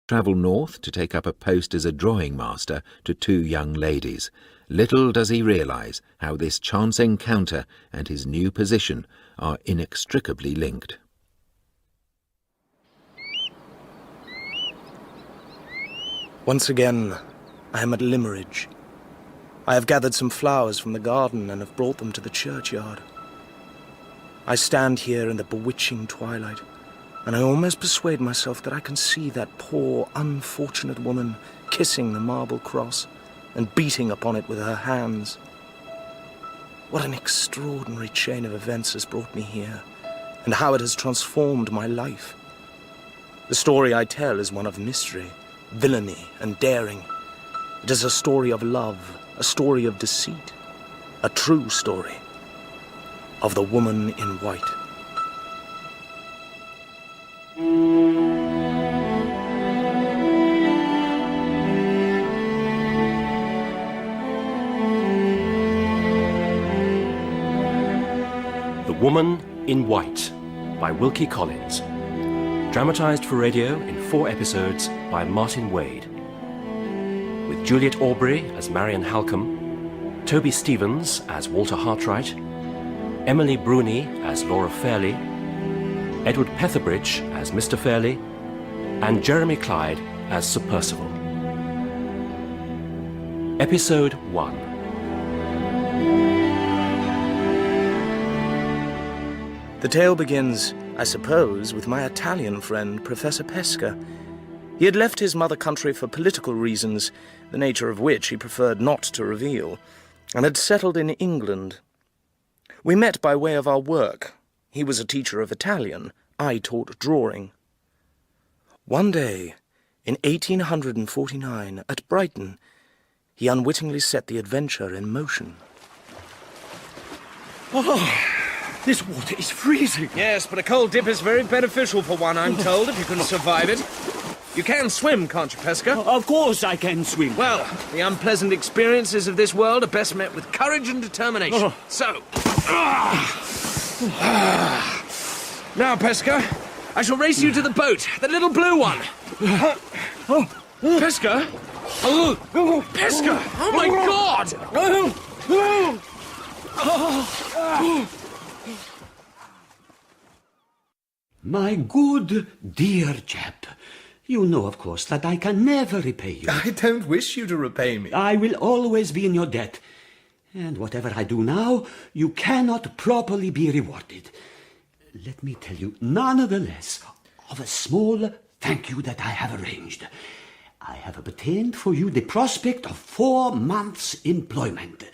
travel north to take up a post as a drawing master to two young ladies. Little does he realise how this chance encounter and his new position are inextricably linked. Once again, I am at Limmeridge. I have gathered some flowers from the garden and have brought them to the churchyard. I stand here in the bewitching twilight, and I almost persuade myself that I can see that poor, unfortunate woman kissing the marble cross and beating upon it with her hands. What an extraordinary chain of events has brought me here, and how it has transformed my life. The story I tell is one of mystery, villainy, and daring. It is a story of love, a story of deceit, a true story of the woman in white. The Woman in White by Wilkie Collins. Dramatised for radio in 4 episodes by Martin Wade. With Juliet Aubrey as Marian Halcombe, Toby Stevens as Walter Hartright, Emily Bruni as Laura Fairley, Edward Petherbridge as Mr. Fairley, and Jeremy Clyde as Sir Perceval. Episode 1. The tale begins, I suppose, with my Italian friend, Professor Pesca. He had left his mother country for political reasons, the nature of which he preferred not to reveal, and had settled in England. We met by way of our work. He was a teacher of Italian. I taught drawing. One day, in 1849, at Brighton, he unwittingly set the adventure in motion. Oh, this water is freezing. Yes, but a cold dip is very beneficial for one, I'm told, if you can survive it. You can swim, can't you, Pesca? Of course I can swim. Well, the unpleasant experiences of this world are best met with courage and determination. So... Now, Pesca, I shall race you to the boat, the little blue one. Pesca? Pesca! Oh, my God! My good, dear chap, you know, of course, that I can never repay you. I don't wish you to repay me. I will always be in your debt. And whatever I do now, you cannot properly be rewarded. Let me tell you, nonetheless, of a small thank you that I have arranged. I have obtained for you the prospect of 4 months' employment.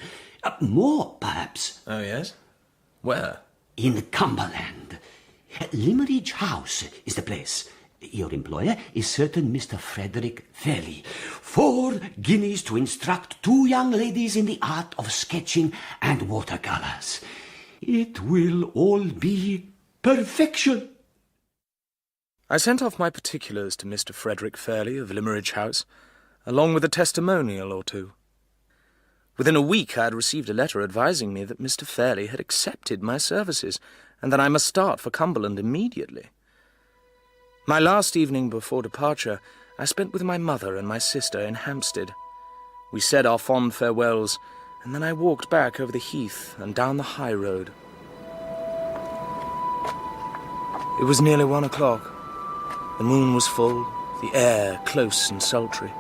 More, perhaps. Oh, yes? Where? In Cumberland. Limmeridge House is the place. Your employer is certain Mr. Frederick Fairley. 4 guineas to instruct 2 young ladies in the art of sketching and watercolours. It will all be perfection. I sent off my particulars to Mr. Frederick Fairley of Limmeridge House, along with a testimonial or 2. Within a week I had received a letter advising me that Mr. Fairley had accepted my services, and that I must start for Cumberland immediately. My last evening before departure I spent with my mother and my sister in Hampstead. We said our fond farewells, and then I walked back over the heath and down the high road. It was nearly 1 o'clock. The moon was full, the air close and sultry.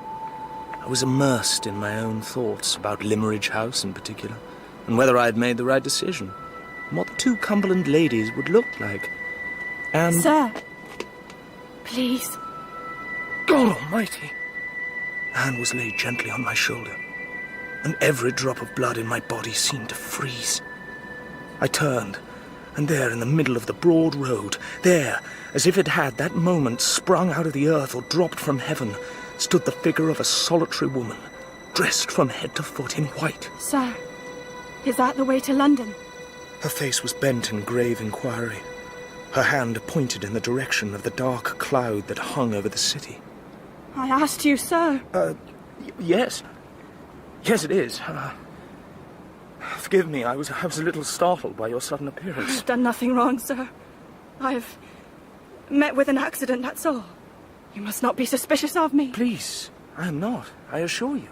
I was immersed in my own thoughts about Limmeridge House in particular, and whether I had made the right decision, and what the 2 Cumberland ladies would look like. And... Sir, please. God Almighty! A hand was laid gently on my shoulder, and every drop of blood in my body seemed to freeze. I turned, and there in the middle of the broad road, there, as if it had that moment sprung out of the earth or dropped from heaven, stood the figure of a solitary woman, dressed from head to foot in white. Sir, is that the way to London? Her face was bent in grave inquiry. Her hand pointed in the direction of the dark cloud that hung over the city. I asked you, sir. Yes. Yes, it is. Forgive me, I was a little startled by your sudden appearance. I've done nothing wrong, sir. I've met with an accident, that's all. You must not be suspicious of me. Please, I am not, I assure you.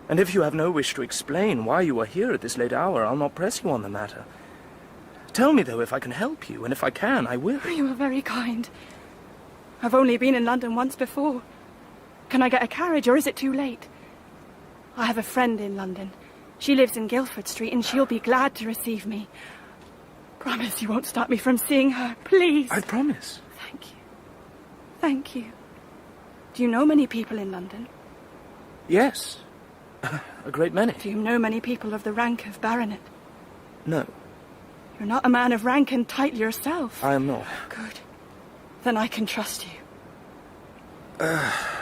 And if you have no wish to explain why you are here at this late hour, I'll not press you on the matter. Tell me, though, if I can help you, and if I can, I will. You are very kind. I've only been in London once before. Can I get a carriage, or is it too late? I have a friend in London. She lives in Guildford Street, and she'll be glad to receive me. Promise you won't stop me from seeing her, please. I promise. Thank you. Thank you. Do you know many people in London? Yes. A great many. Do you know many people of the rank of baronet? No, You're not a man of rank and title yourself. I am not. Good. Then I can trust you.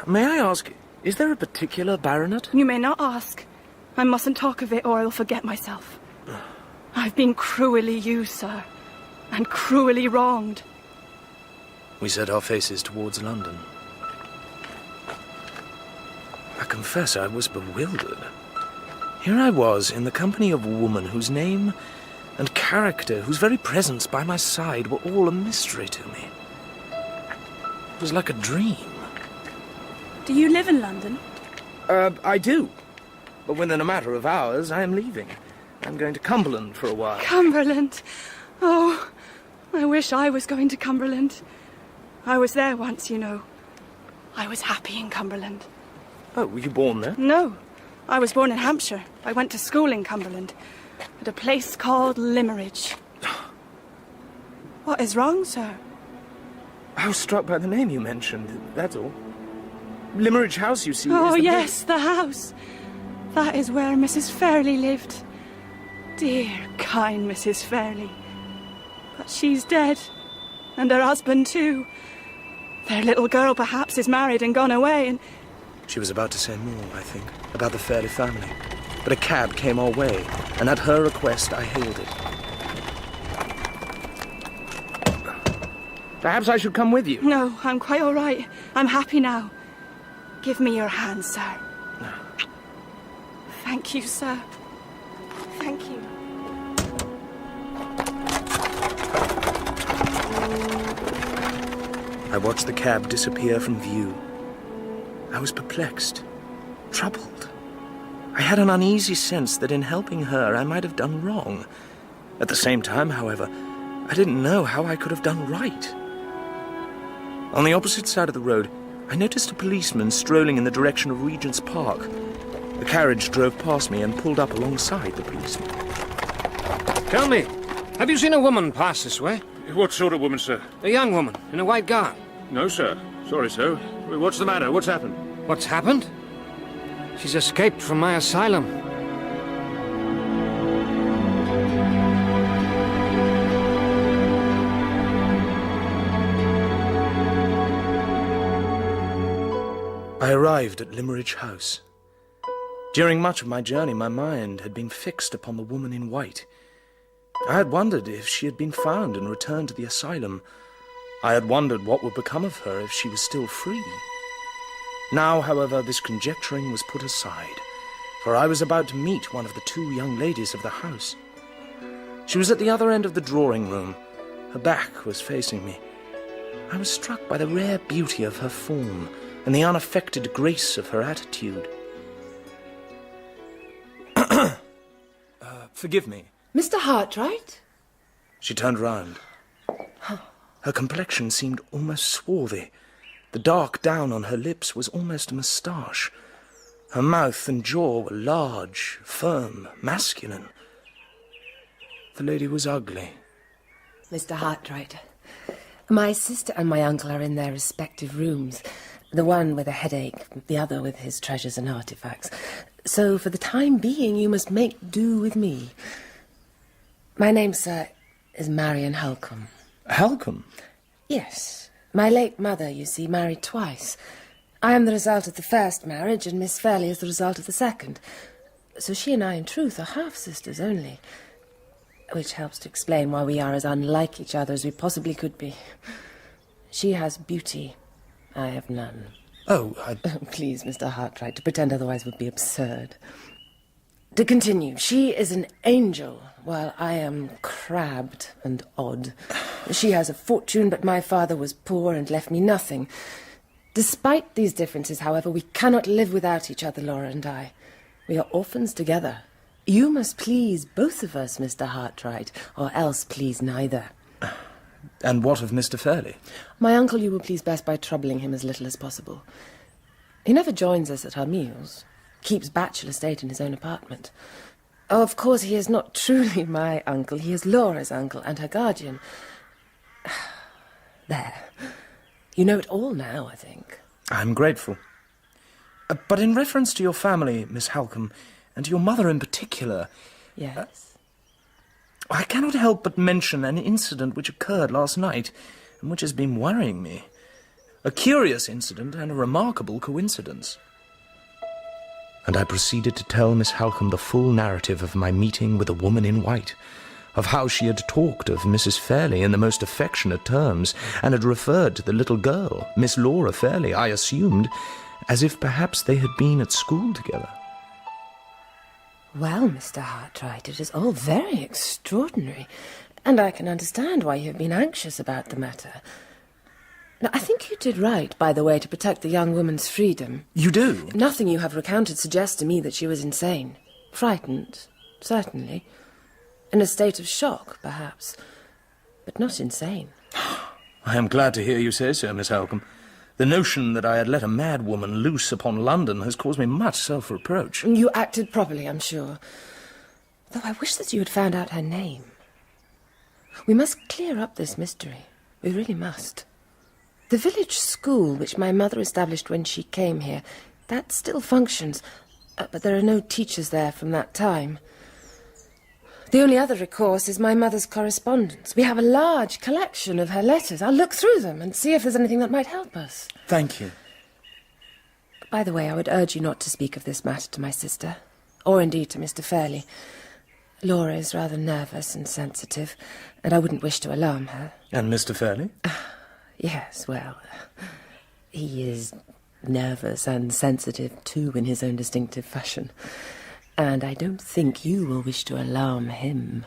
May I ask, is there a particular baronet? You may not ask. I mustn't talk of it or I'll forget myself. I've been cruelly used, sir, and cruelly wronged. We set our faces towards London. I confess I was bewildered. Here I was in the company of a woman whose name and character, whose very presence by my side were all a mystery to me. It was like a dream. Do you live in London? I do. But within a matter of hours, I am leaving. I'm going to Cumberland for a while. Cumberland. Oh, I wish I was going to Cumberland. I was there once, you know. I was happy in Cumberland. Oh, were you born there? No, I was born in Hampshire. I went to school in Cumberland, at a place called Limmeridge. What is wrong, sir? I was struck by the name you mentioned, that's all. Limmeridge House, you see, Oh, is the yes, the house. That is where Mrs. Fairley lived. Dear, kind Mrs. Fairley. But she's dead. And her husband, too. Their little girl, perhaps, is married and gone away, and... She was about to say more, I think, about the Fairley family. But a cab came our way, and at her request I hailed it. Perhaps I should come with you. No, I'm quite all right. I'm happy now. Give me your hand, sir. Thank you, sir. Thank you. I watched the cab disappear from view. I was perplexed, troubled. I had an uneasy sense that in helping her I might have done wrong. At the same time, however, I didn't know how I could have done right. On the opposite side of the road, I noticed a policeman strolling in the direction of Regent's Park. The carriage drove past me and pulled up alongside the policeman. Tell me, have you seen a woman pass this way? What sort of woman, sir? A young woman in a white gown. No, sir. Sorry, sir. What's the matter? What's happened? What's happened? She's escaped from my asylum. I arrived at Limmeridge House. During much of my journey, my mind had been fixed upon the woman in white. I had wondered if she had been found and returned to the asylum. I had wondered what would become of her if she was still free. Now, however, this conjecturing was put aside, for I was about to meet one of the two young ladies of the house. She was at the other end of the drawing room. Her back was facing me. I was struck by the rare beauty of her form and the unaffected grace of her attitude. Forgive me. Mr. Hartright? She turned round. Her complexion seemed almost swarthy. The dark down on her lips was almost a moustache. Her mouth and jaw were large, firm, masculine. The lady was ugly. Mr. Hartright, my sister and my uncle are in their respective rooms. The one with a headache, the other with his treasures and artifacts. So for the time being, you must make do with me. My name, sir, is Marian Halcombe. Halcombe? Yes. My late mother, you see, married twice. I am the result of the first marriage, and Miss Fairley is the result of the second. So she and I, in truth, are half-sisters only. Which helps to explain why we are as unlike each other as we possibly could be. She has beauty. I have none. Oh, Please, Mr. Hartright, to pretend otherwise would be absurd. To continue, she is an angel, while I am crabbed and odd. She has a fortune, but my father was poor and left me nothing. Despite these differences, however, we cannot live without each other, Laura and I. We are orphans together. You must please both of us, Mr. Hartright, or else please neither. And what of Mr. Fairley? My uncle you will please best by troubling him as little as possible. He never joins us at our meals, keeps bachelor state in his own apartment. Oh, of course, he is not truly my uncle. He is Laura's uncle and her guardian. There. You know it all now, I think. I'm grateful. But in reference to your family, Miss Halcombe, and to your mother in particular... Yes? I cannot help but mention an incident which occurred last night, and which has been worrying me. A curious incident and a remarkable coincidence. And I proceeded to tell Miss Halcombe the full narrative of my meeting with a woman in white, of how she had talked of Mrs. Fairley in the most affectionate terms, and had referred to the little girl, Miss Laura Fairley, I assumed, as if perhaps they had been at school together. Well, Mr. Hartright, it is all very extraordinary, and I can understand why you have been anxious about the matter. Now, I think you did right, by the way, to protect the young woman's freedom. You do? Nothing you have recounted suggests to me that she was insane. Frightened, certainly. In a state of shock, perhaps, but not insane. I am glad to hear you say so, Miss Halcombe. The notion that I had let a mad woman loose upon London has caused me much self-reproach. You acted properly, I'm sure. Though I wish that you had found out her name. We must clear up this mystery. We really must. The village school, which my mother established when she came here, that still functions, but there are no teachers there from that time. The only other recourse is my mother's correspondence. We have a large collection of her letters. I'll look through them and see if there's anything that might help us. Thank you. By the way, I would urge you not to speak of this matter to my sister, or indeed to Mr. Fairley. Laura is rather nervous and sensitive, and I wouldn't wish to alarm her. And Mr. Fairley? Yes, well, he is nervous and sensitive too in his own distinctive fashion. And I don't think you will wish to alarm him.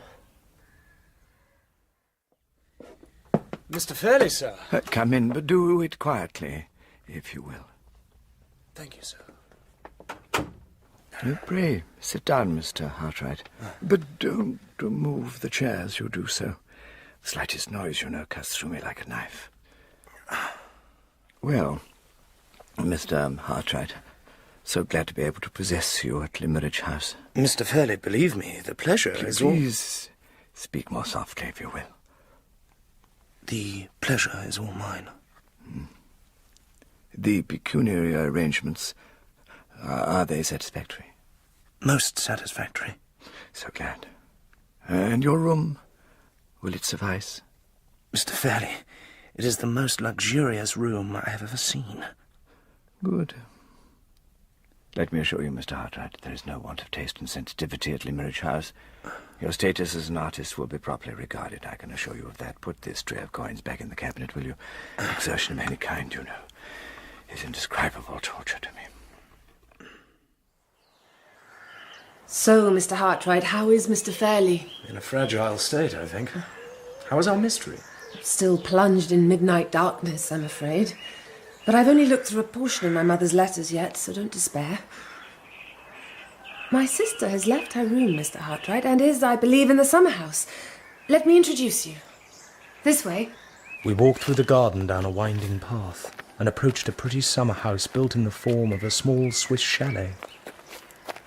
Mr. Fairley, sir. Come in, but do it quietly, if you will. Thank you, sir. Pray, sit down, Mr. Hartright. But don't move the chair as you do so. The slightest noise, you know, cuts through me like a knife. Well, Mr. Hartright, so glad to be able to possess you at Limmeridge House. Mr. Fairley, believe me, the pleasure is all... Please speak more softly, if you will. The pleasure is all mine. The pecuniary arrangements, are they satisfactory? Most satisfactory. So glad. And your room, will it suffice? Mr. Fairley, it is the most luxurious room I have ever seen. Good. Let me assure you, Mr. Hartright, there is no want of taste and sensitivity at Limmeridge House. Your status as an artist will be properly regarded, I can assure you of that. Put this tray of coins back in the cabinet, will you? Exertion of any kind, you know, is indescribable torture to me. So, Mr. Hartright, how is Mr. Fairley? In a fragile state, I think. How is our mystery? Still plunged in midnight darkness, I'm afraid. But I've only looked through a portion of my mother's letters yet, so don't despair. My sister has left her room, Mr. Hartright, and is, I believe, in the summer house. Let me introduce you. This way. We walked through the garden down a winding path and approached a pretty summer house built in the form of a small Swiss chalet.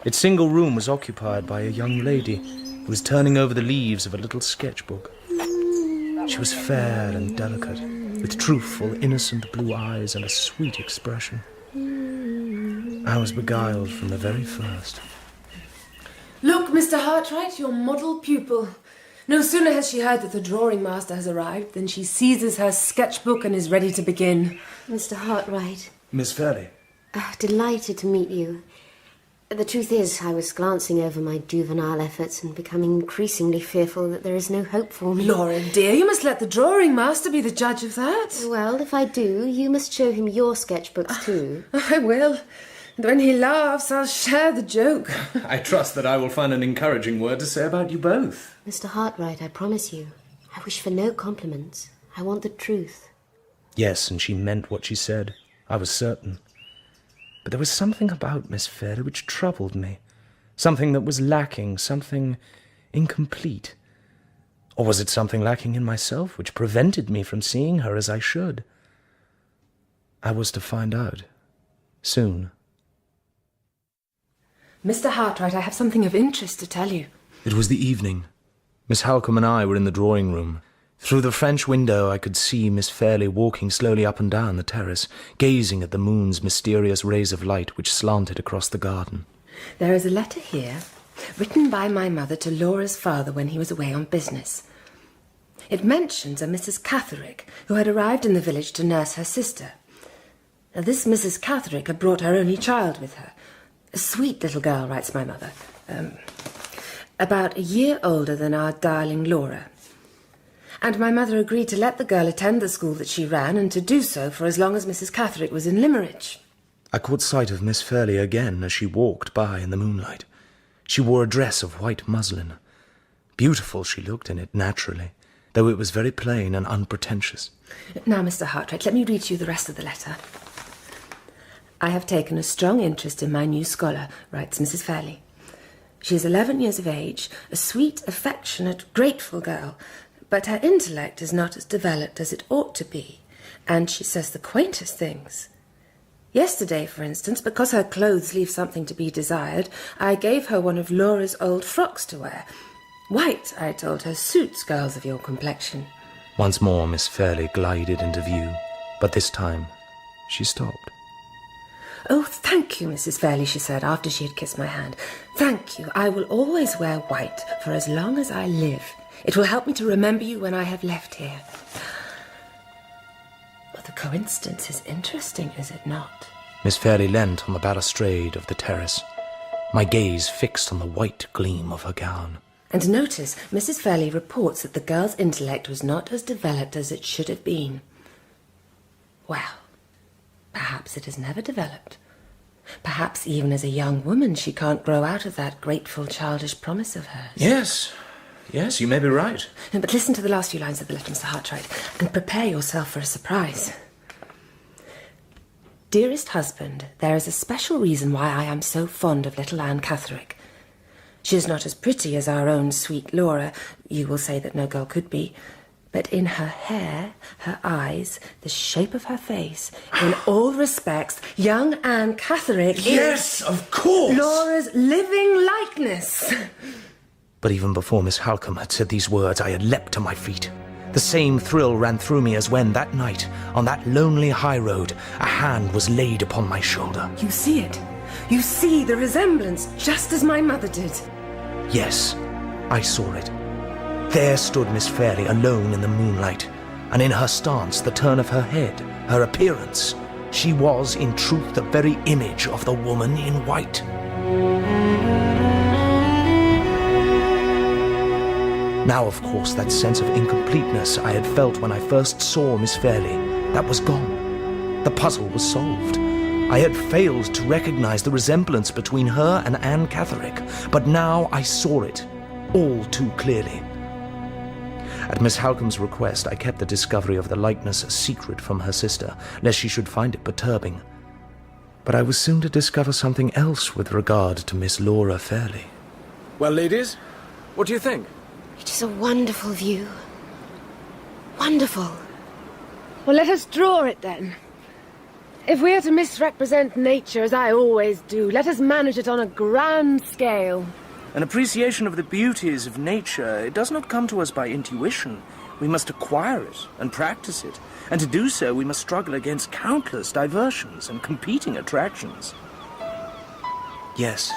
Its single room was occupied by a young lady who was turning over the leaves of a little sketchbook. She was fair and delicate, with truthful, innocent blue eyes and a sweet expression. I was beguiled from the very first. Look, Mr. Hartright, your model pupil. No sooner has she heard that the drawing master has arrived than she seizes her sketchbook and is ready to begin. Mr. Hartright. Miss Fairley. Delighted to meet you. The truth is, I was glancing over my juvenile efforts and becoming increasingly fearful that there is no hope for me. Laura, dear, you must let the drawing master be the judge of that. Well, if I do, you must show him your sketchbooks too. I will. And when he laughs, I'll share the joke. I trust that I will find an encouraging word to say about you both. Mr. Hartright, I promise you, I wish for no compliments. I want the truth. Yes, and she meant what she said. I was certain. But there was something about Miss Fairley which troubled me. Something that was lacking, something incomplete. Or was it something lacking in myself which prevented me from seeing her as I should? I was to find out. Soon. Mr. Hartwright, I have something of interest to tell you. It was the evening. Miss Halcombe and I were in the drawing room. Through the French window I could see Miss Fairley walking slowly up and down the terrace, gazing at the moon's mysterious rays of light which slanted across the garden. There is a letter here, written by my mother to Laura's father when he was away on business. It mentions a Mrs. Catherick, who had arrived in the village to nurse her sister. Now, this Mrs. Catherick had brought her only child with her. A sweet little girl, writes my mother, about a year older than our darling Laura. And my mother agreed to let the girl attend the school that she ran, and to do so for as long as Mrs. Catherick was in Limmeridge. I caught sight of Miss Fairley again as she walked by in the moonlight. She wore a dress of white muslin. Beautiful she looked in it, naturally, though it was very plain and unpretentious. Now, Mr. Hartwright, let me read to you the rest of the letter. I have taken a strong interest in my new scholar, writes Mrs. Fairley. She is 11 years of age, a sweet, affectionate, grateful girl, but her intellect is not as developed as it ought to be, and she says the quaintest things. Yesterday, for instance, because her clothes leave something to be desired, I gave her one of Laura's old frocks to wear. White, I told her, suits girls of your complexion. Once more Miss Fairley glided into view, but this time she stopped. Oh, thank you, Mrs. Fairley, she said, after she had kissed my hand. Thank you. I will always wear white for as long as I live. It will help me to remember you when I have left here. Well, the coincidence is interesting, is it not? Miss Fairley leant on the balustrade of the terrace, my gaze fixed on the white gleam of her gown. And notice, Mrs. Fairley reports that the girl's intellect was not as developed as it should have been. Well, perhaps it has never developed. Perhaps even as a young woman she can't grow out of that grateful childish promise of hers. Yes, you may be right. But listen to the last few lines of the letter, Mr. Hartwright, and prepare yourself for a surprise. Dearest husband, there is a special reason why I am so fond of little Anne Catherick. She is not as pretty as our own sweet Laura, you will say that no girl could be, but in her hair, her eyes, the shape of her face, in all respects, young Anne Catherick Yes, of course! Laura's living likeness. But even before Miss Halcombe had said these words, I had leapt to my feet. The same thrill ran through me as when, that night, on that lonely high road, a hand was laid upon my shoulder. You see it. You see the resemblance, just as my mother did. Yes, I saw it. There stood Miss Fairley alone in the moonlight, and in her stance, the turn of her head, her appearance, she was, in truth, the very image of the woman in white. Now, of course, that sense of incompleteness I had felt when I first saw Miss Fairley, that was gone. The puzzle was solved. I had failed to recognize the resemblance between her and Anne Catherick, but now I saw it, all too clearly. At Miss Halcombe's request, I kept the discovery of the likeness a secret from her sister, lest she should find it perturbing. But I was soon to discover something else with regard to Miss Laura Fairley. Well, ladies, what do you think? It is a wonderful view. Wonderful. Well, let us draw it then. If we are to misrepresent nature, as I always do, let us manage it on a grand scale. An appreciation of the beauties of nature, it does not come to us by intuition. We must acquire it and practice it, and to do so we must struggle against countless diversions and competing attractions. Yes,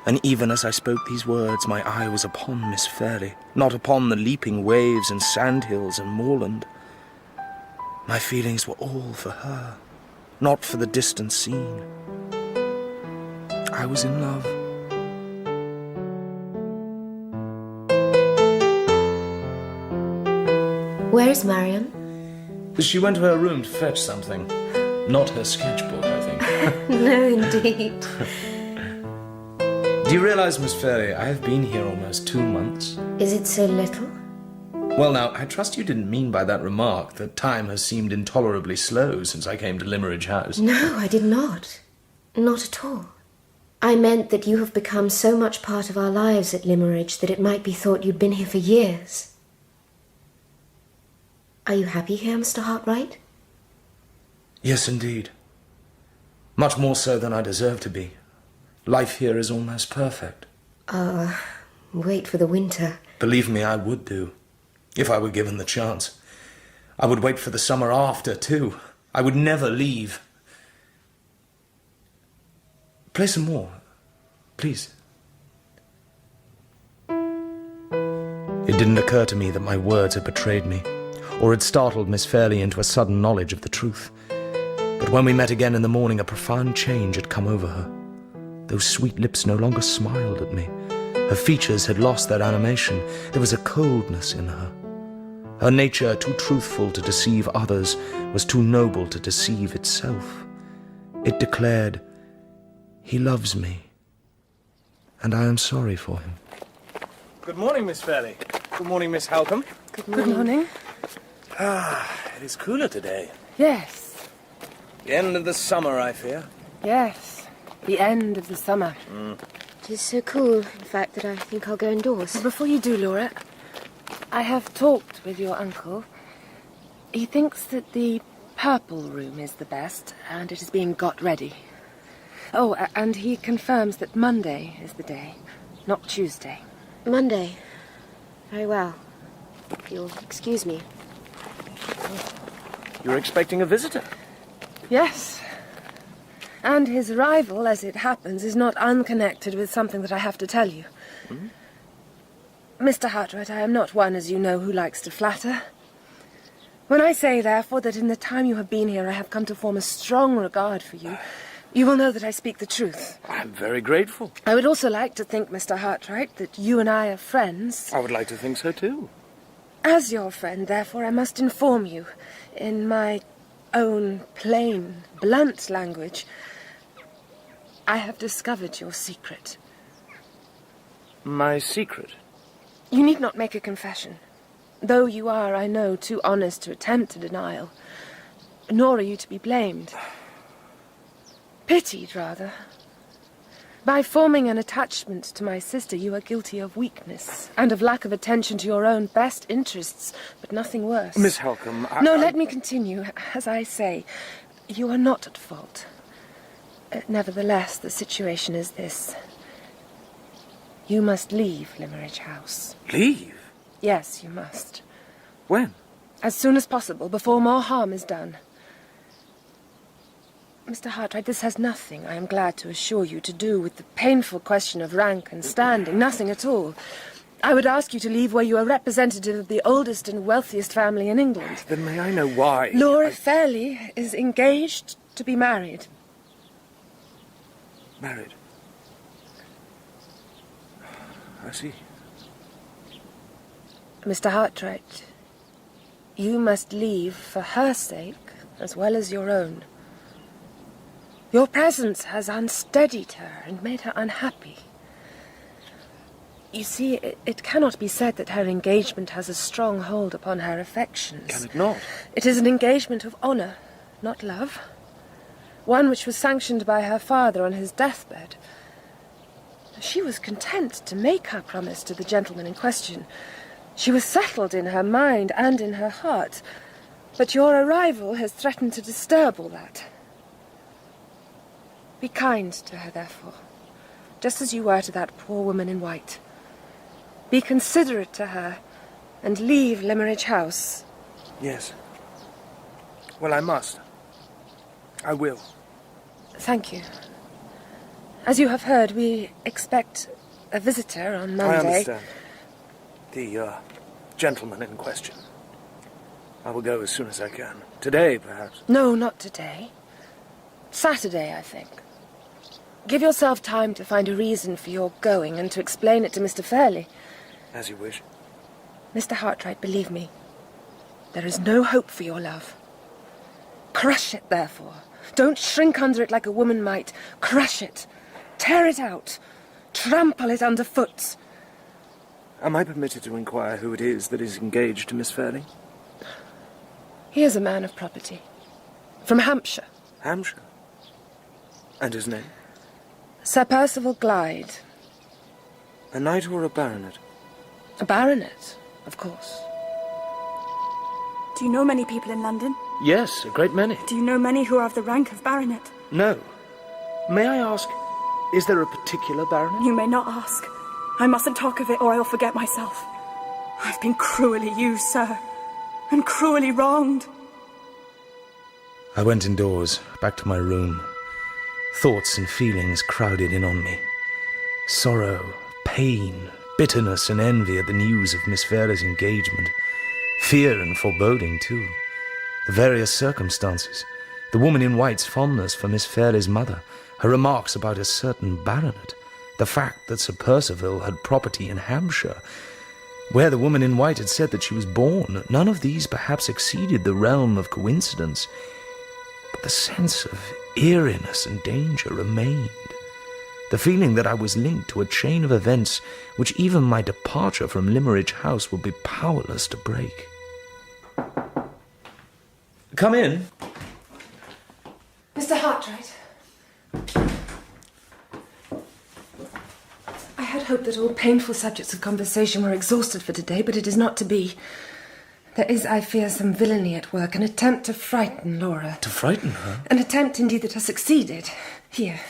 and even as I spoke these words, my eye was upon Miss Fairley, not upon the leaping waves and sandhills and moorland. My feelings were all for her, not for the distant scene. I was in love. Where is Marian? She went to her room to fetch something. Not her sketchbook, I think. No, indeed. Do you realize, Miss Fairley, I have been here almost 2 months? Is it so little? Well, now, I trust you didn't mean by that remark that time has seemed intolerably slow since I came to Limmeridge House. No, I did not. Not at all. I meant that you have become so much part of our lives at Limmeridge that it might be thought you'd been here for years. Are you happy here, Mr. Hartwright? Yes, indeed. Much more so than I deserve to be. Life here is almost perfect. Wait for the winter. Believe me, I would do, if I were given the chance. I would wait for the summer after, too. I would never leave. Play some more, please. It didn't occur to me that my words had betrayed me, or had startled Miss Fairley into a sudden knowledge of the truth. But when we met again in the morning, a profound change had come over her. Those sweet lips no longer smiled at me. Her features had lost their animation. There was a coldness in her. Her nature, too truthful to deceive others, was too noble to deceive itself. It declared, "He loves me, and I am sorry for him." Good morning, Miss Fairley. Good morning, Miss Halcombe. Good morning. Good morning. It is cooler today. Yes, The end of the summer, I fear. yes. The end of the summer. It is so cool, in fact, that I think I'll go indoors. Before you do, Laura, I have talked with your uncle. He thinks that the purple room is the best, and it is being got ready. Oh, and he confirms that Monday is the day, not Tuesday. Monday. Very well. You'll excuse me. You're expecting a visitor? Yes. And his arrival, as it happens, is not unconnected with something that I have to tell you. Mr. Hartwright, I am not one, as you know, who likes to flatter. When I say, therefore, that in the time you have been here I have come to form a strong regard for you, you will know that I speak the truth. I'm very grateful. I would also like to think, Mr. Hartwright, that you and I are friends. I would like to think so, too. As your friend, therefore, I must inform you, in my own plain, blunt language, I have discovered your secret. My secret? You need not make a confession, though you are, I know, too honest to attempt a denial. Nor are you to be blamed. Pitied, rather. By forming an attachment to my sister, you are guilty of weakness and of lack of attention to your own best interests, but nothing worse. Miss Halcombe, let me continue. As I say, you are not at fault. Nevertheless, the situation is this. You must leave Limmeridge House. Leave? Yes, you must. When? As soon as possible, before more harm is done. Mr. Hartwright, this has nothing, I am glad to assure you, to do with the painful question of rank and standing. Nothing at all. I would ask you to leave where you are representative of the oldest and wealthiest family in England. Then may I know why? Laura Fairley is engaged to be married. Married? I see. Mr. Hartwright, you must leave for her sake as well as your own. Your presence has unsteadied her and made her unhappy. You see, it cannot be said that her engagement has a strong hold upon her affections. Can it not? It is an engagement of honour, not love. One which was sanctioned by her father on his deathbed. She was content to make her promise to the gentleman in question. She was settled in her mind and in her heart. But your arrival has threatened to disturb all that. Be kind to her, therefore, just as you were to that poor woman in white. Be considerate to her, and leave Limmeridge House. Yes. Well, I must. I will. Thank you. As you have heard, we expect a visitor on Monday. I understand. The gentleman in question. I will go as soon as I can. Today, perhaps. No, not today. Saturday, I think. Give yourself time to find a reason for your going and to explain it to Mr. Fairley. As you wish. Mr. Hartwright, believe me, there is no hope for your love. Crush it, therefore. Don't shrink under it like a woman might. Crush it. Tear it out. Trample it underfoot. Am I permitted to inquire who it is that is engaged to Miss Fairley? He is a man of property. From Hampshire. Hampshire? And his name? Sir Perceval Glyde. A knight or a baronet? A baronet, of course. Do you know many people in London? Yes, a great many. Do you know many who are of the rank of baronet? No. May I ask, is there a particular baronet? You may not ask. I mustn't talk of it or I'll forget myself. I've been cruelly used, sir, and cruelly wronged. I went indoors, back to my room. Thoughts and feelings crowded in on me. Sorrow, pain, bitterness and envy at the news of Miss Fairley's engagement. Fear and foreboding, too. The various circumstances. The woman in white's fondness for Miss Fairley's mother. Her remarks about a certain baronet. The fact that Sir Perceval had property in Hampshire, where the woman in white had said that she was born. None of these perhaps exceeded the realm of coincidence. But the sense of eeriness and danger remained. The feeling that I was linked to a chain of events which even my departure from Limmeridge House would be powerless to break. Come in. Mr. Hartwright. I had hoped that all painful subjects of conversation were exhausted for today, but it is not to be. There is, I fear, some villainy at work, an attempt to frighten Laura. To frighten her? An attempt, indeed, that has succeeded. Here.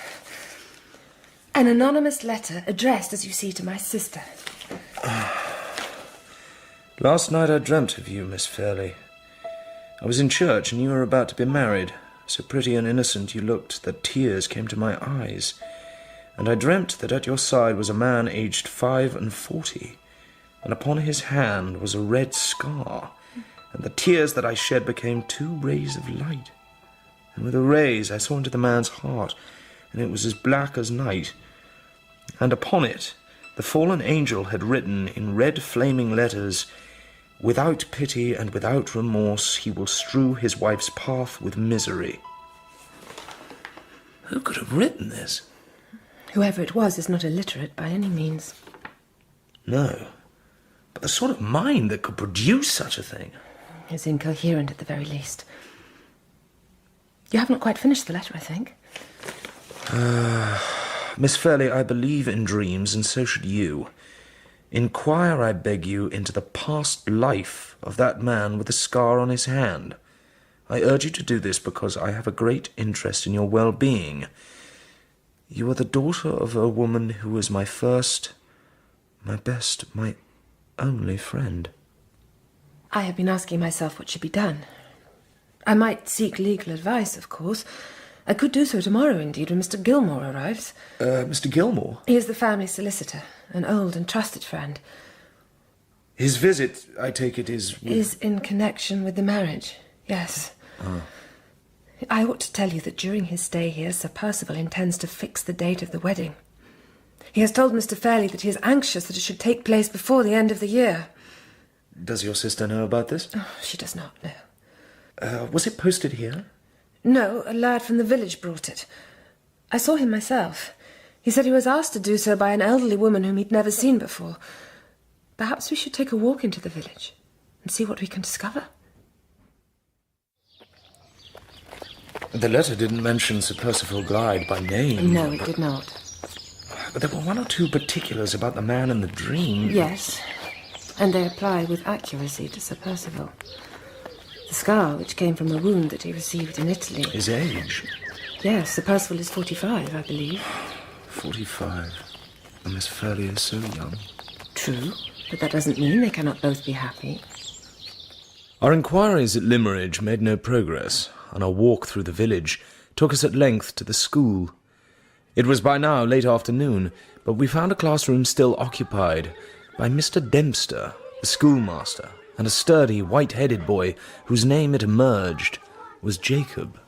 An anonymous letter addressed, as you see, to my sister. Last night I dreamt of you, Miss Fairley. I was in church and you were about to be married. So pretty and innocent you looked that tears came to my eyes. And I dreamt that at your side was a man aged 45, and upon his hand was a red scar, and the tears that I shed became 2 rays of light. And with the rays I saw into the man's heart, and it was as black as night. And upon it the fallen angel had written in red flaming letters, "Without pity and without remorse he will strew his wife's path with misery." Who could have written this? Whoever it was is not illiterate by any means. No, but the sort of mind that could produce such a thing is incoherent at the very least. You haven't quite finished the letter, I think. Miss Fairley, I believe in dreams, and so should you. Inquire, I beg you, into the past life of that man with the scar on his hand. I urge you to do this because I have a great interest in your well-being. You are the daughter of a woman who was my first, my best, my only friend. I have been asking myself what should be done. I might seek legal advice, of course. I could do so tomorrow, indeed, when Mr. Gilmore arrives. Mr. Gilmore? He is the family solicitor, an old and trusted friend. His visit, I take it, is in connection with the marriage, yes. I ought to tell you that during his stay here, Sir Perceval intends to fix the date of the wedding. He has told Mr. Fairley that he is anxious that it should take place before the end of the year. Does your sister know about this? Oh, she does not know. Was it posted here? No, a lad from the village brought it. I saw him myself. He said he was asked to do so by an elderly woman whom he'd never seen before. Perhaps we should take a walk into the village and see what we can discover. The letter didn't mention Sir Perceval Glyde by name. No, it did not. But there were 1 or 2 particulars about the man in the dream. Yes, and they apply with accuracy to Sir Perceval. The scar, which came from a wound that he received in Italy. His age? Yes, Sir Perceval is 45, I believe. 45. And Miss Fairley is so young. True, but that doesn't mean they cannot both be happy. Our inquiries at Limmeridge made no progress, and our walk through the village took us at length to the school. It was by now late afternoon, but we found a classroom still occupied by Mr. Dempster, the schoolmaster, and a sturdy, white-headed boy whose name, it emerged, was Jacob.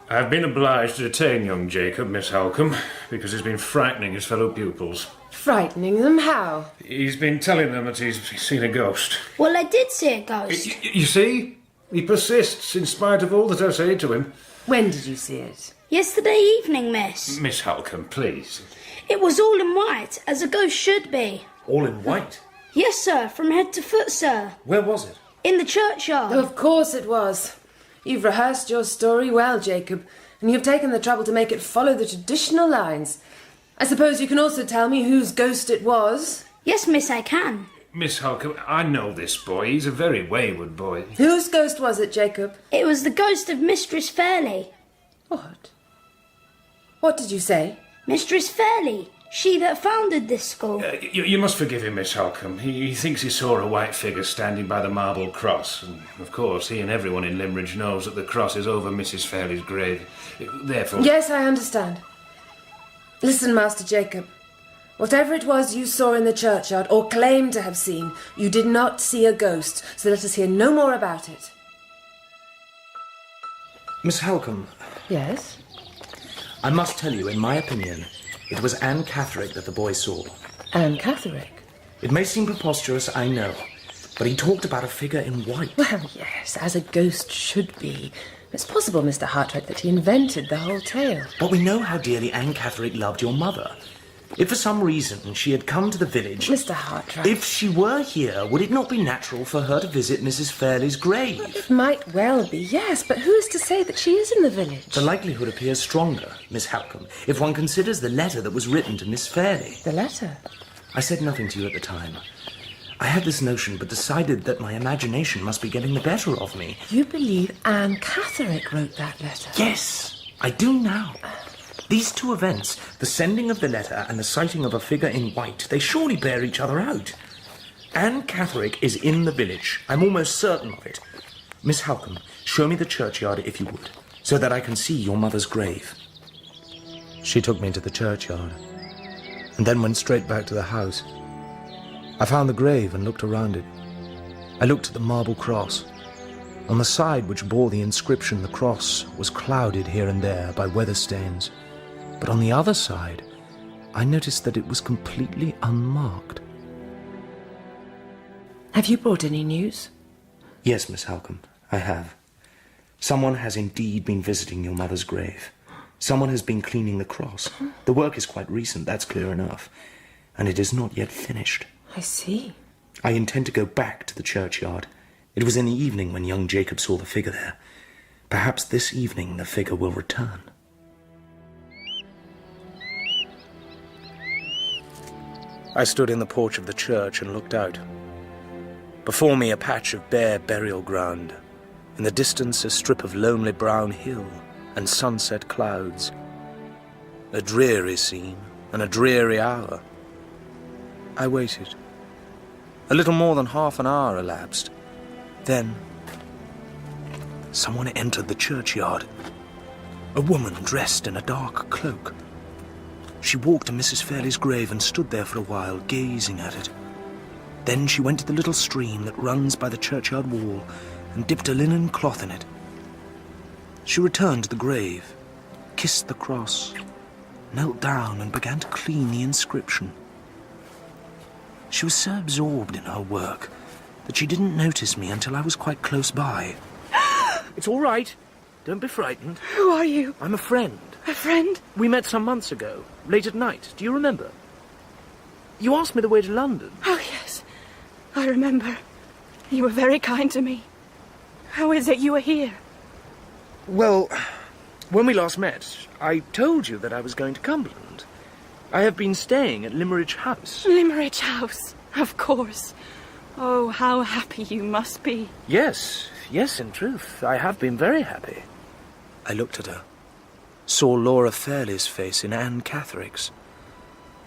I've been obliged to detain young Jacob, Miss Halcombe, because he's been frightening his fellow pupils. Frightening them? How? He's been telling them that he's seen a ghost. Well, I did see a ghost. You see? He persists, in spite of all that I say to him. When did you see it? Yesterday evening, miss. Miss Halcombe, please. It was all in white, as a ghost should be. All in white? Yes, sir, from head to foot, sir. Where was it? In the churchyard. Of course it was. You've rehearsed your story well, Jacob, and you've taken the trouble to make it follow the traditional lines. I suppose you can also tell me whose ghost it was? Yes, miss, I can. Miss Halcombe, I know this boy. He's a very wayward boy. Whose ghost was it, Jacob? It was the ghost of Mistress Fairley. What? What did you say? Mistress Fairley, she that founded this school. You must forgive him, Miss Halcombe. He thinks he saw a white figure standing by the marble cross, and of course he and everyone in Limridge knows that the cross is over Mrs. Fairley's grave. Therefore... Yes, I understand. Listen, Master Jacob. Whatever it was you saw in the churchyard, or claimed to have seen, you did not see a ghost, so let us hear no more about it. Miss Halcombe. Yes? I must tell you, in my opinion, it was Anne Catherick that the boy saw. Anne Catherick? It may seem preposterous, I know, but he talked about a figure in white. Well, yes, as a ghost should be. It's possible, Mr. Hartwright, that he invented the whole tale. But we know how dearly Anne Catherick loved your mother. If for some reason she had come to the village... Mr. Hartwright... If she were here, would it not be natural for her to visit Mrs. Fairley's grave? It might well be, yes, but who is to say that she is in the village? The likelihood appears stronger, Miss Halcombe, if one considers the letter that was written to Miss Fairley. The letter? I said nothing to you at the time. I had this notion, but decided that my imagination must be getting the better of me. You believe Anne Catherick wrote that letter? Yes, I do now. These two events, the sending of the letter and the sighting of a figure in white, they surely bear each other out. Anne Catherick is in the village. I'm almost certain of it. Miss Halcombe, show me the churchyard if you would, so that I can see your mother's grave. She took me to the churchyard, and then went straight back to the house. I found the grave and looked around it. I looked at the marble cross. On the side which bore the inscription, the cross was clouded here and there by weather stains. But on the other side, I noticed that it was completely unmarked. Have you brought any news? Yes, Miss Halcombe, I have. Someone has indeed been visiting your mother's grave. Someone has been cleaning the cross. The work is quite recent, that's clear enough. And it is not yet finished. I see. I intend to go back to the churchyard. It was in the evening when young Jacob saw the figure there. Perhaps this evening the figure will return. I stood in the porch of the church and looked out. Before me a patch of bare burial ground. In the distance a strip of lonely brown hill and sunset clouds. A dreary scene and a dreary hour. I waited. A little more than half an hour elapsed. Then someone entered the churchyard. A woman dressed in a dark cloak. She walked to Mrs. Fairley's grave and stood there for a while, gazing at it. Then she went to the little stream that runs by the churchyard wall and dipped a linen cloth in it. She returned to the grave, kissed the cross, knelt down and began to clean the inscription. She was so absorbed in her work that she didn't notice me until I was quite close by. It's all right. Don't be frightened. Who are you? I'm a friend. A friend? We met some months ago, late at night. Do you remember? You asked me the way to London. Oh, yes. I remember. You were very kind to me. How is it you are here? Well, when we last met, I told you that I was going to Cumberland. I have been staying at Limerick House. Limerick House, of course. Oh, how happy you must be. Yes, in truth, I have been very happy. I looked at her, saw Laura Fairley's face in Anne Catherick's.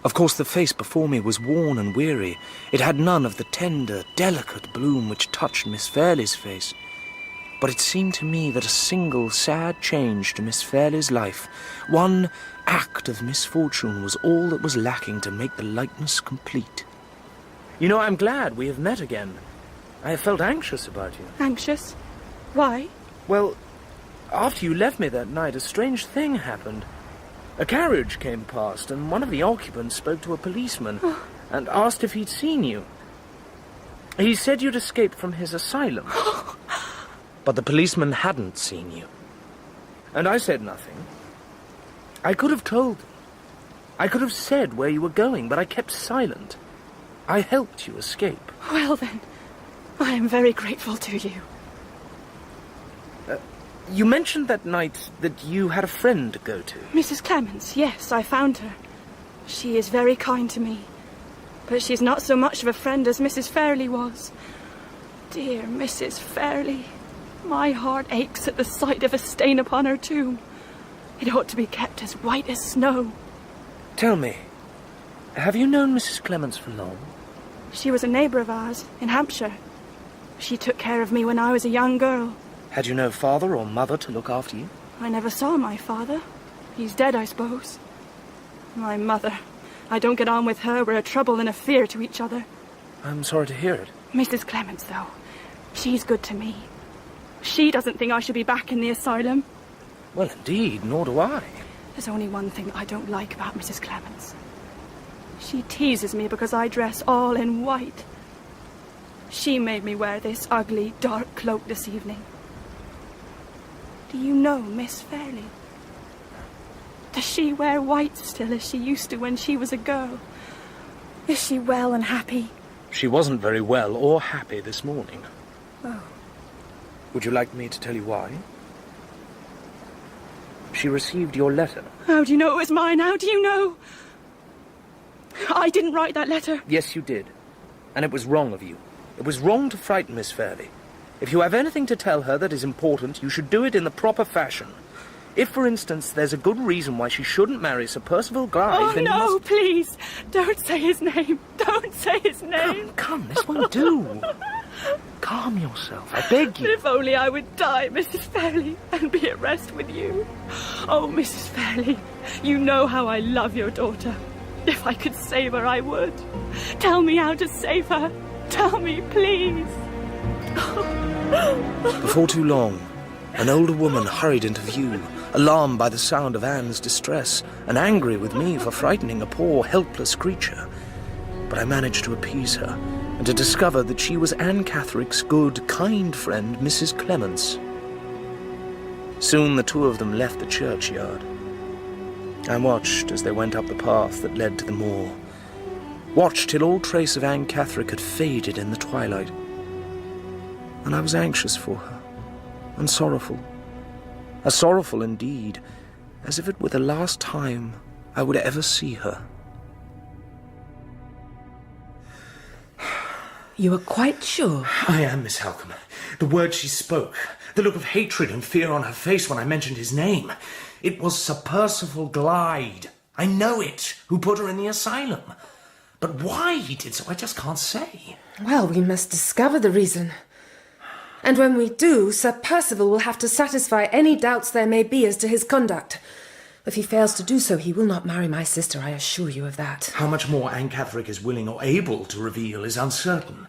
Of course, the face before me was worn and weary. It had none of the tender, delicate bloom which touched Miss Fairley's face. But it seemed to me that a single sad change to Miss Fairley's life, one act of misfortune, was all that was lacking to make the likeness complete. You know, I'm glad we have met again. I have felt anxious about you. Anxious? Why? Well, after you left me that night, a strange thing happened. A carriage came past, and one of the occupants spoke to a policeman and asked if he'd seen you. He said you'd escaped from his asylum. But the policeman hadn't seen you. And I said nothing. I could have told them. I could have said where you were going, but I kept silent. I helped you escape. Well then, I am very grateful to you. You mentioned that night that you had a friend to go to. Mrs. Clements, yes, I found her. She is very kind to me. But she's not so much of a friend as Mrs. Fairley was. Dear Mrs. Fairley, my heart aches at the sight of a stain upon her tomb. It ought to be kept as white as snow. Tell me, have you known Mrs. Clements for long? She was a neighbour of ours in Hampshire. She took care of me when I was a young girl. Had you no father or mother to look after you? I never saw my father. He's dead, I suppose. My mother. I don't get on with her. We're a trouble and a fear to each other. I'm sorry to hear it. Mrs. Clements, though, she's good to me. She doesn't think I should be back in the asylum. Well, indeed, nor do I. There's only one thing I don't like about Mrs. Clements. She teases me because I dress all in white. She made me wear this ugly, dark cloak this evening. Do you know Miss Fairley? Does she wear white still as she used to when she was a girl? Is she well and happy? She wasn't very well or happy this morning. Oh. Would you like me to tell you why? She received your letter. How do you know it was mine? How do you know? I didn't write that letter. Yes, you did. And it was wrong of you. It was wrong to frighten Miss Fairley. If you have anything to tell her that is important, you should do it in the proper fashion. If, for instance, there's a good reason why she shouldn't marry Sir Perceval Glyde, then no, you must... please, don't say his name. Don't say his name. Come, this won't do. Calm yourself, I beg you. If only I would die, Mrs. Fairley, and be at rest with you. Oh, Mrs. Fairley, you know how I love your daughter. If I could save her, I would. Tell me how to save her. Tell me, please. Before too long, an older woman hurried into view, alarmed by the sound of Anne's distress, and angry with me for frightening a poor, helpless creature. But I managed to appease her, and to discover that she was Anne Catherick's good, kind friend, Mrs. Clements. Soon the two of them left the churchyard. I watched as they went up the path that led to the moor. Watched till all trace of Anne Catherick had faded in the twilight. And I was anxious for her, and sorrowful. As sorrowful indeed, as if it were the last time I would ever see her. You are quite sure? I am, Miss Halcombe. The words she spoke, the look of hatred and fear on her face when I mentioned his name. It was Sir Perceval Glyde. I know it, who put her in the asylum. But why he did so, I just can't say. Well, we must discover the reason. And when we do, Sir Perceval will have to satisfy any doubts there may be as to his conduct. If he fails to do so, he will not marry my sister, I assure you of that. How much more Anne Catherick is willing or able to reveal is uncertain.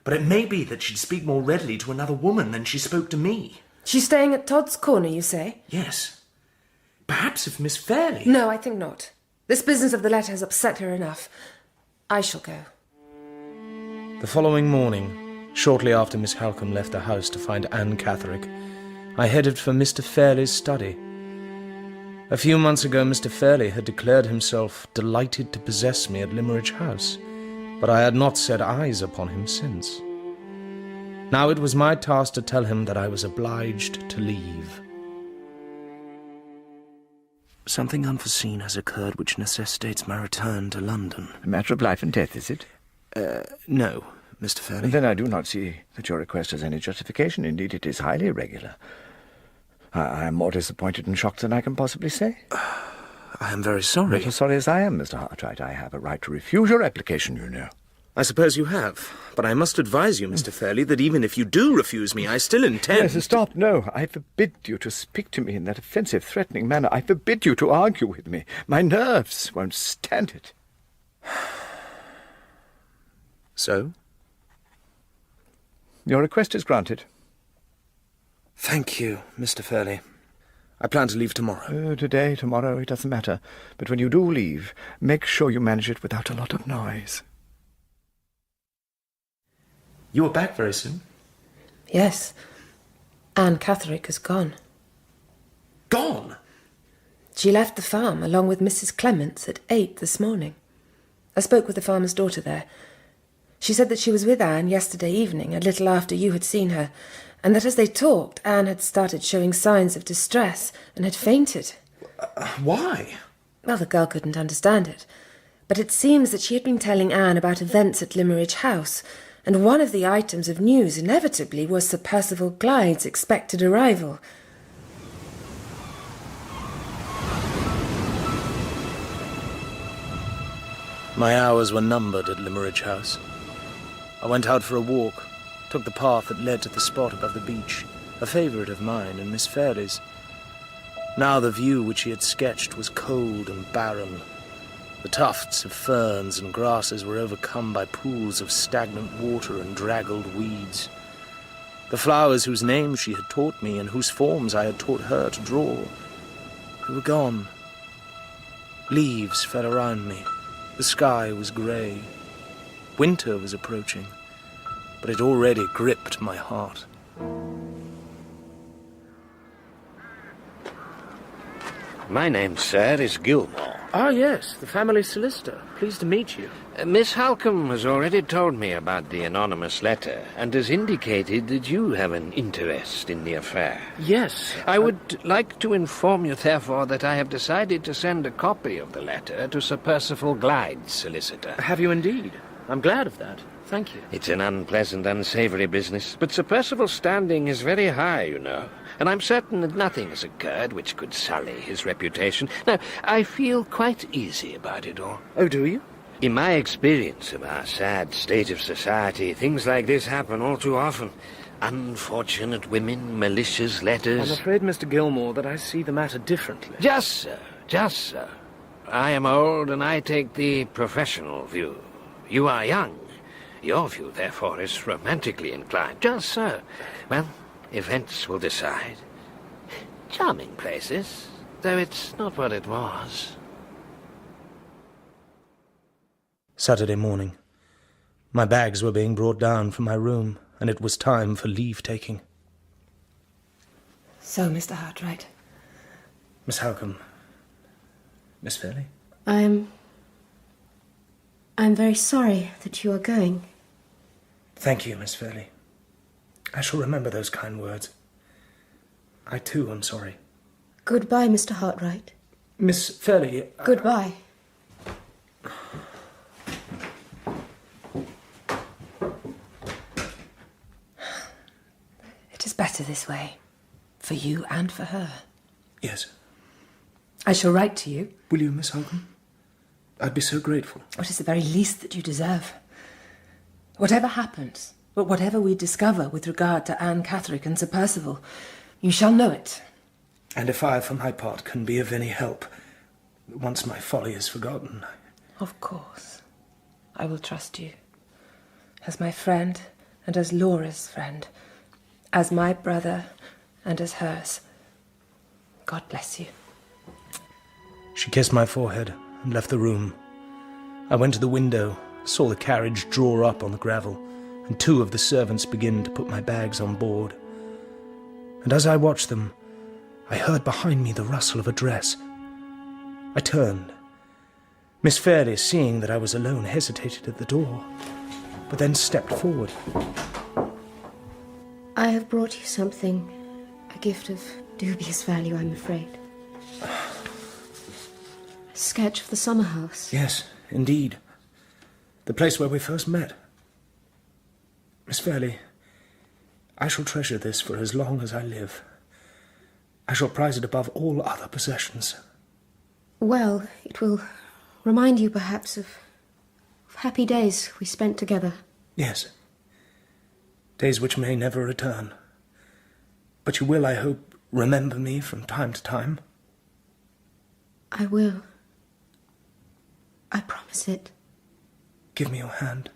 But it may be that she'd speak more readily to another woman than she spoke to me. She's staying at Todd's Corner, you say? Yes. Perhaps if Miss Fairley... No, I think not. This business of the letter has upset her enough. I shall go. The following morning, shortly after Miss Halcombe left the house to find Anne Catherick, I headed for Mr. Fairley's study. A few months ago, Mr. Fairley had declared himself delighted to possess me at Limmeridge House, but I had not set eyes upon him since. Now it was my task to tell him that I was obliged to leave. Something unforeseen has occurred which necessitates my return to London. A matter of life and death, is it? No, Mr. Fairley. Then I do not see that your request has any justification. Indeed, it is highly irregular. I am more disappointed and shocked than I can possibly say. I am very sorry. Not as sorry as I am, Mr. Hartright. I have a right to refuse your application, you know. I suppose you have, but I must advise you, Mr. Fairley, that even if you do refuse me, I still intend... Yes, stop, no. I forbid you to speak to me in that offensive, threatening manner. I forbid you to argue with me. My nerves won't stand it. So? Your request is granted. Thank you, Mr. Fairley. I plan to leave tomorrow. Today, tomorrow, it doesn't matter. But when you do leave, make sure you manage it without a lot of noise. You are back very soon. Yes. Anne Catherick is gone. Gone? She left the farm along with Mrs. Clements at 8 this morning. I spoke with the farmer's daughter there. She said that she was with Anne yesterday evening, a little after you had seen her, and that as they talked, Anne had started showing signs of distress and had fainted. Why? Well, the girl couldn't understand it, but it seems that she had been telling Anne about events at Limmeridge House, and one of the items of news inevitably was Sir Perceval Glyde's expected arrival. My hours were numbered at Limmeridge House. I went out for a walk, took the path that led to the spot above the beach, a favourite of mine and Miss Fairley's. Now the view which he had sketched was cold and barren. The tufts of ferns and grasses were overcome by pools of stagnant water and draggled weeds. The flowers whose names she had taught me and whose forms I had taught her to draw, they were gone. Leaves fell around me. The sky was grey. Winter was approaching, but it already gripped my heart. My name, sir, is Gilmore. Ah, yes, the family solicitor. Pleased to meet you. Miss Halcombe has already told me about the anonymous letter and has indicated that you have an interest in the affair. Yes. I would like to inform you, therefore, that I have decided to send a copy of the letter to Sir Perceval Glyde's solicitor. Have you indeed? I'm glad of that. Thank you. It's an unpleasant, unsavoury business, but Sir Perceval's standing is very high, you know, and I'm certain that nothing has occurred which could sully his reputation. Now, I feel quite easy about it all. Oh, do you? In my experience of our sad state of society, things like this happen all too often. Unfortunate women, malicious letters. I'm afraid, Mr. Gilmore, that I see the matter differently. Just so, just so. I am old and I take the professional view. You are young. Your view, therefore, is romantically inclined. Just so. Well, events will decide. Charming places, though it's not what it was. Saturday morning. My bags were being brought down from my room, and it was time for leave-taking. So, Mr. Hartright. Miss Halcombe. Miss Fairley? I'm very sorry that you are going. Thank you, Miss Fairley. I shall remember those kind words. I, too, am sorry. Goodbye, Mr. Hartright. Miss Fairley... Goodbye. It is better this way, for you and for her. Yes. I shall write to you. Will you, Miss Halcombe? I'd be so grateful. It is the very least that you deserve. Whatever happens, whatever we discover with regard to Anne Catherick and Sir Perceval, you shall know it. And if I, for my part, can be of any help, once my folly is forgotten... Of course. I will trust you. As my friend and as Laura's friend. As my brother and as hers. God bless you. She kissed my forehead and left the room. I went to the window, saw the carriage draw up on the gravel, and two of the servants begin to put my bags on board. And as I watched them, I heard behind me the rustle of a dress. I turned. Miss Fairley, seeing that I was alone, hesitated at the door, but then stepped forward. I have brought you something, a gift of dubious value, I'm afraid. A sketch of the summer house. Yes, indeed. The place where we first met. Miss Fairley, I shall treasure this for as long as I live. I shall prize it above all other possessions. Well, it will remind you perhaps of happy days we spent together. Yes. Days which may never return. But you will, I hope, remember me from time to time. I will. I promise it. Give me your hand.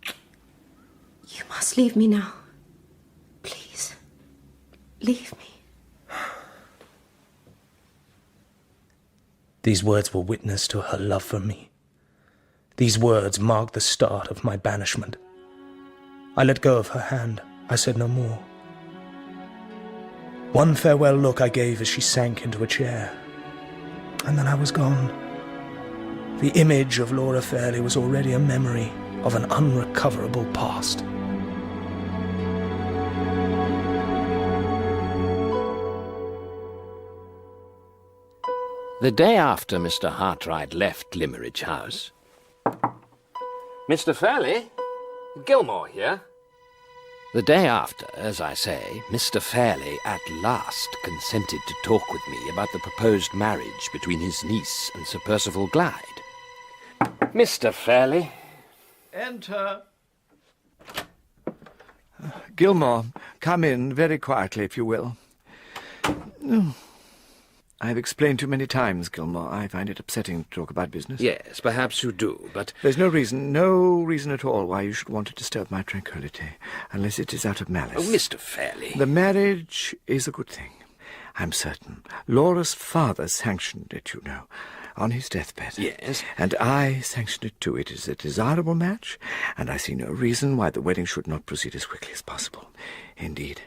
You must leave me now. Please. Leave me. These words were witness to her love for me. These words marked the start of my banishment. I let go of her hand. I said no more. One farewell look I gave as she sank into a chair, and then I was gone. The image of Laura Fairley was already a memory of an unrecoverable past. The day after Mr. Hartright left Limmeridge House... Mr. Fairley? Gilmore here. The day after, as I say, Mr. Fairley at last consented to talk with me about the proposed marriage between his niece and Sir Perceval Glyde. Mr. Fairley. Enter. Gilmore, come in very quietly, if you will. I've explained too many times, Gilmore. I find it upsetting to talk about business. Yes, perhaps you do, but... There's no reason at all why you should want to disturb my tranquillity, unless it is out of malice. Oh, Mr. Fairley. The marriage is a good thing, I'm certain. Laura's father sanctioned it, you know, on his deathbed. Yes. And I sanctioned it too. It is a desirable match, and I see no reason why the wedding should not proceed as quickly as possible. Indeed,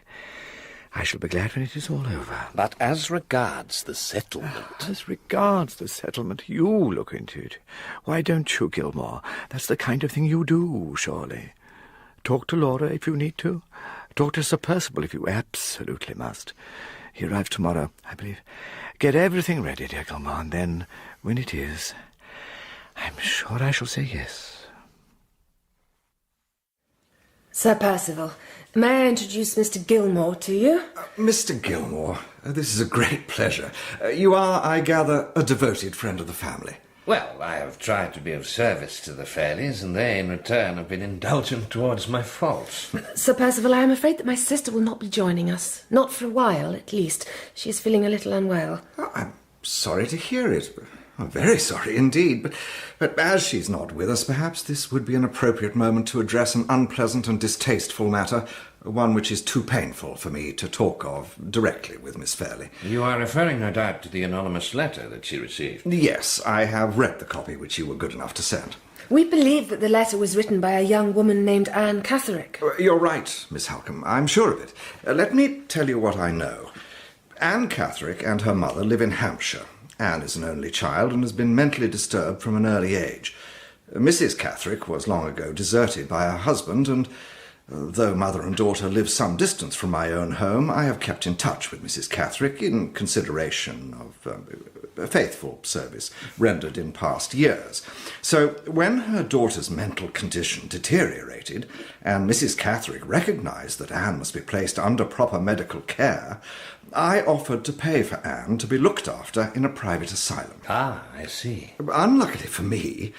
I shall be glad when it is all over. But as regards the settlement... As regards the settlement, you look into it. Why don't you, Gilmore? That's the kind of thing you do, surely. Talk to Laura if you need to. Talk to Sir Perceval if you absolutely must. He arrives tomorrow, I believe. Get everything ready, dear Gilmore, and then, when it is, I'm sure I shall say yes. Sir Perceval, may I introduce Mr. Gilmore to you? Mr. Gilmore, this is a great pleasure. You are, I gather, a devoted friend of the family. Well, I have tried to be of service to the Fairleys, and they, in return, have been indulgent towards my faults. Sir Perceval, I am afraid that my sister will not be joining us. Not for a while, at least. She is feeling a little unwell. Oh, I'm sorry to hear it. I'm very sorry indeed, but as she's not with us, perhaps this would be an appropriate moment to address an unpleasant and distasteful matter, one which is too painful for me to talk of directly with Miss Fairley. You are referring, no doubt, to the anonymous letter that she received. Yes, I have read the copy which you were good enough to send. We believe that the letter was written by a young woman named Anne Catherick. You're right, Miss Halcombe. I'm sure of it. Let me tell you what I know. Anne Catherick and her mother live in Hampshire. Anne is an only child and has been mentally disturbed from an early age. Mrs. Catherick was long ago deserted by her husband, and though mother and daughter live some distance from my own home, I have kept in touch with Mrs. Catherick in consideration of faithful service rendered in past years. So when her daughter's mental condition deteriorated, and Mrs. Catherick recognised that Anne must be placed under proper medical care, I offered to pay for Anne to be looked after in a private asylum. Ah, I see. Unluckily for me,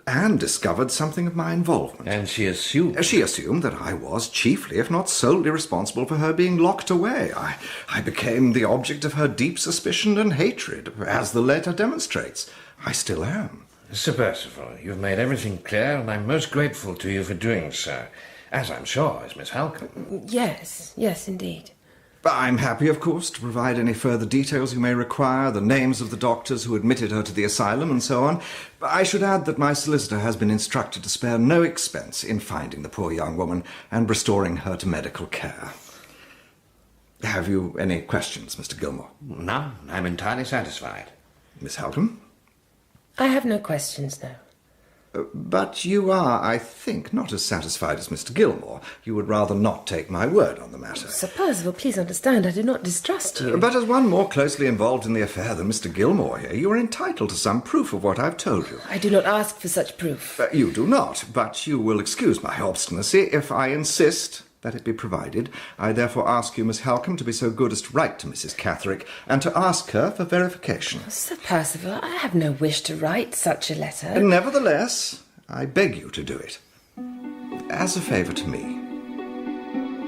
Anne discovered something of my involvement. And she assumed? She assumed that I was chiefly, if not solely, responsible for her being locked away. I became the object of her deep suspicion and hatred, as the letter demonstrates. I still am. Sir Perceval, you've made everything clear, and I'm most grateful to you for doing so, as I'm sure is Miss Halcombe. Yes, indeed. I'm happy, of course, to provide any further details you may require, the names of the doctors who admitted her to the asylum and so on. I should add that my solicitor has been instructed to spare no expense in finding the poor young woman and restoring her to medical care. Have you any questions, Mr. Gilmore? None. I'm entirely satisfied. Miss Halcombe? I have no questions now. But you are, I think, not as satisfied as Mr. Gilmore. You would rather not take my word on the matter. Sir Perceval, please understand, I do not distrust you. But as one more closely involved in the affair than Mr. Gilmore here, you are entitled to some proof of what I've told you. I do not ask for such proof. You do not, but you will excuse my obstinacy if I insist that it be provided. I therefore ask you, Miss Halcombe, to be so good as to write to Mrs. Catherick and to ask her for verification. Sir Perceval, I have no wish to write such a letter. Nevertheless, I beg you to do it. As a favour to me.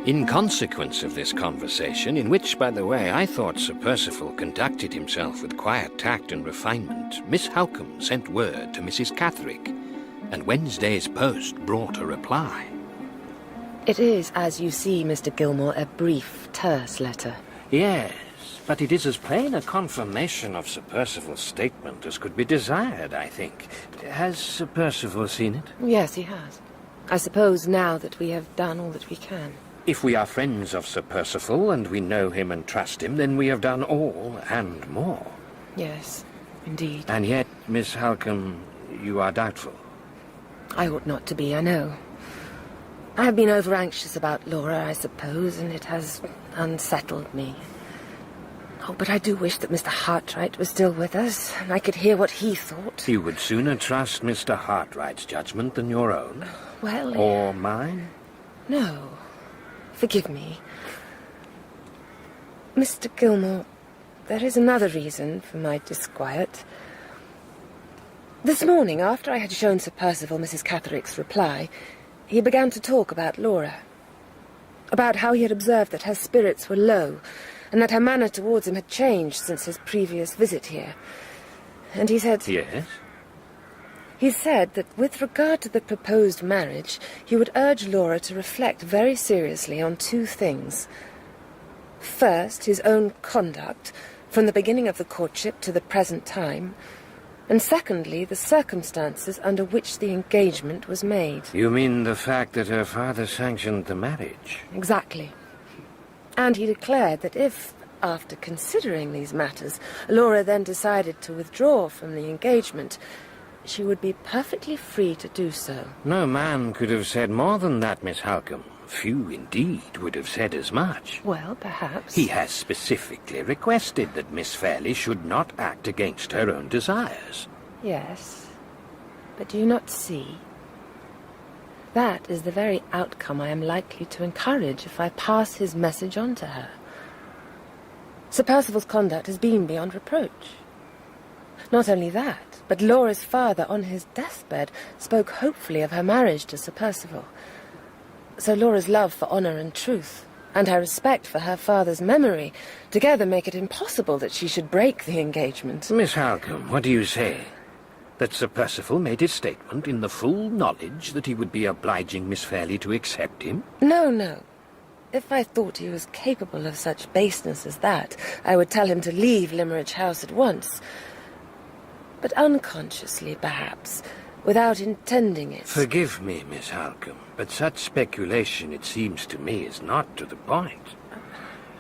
In consequence of this conversation, in which, by the way, I thought Sir Perceval conducted himself with quiet tact and refinement, Miss Halcombe sent word to Mrs. Catherick, and Wednesday's post brought a reply. It is, as you see, Mr. Gilmore, a brief, terse letter. Yes, but it is as plain a confirmation of Sir Perceval's statement as could be desired, I think. Has Sir Perceval seen it? Yes, he has. I suppose now that we have done all that we can. If we are friends of Sir Perceval, and we know him and trust him, then we have done all and more. Yes, indeed. And yet, Miss Halcombe, you are doubtful. I ought not to be, I know. I have been over-anxious about Laura, I suppose, and it has unsettled me. Oh, but I do wish that Mr. Hartright was still with us, and I could hear what he thought. You would sooner trust Mr. Hartright's judgment than your own? Well... Or mine? No. Forgive me. Mr. Gilmore, there is another reason for my disquiet. This morning, after I had shown Sir Perceval Mrs. Catherick's reply, he began to talk about Laura. About how he had observed that her spirits were low, and that her manner towards him had changed since his previous visit here. And he said... Yes? He said that with regard to the proposed marriage, he would urge Laura to reflect very seriously on two things. First, his own conduct, from the beginning of the courtship to the present time, and secondly, the circumstances under which the engagement was made. You mean the fact that her father sanctioned the marriage? Exactly. And he declared that if, after considering these matters, Laura then decided to withdraw from the engagement, she would be perfectly free to do so. No man could have said more than that, Miss Halcombe. Few, indeed, would have said as much. Well, perhaps. He has specifically requested that Miss Fairley should not act against her own desires. Yes, but do you not see? That is the very outcome I am likely to encourage if I pass his message on to her. Sir Perceval's conduct has been beyond reproach. Not only that, but Laura's father, on his deathbed, spoke hopefully of her marriage to Sir Perceval. So Laura's love for honour and truth, and her respect for her father's memory, together make it impossible that she should break the engagement. Miss Halcombe, what do you say? That Sir Perceval made his statement in the full knowledge that he would be obliging Miss Fairley to accept him? No, no. If I thought he was capable of such baseness as that, I would tell him to leave Limmeridge House at once. But unconsciously, perhaps, without intending it. Forgive me, Miss Halcombe, but such speculation, it seems to me, is not to the point.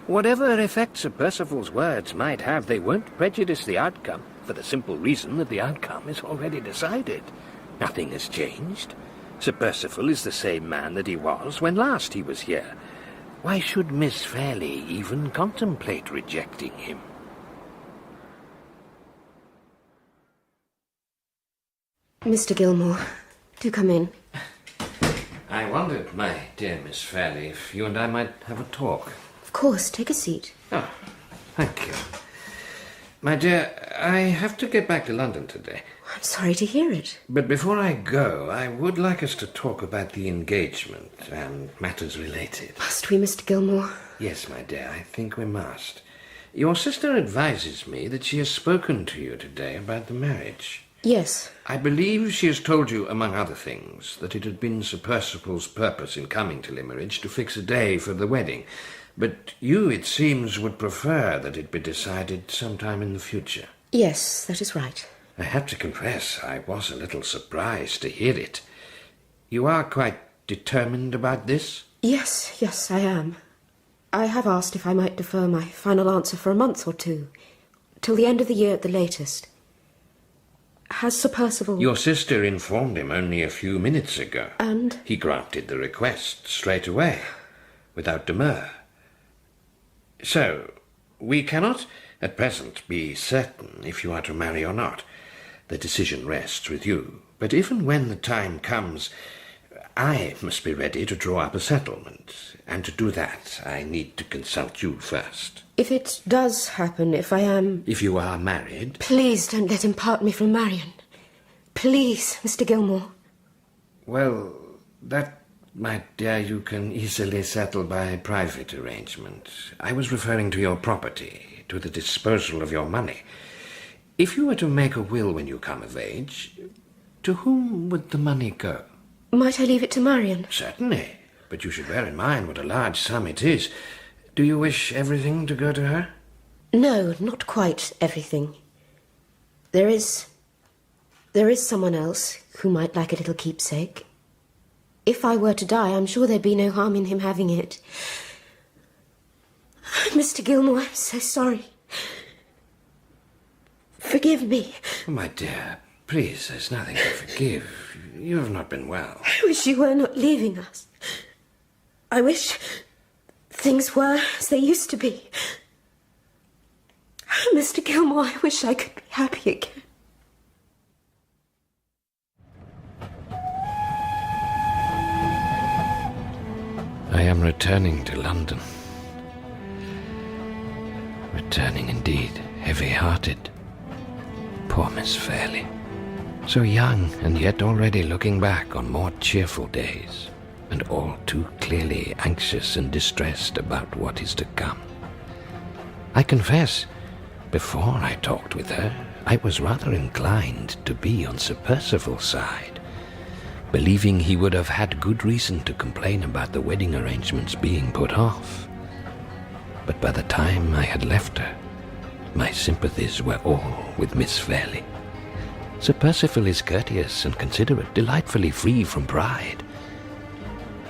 Whatever effect Sir Perceval's words might have, they won't prejudice the outcome, for the simple reason that the outcome is already decided. Nothing has changed. Sir Perceval is the same man that he was when last he was here. Why should Miss Fairley even contemplate rejecting him? Mr. Gilmore, do come in. I wondered, my dear Miss Fairley, if you and I might have a talk. Of course, take a seat. Oh, thank you. My dear, I have to get back to London today. I'm sorry to hear it. But before I go, I would like us to talk about the engagement and matters related. Must we, Mr. Gilmore? Yes, my dear, I think we must. Your sister advises me that she has spoken to you today about the marriage. Yes. I believe she has told you, among other things, that it had been Sir Perceval's purpose in coming to Limmeridge to fix a day for the wedding. But you, it seems, would prefer that it be decided sometime in the future. Yes, that is right. I have to confess I was a little surprised to hear it. You are quite determined about this? Yes, I am. I have asked if I might defer my final answer for a month or two, till the end of the year at the latest. Has Sir Perceval... Your sister informed him only a few minutes ago. And? He granted the request straight away, without demur. So, we cannot at present be certain if you are to marry or not. The decision rests with you. But even when the time comes, I must be ready to draw up a settlement. And to do that, I need to consult you first. If it does happen, if I am... If you are married... Please don't let him part me from Marian. Please, Mr. Gilmore. Well, that, my dear, you can easily settle by private arrangement. I was referring to your property, to the disposal of your money. If you were to make a will when you come of age, to whom would the money go? Might I leave it to Marian? Certainly, but you should bear in mind what a large sum it is. Do you wish everything to go to her? No, not quite everything. There is someone else who might like a little keepsake. If I were to die, I'm sure there'd be no harm in him having it. Mr. Gilmore, I'm so sorry. Forgive me. Oh, my dear, please, there's nothing to forgive. You have not been well. I wish you were not leaving us. I wish things were as they used to be. Mr. Gilmore, I wish I could be happy again. I am returning to London. Returning indeed, heavy-hearted. Poor Miss Fairley. So young, and yet already looking back on more cheerful days, and all too clearly anxious and distressed about what is to come. I confess, before I talked with her, I was rather inclined to be on Sir Perceval's side, believing he would have had good reason to complain about the wedding arrangements being put off. But by the time I had left her, my sympathies were all with Miss Fairley. Sir Perceval is courteous and considerate, delightfully free from pride.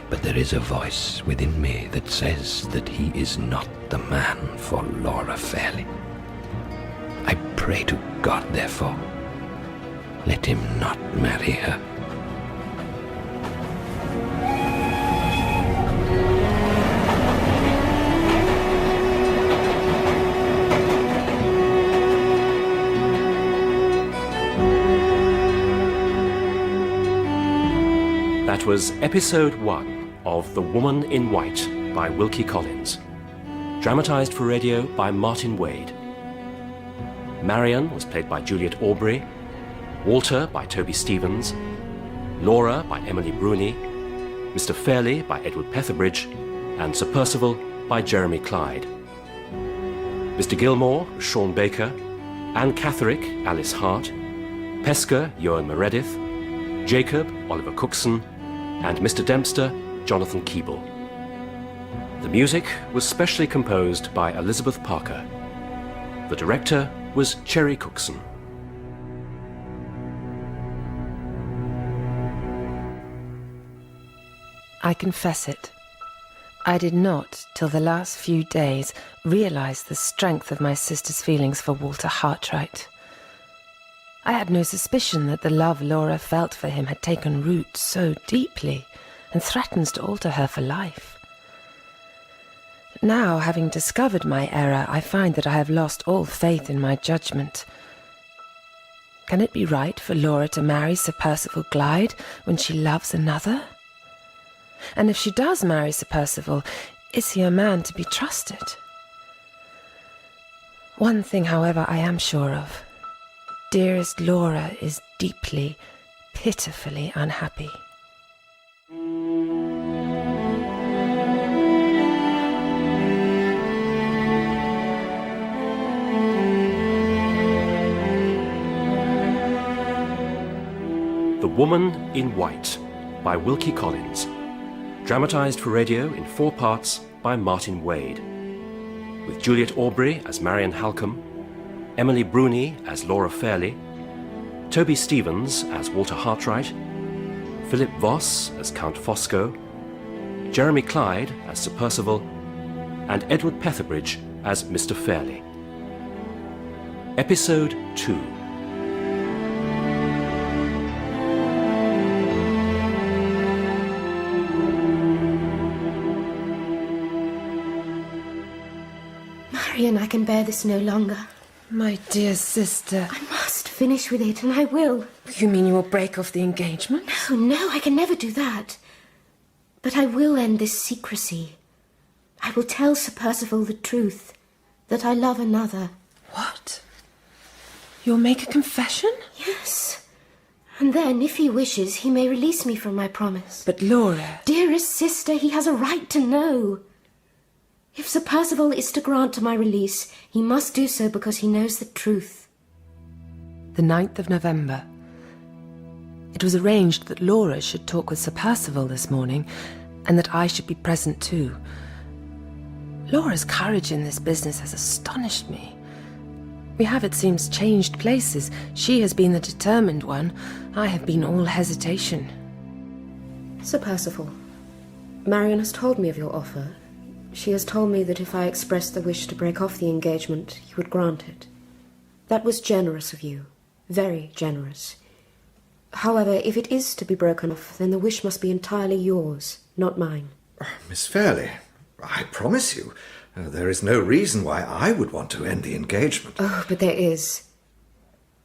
But there is a voice within me that says that he is not the man for Laura Fairley. I pray to God, therefore, let him not marry her. That was episode 1 of The Woman in White by Wilkie Collins, dramatised for radio by Martin Wade. Marian was played by Juliet Aubrey, Walter by Toby Stevens, Laura by Emily Bruni, Mr. Fairley by Edward Petherbridge, and Sir Perceval by Jeremy Clyde. Mr. Gilmore, Sean Baker, Anne Catherick, Alice Hart, Pesca, Ewan Meredith, Jacob, Oliver Cookson, and Mr. Dempster, Jonathan Keeble. The music was specially composed by Elizabeth Parker. The director was Cherry Cookson. I confess it. I did not, till the last few days, realise the strength of my sister's feelings for Walter Hartwright. I had no suspicion that the love Laura felt for him had taken root so deeply and threatens to alter her for life. Now, having discovered my error, I find that I have lost all faith in my judgment. Can it be right for Laura to marry Sir Perceval Glyde when she loves another? And if she does marry Sir Perceval, is he a man to be trusted? One thing, however, I am sure of. Dearest Laura is deeply, pitifully unhappy. The Woman in White by Wilkie Collins, dramatised for radio in 4 parts by Martin Wade, with Juliet Aubrey as Marian Halcombe, Emily Bruni as Laura Fairley, Toby Stevens as Walter Hartwright, Philip Voss as Count Fosco, Jeremy Clyde as Sir Perceval, and Edward Petherbridge as Mr. Fairley. Episode 2. Marian, I can bear this no longer. My dear sister. I must finish with it, and I will. You mean you will break off the engagement? No, I can never do that. But I will end this secrecy. I will tell Sir Perceval the truth, that I love another. What? You'll make a confession? Yes. And then, if he wishes, he may release me from my promise. But Laura... Dearest sister, he has a right to know. If Sir Perceval is to grant my release, he must do so because he knows the truth. The 9th of November. It was arranged that Laura should talk with Sir Perceval this morning, and that I should be present too. Laura's courage in this business has astonished me. We have, it seems, changed places. She has been the determined one. I have been all hesitation. Sir Perceval, Marian has told me of your offer. She has told me that if I expressed the wish to break off the engagement, you would grant it. That was generous of you. Very generous. However, if it is to be broken off, then the wish must be entirely yours, not mine. Miss Fairley, I promise you, there is no reason why I would want to end the engagement. Oh, but there is.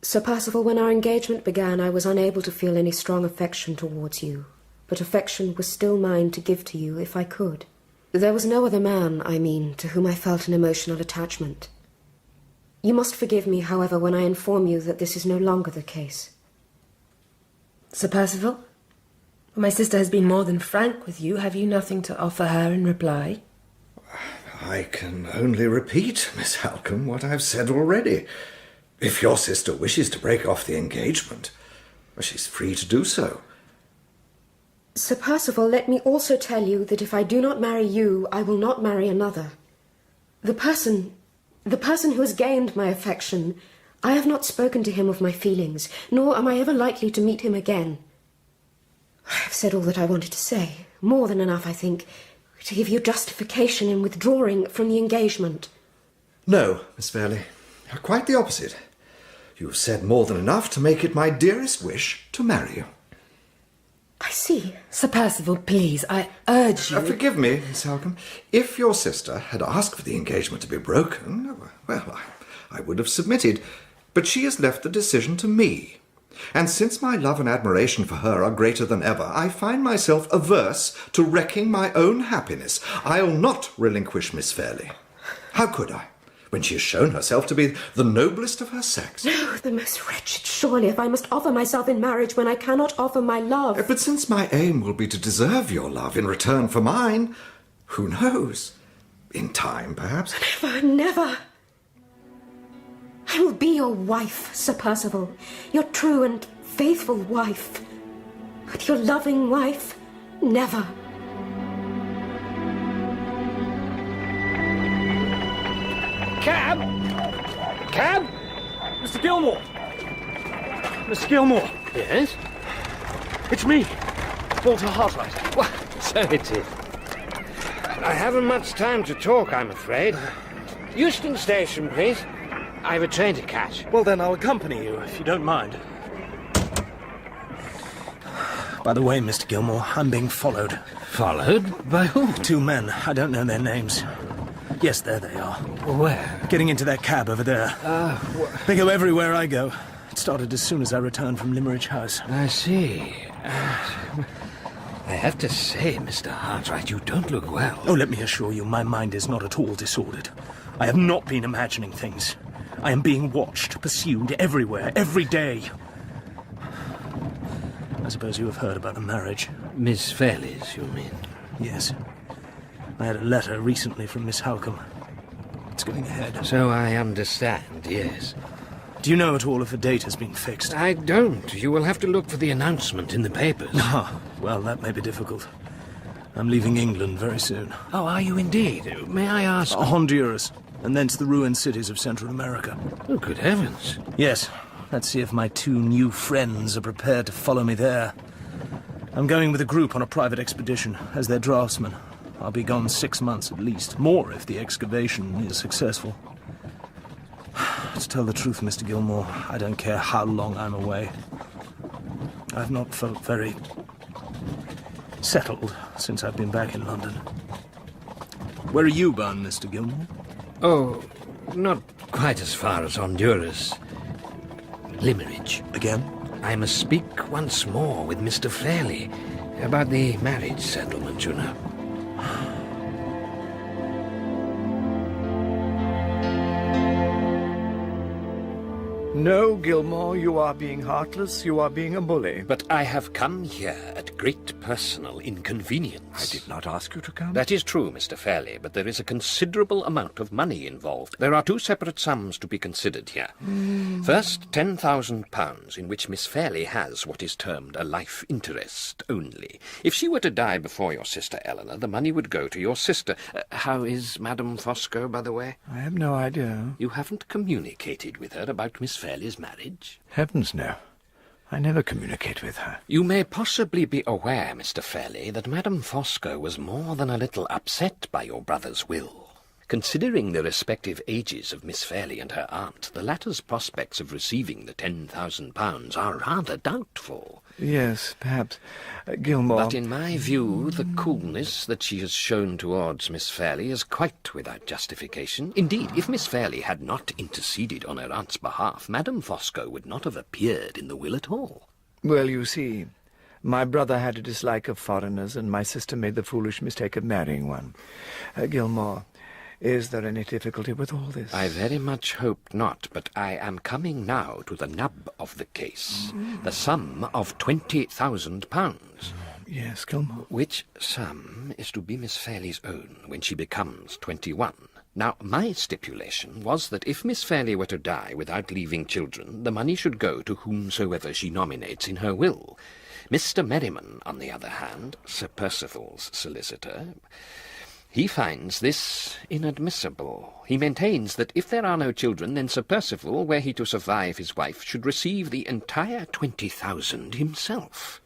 Sir Perceval, when our engagement began, I was unable to feel any strong affection towards you, but affection was still mine to give to you if I could. There was no other man, I mean, to whom I felt an emotional attachment. You must forgive me, however, when I inform you that this is no longer the case. Sir Perceval, my sister has been more than frank with you. Have you nothing to offer her in reply? I can only repeat, Miss Halcombe, what I've said already. If your sister wishes to break off the engagement, she's free to do so. Sir Perceval, let me also tell you that if I do not marry you, I will not marry another. The person who has gained my affection, I have not spoken to him of my feelings, nor am I ever likely to meet him again. I have said all that I wanted to say, more than enough, I think, to give you justification in withdrawing from the engagement. No, Miss Fairley, quite the opposite. You have said more than enough to make it my dearest wish to marry you. I see. Sir Perceval, please, I urge you... Forgive me, Miss Halcombe. If your sister had asked for the engagement to be broken, well, I would have submitted. But she has left the decision to me. And since my love and admiration for her are greater than ever, I find myself averse to wrecking my own happiness. I'll not relinquish Miss Fairley. How could I, when she has shown herself to be the noblest of her sex? No, the most wretched, surely, if I must offer myself in marriage when I cannot offer my love. But since my aim will be to deserve your love in return for mine, who knows? In time, perhaps? Never, never. I will be your wife, Sir Perceval, your true and faithful wife. But your loving wife, never. Cab! Cab! Mr. Gilmore! Mr. Gilmore! Yes? It's me, Walter Hartwright. What? So it is. I haven't much time to talk, I'm afraid. Euston Station, please. I have a train to catch. Well, then I'll accompany you, if you don't mind. By the way, Mr. Gilmore, I'm being followed. Followed? By whom? Two men. I don't know their names. Yes, there they are. Where? Getting into their cab over there. They go everywhere I go. It started as soon as I returned from Limmeridge House. I see. I have to say, Mr. Hartwright, you don't look well. Oh, let me assure you, my mind is not at all disordered. I have not been imagining things. I am being watched, pursued everywhere, every day. I suppose you have heard about the marriage. Miss Fairley's, you mean? Yes. I had a letter recently from Miss Halcombe. It's going ahead. So I understand, yes. Do you know at all if a date has been fixed? I don't. You will have to look for the announcement in the papers. Ah, well, that may be difficult. I'm leaving England very soon. Oh, are you indeed? May I ask? Honduras, and thence the ruined cities of Central America. Oh, good heavens. Yes. Let's see if my two new friends are prepared to follow me there. I'm going with a group on a private expedition as their draftsman. I'll be gone 6 months at least. More if the excavation is successful. To tell the truth, Mr. Gilmore, I don't care how long I'm away. I've not felt very settled since I've been back in London. Where are you bound, Mr. Gilmore? Oh, not quite as far as Honduras. Limmeridge. Again? I must speak once more with Mr. Fairley about the marriage settlement, you know. No, Gilmore, you are being heartless, you are being a bully. But I have come here at great personal inconvenience. I did not ask you to come. That is true, Mr. Fairley, but there is a considerable amount of money involved. There are two separate sums to be considered here. First, £10,000, in which Miss Fairley has what is termed a life interest only. If she were to die before your sister Eleanor, the money would go to your sister. How is Madame Fosco, by the way? I have no idea. You haven't communicated with her about Miss Fairley's marriage? Heavens, no. I never communicate with her. You may possibly be aware, Mr. Fairley, that Madame Fosco was more than a little upset by your brother's will. Considering the respective ages of Miss Fairley and her aunt, the latter's prospects of receiving the £10,000 are rather doubtful. Yes, perhaps. Gilmore... But in my view, the coolness that she has shown towards Miss Fairley is quite without justification. Indeed, if Miss Fairley had not interceded on her aunt's behalf, Madame Fosco would not have appeared in the will at all. Well, you see, my brother had a dislike of foreigners, and my sister made the foolish mistake of marrying one. Gilmore... is there any difficulty with all this? I very much hope not, but I am coming now to the nub of the case. The sum of £20,000. Yes, Gilmore. Which sum is to be Miss Fairley's own when she becomes 21. Now, my stipulation was that if Miss Fairley were to die without leaving children, the money should go to whomsoever she nominates in her will. Mr. Merriman, on the other hand, Sir Perceval's solicitor... he finds this inadmissible. He maintains that if there are no children, then Sir Perceval, were he to survive his wife, should receive the entire 20,000 himself.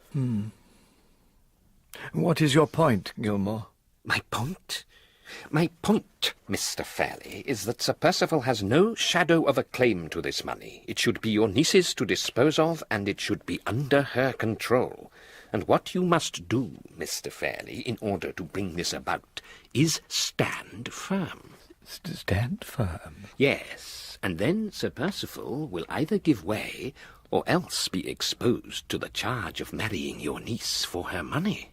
What is your point, Gilmore? My point? My point, Mr. Fairley, is that Sir Perceval has no shadow of a claim to this money. It should be your niece's to dispose of, and it should be under her control. And what you must do, Mr. Fairley, in order to bring this about, is stand firm. Stand firm? Yes, and then Sir Perceval will either give way, or else be exposed to the charge of marrying your niece for her money.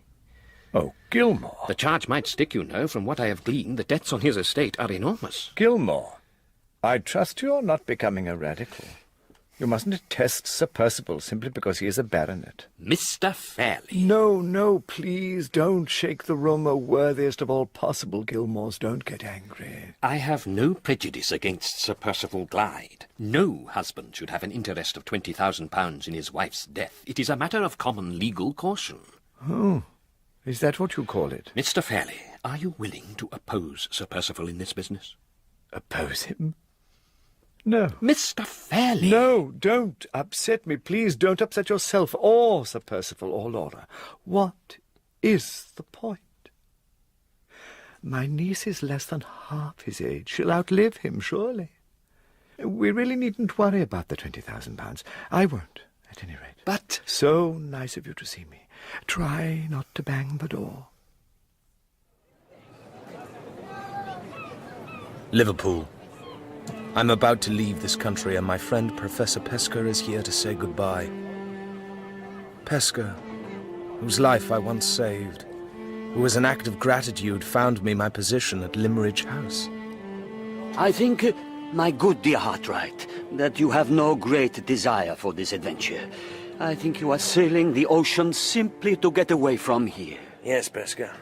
Oh, Gilmore. The charge might stick, you know. From what I have gleaned, the debts on his estate are enormous. Gilmore, I trust you're not becoming a radical. You mustn't detest Sir Perceval simply because he is a baronet. Mr. Fairley. No, please don't shake the room, O worthiest of all possible Gilmores. Don't get angry. I have no prejudice against Sir Perceval Glyde. No husband should have an interest of £20,000 in his wife's death. It is a matter of common legal caution. Oh, is that what you call it? Mr. Fairley, are you willing to oppose Sir Perceval in this business? Oppose him? No. Mr. Fairley! No, don't upset me. Please don't upset yourself, or Sir Perceval, or Laura. What is the point? My niece is less than half his age. She'll outlive him, surely. We really needn't worry about the £20,000. I won't, at any rate. But... So nice of you to see me. Try not to bang the door. Liverpool. I'm about to leave this country, and my friend Professor Pesca is here to say goodbye. Pesca, whose life I once saved, who as an act of gratitude found me my position at Limmeridge House. I think, my good dear Hartright, that you have no great desire for this adventure. I think you are sailing the ocean simply to get away from here. Yes, Pesca.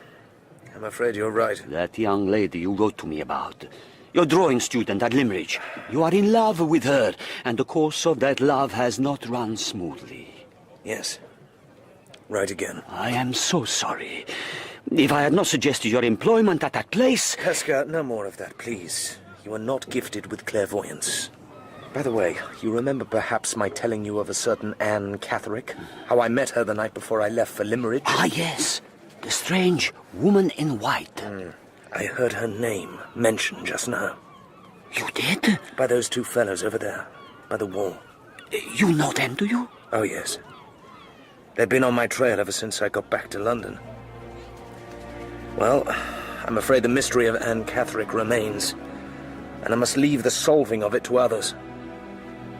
I'm afraid you're right. That young lady you wrote to me about, your drawing student at Limmeridge, you are in love with her, and the course of that love has not run smoothly. Yes. Right again. I am so sorry. If I had not suggested your employment at that place... Pesca, no more of that, please. You are not gifted with clairvoyance. By the way, you remember perhaps my telling you of a certain Anne Catherick? How I met her the night before I left for Limmeridge? Ah, yes. The strange woman in white. I heard her name mentioned just now. You did? By those two fellows over there, by the wall. You know them, do you? Oh, yes. They've been on my trail ever since I got back to London. Well, I'm afraid the mystery of Anne Catherick remains, and I must leave the solving of it to others.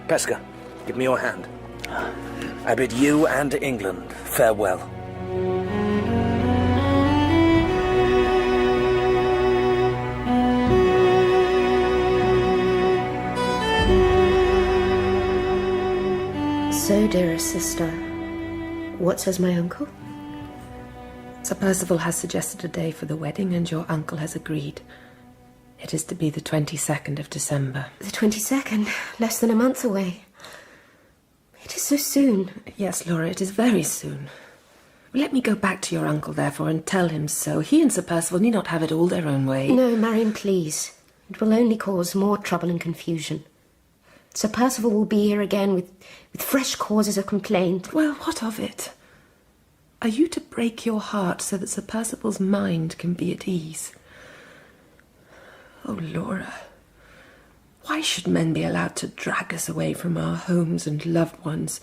Pesca, give me your hand. I bid you and England farewell. So, dearest sister, what says my uncle? Sir Perceval has suggested a day for the wedding, and your uncle has agreed. It is to be the 22nd of December. The 22nd? Less than a month away. It is so soon. Yes, Laura, it is very soon. Let me go back to your uncle, therefore, and tell him so. He and Sir Perceval need not have it all their own way. No, Marian, please. It will only cause more trouble and confusion. Sir Perceval will be here again with fresh causes of complaint. Well, what of it? Are you to break your heart so that Sir Perceval's mind can be at ease? Oh, Laura, why should men be allowed to drag us away from our homes and loved ones,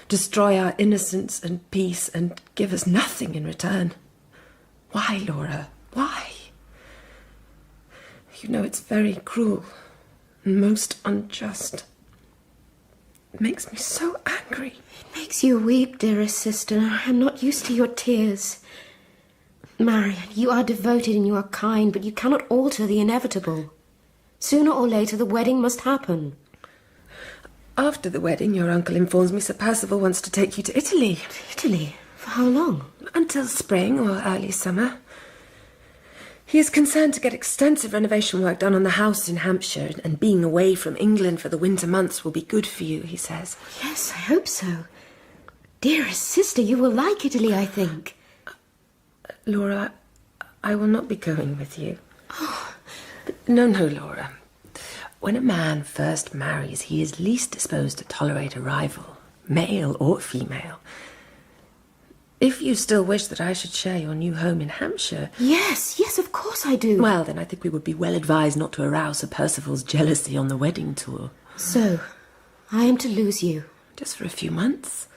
destroy our innocence and peace, and give us nothing in return? Why, Laura? Why? You know it's very cruel and most unjust. It makes me so angry. It makes you weep, dearest sister. I am not used to your tears. Marian, you are devoted and you are kind, but you cannot alter the inevitable. Sooner or later, the wedding must happen. After the wedding, your uncle informs me Sir Perceval wants to take you to Italy. Italy? For how long? Until spring or early summer. He is concerned to get extensive renovation work done on the house in Hampshire, and being away from England for the winter months will be good for you, he says. Yes, I hope so. Dearest sister, you will like Italy, I think. Laura, I will not be going with you. Oh. No, Laura. When a man first marries, he is least disposed to tolerate a rival, male or female. If you still wish that I should share your new home in Hampshire... Yes, of course I do. Well, then I think we would be well advised not to arouse Sir Perceval's jealousy on the wedding tour. So, I am to lose you? Just for a few months.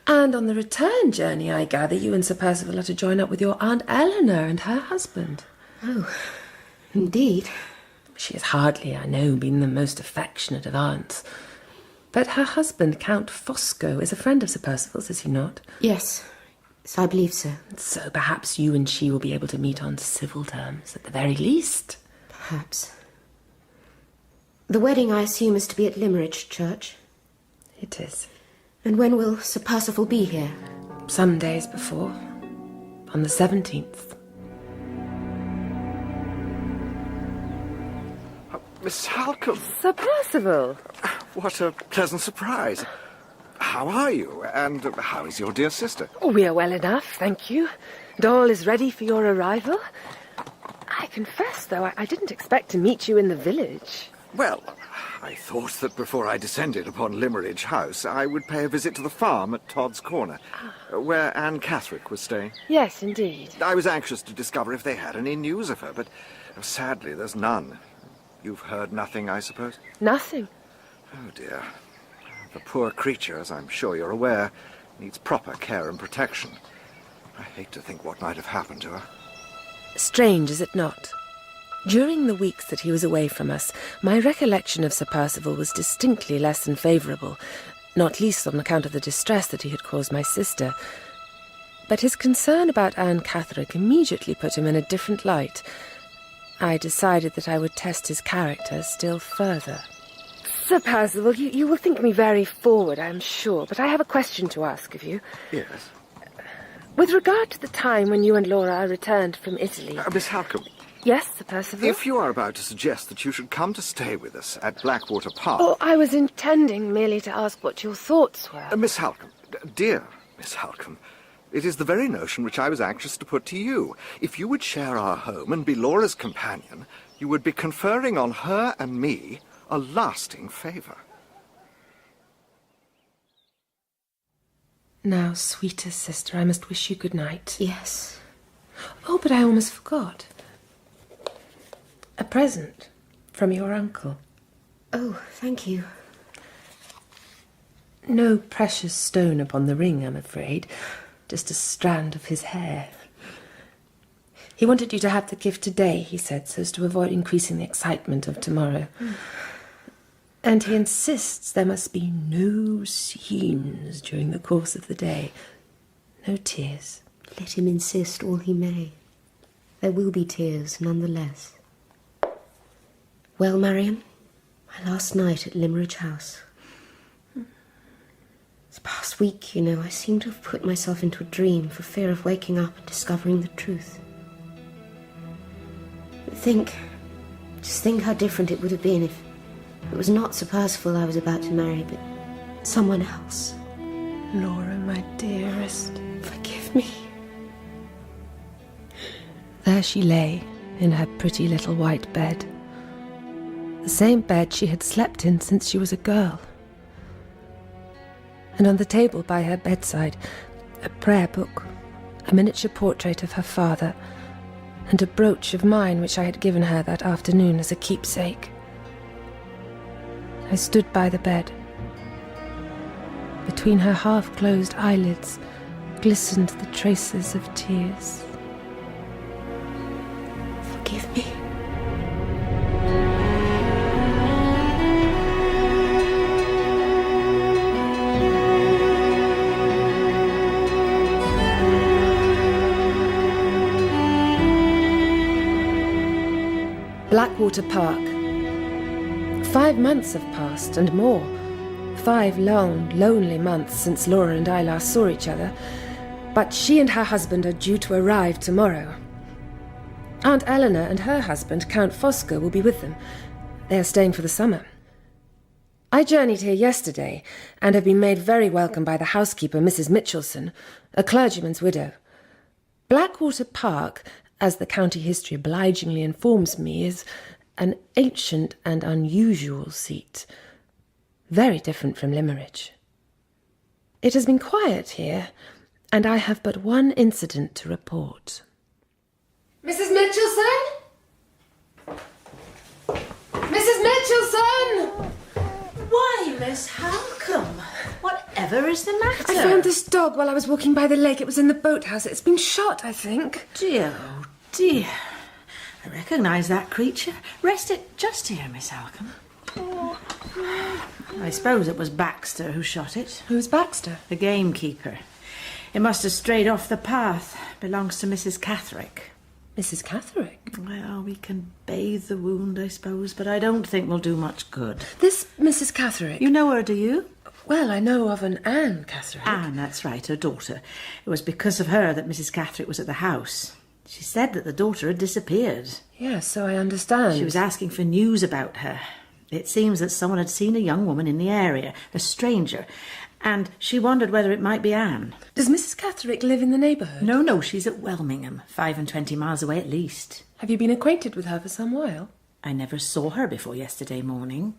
And on the return journey, I gather you and Sir Perceval are to join up with your Aunt Eleanor and her husband. Oh, indeed. She has hardly, I know, been the most affectionate of aunts. But her husband, Count Fosco, is a friend of Sir Perceval's, is he not? Yes, I believe so. So perhaps you and she will be able to meet on civil terms, at the very least. Perhaps. The wedding, I assume, is to be at Limmeridge Church? It is. And when will Sir Perceval be here? Some days before. On the 17th. Miss Halcombe. Sir Perceval. What a pleasant surprise. How are you? And how is your dear sister? Oh, we are well enough, thank you. And all is ready for your arrival. I confess, though, I didn't expect to meet you in the village. Well, I thought that before I descended upon Limmeridge House, I would pay a visit to the farm at Todd's Corner, where Anne Catherick was staying. Yes, indeed. I was anxious to discover if they had any news of her, but sadly there's none. You've heard nothing, I suppose? Nothing. Oh, dear. The poor creature, as I'm sure you're aware, needs proper care and protection. I hate to think what might have happened to her. Strange, is it not? During the weeks that he was away from us, my recollection of Sir Perceval was distinctly less than favourable, not least on account of the distress that he had caused my sister. But his concern about Anne Catherick immediately put him in a different light. I decided that I would test his character still further. Sir Perceval, you will think me very forward, I am sure, but I have a question to ask of you. Yes? With regard to the time when you and Laura returned from Italy... Miss Halcombe. Yes, Sir Perceval? If you are about to suggest that you should come to stay with us at Blackwater Park... Oh, I was intending merely to ask what your thoughts were. Miss Halcombe, dear Miss Halcombe, it is the very notion which I was anxious to put to you. If you would share our home and be Laura's companion, you would be conferring on her and me a lasting favour. Now, sweetest sister, I must wish you good night. Yes. Oh, but I almost forgot. A present from your uncle. Oh, thank you. No precious stone upon the ring, I'm afraid. Just a strand of his hair. He wanted you to have the gift today, he said, so as to avoid increasing the excitement of tomorrow. And he insists there must be no scenes during the course of the day. No tears. Let him insist all he may. There will be tears, nonetheless. Well, Marian, my last night at Limmeridge House. This past week, you know, I seem to have put myself into a dream for fear of waking up and discovering the truth. Just think how different it would have been if it was not Sir Perceval I was about to marry, but someone else. Laura, my dearest. Forgive me. There she lay, in her pretty little white bed. the same bed she had slept in since she was a girl. And on the table by her bedside, a prayer book, a miniature portrait of her father, and a brooch of mine which I had given her that afternoon as a keepsake. I stood by the bed. Between her half-closed eyelids glistened the traces of tears. Forgive me. Blackwater Park. 5 months have passed, and more. 5 long, lonely months since Laura and I last saw each other, but she and her husband are due to arrive tomorrow. Aunt Eleanor and her husband, Count Fosco, will be with them. They are staying for the summer. I journeyed here yesterday, and have been made very welcome by the housekeeper, Mrs. Mitchelson, a clergyman's widow. Blackwater Park, as the county history obligingly informs me, is an ancient and unusual seat, very different from Limerick. It has been quiet here, and I have but one incident to report. Mrs. Mitchelson? Mrs. Mitchelson! Why, Miss Halcombe? Whatever is the matter? I found this dog while I was walking by the lake. It was in the boathouse. It's been shot, I think. Dear, oh dear. I recognise that creature. Rest it just here, Miss Halcombe. I suppose it was Baxter who shot it. Who's Baxter? The gamekeeper. It must have strayed off the path. Belongs to Mrs. Catherick. Mrs. Catherick? Well, we can bathe the wound, I suppose, but I don't think we'll do much good. This Mrs. Catherick? You know her, do you? Well, I know of an Anne Catherick. Anne, that's right, her daughter. It was because of her that Mrs. Catherick was at the house. She said that the daughter had disappeared. Yes, so I understand. She was asking for news about her. It seems that someone had seen a young woman in the area, a stranger, and she wondered whether it might be Anne. Does Mrs. Catherick live in the neighbourhood? No, she's at Welmingham, 25 miles away at least. Have you been acquainted with her for some while? I never saw her before yesterday morning,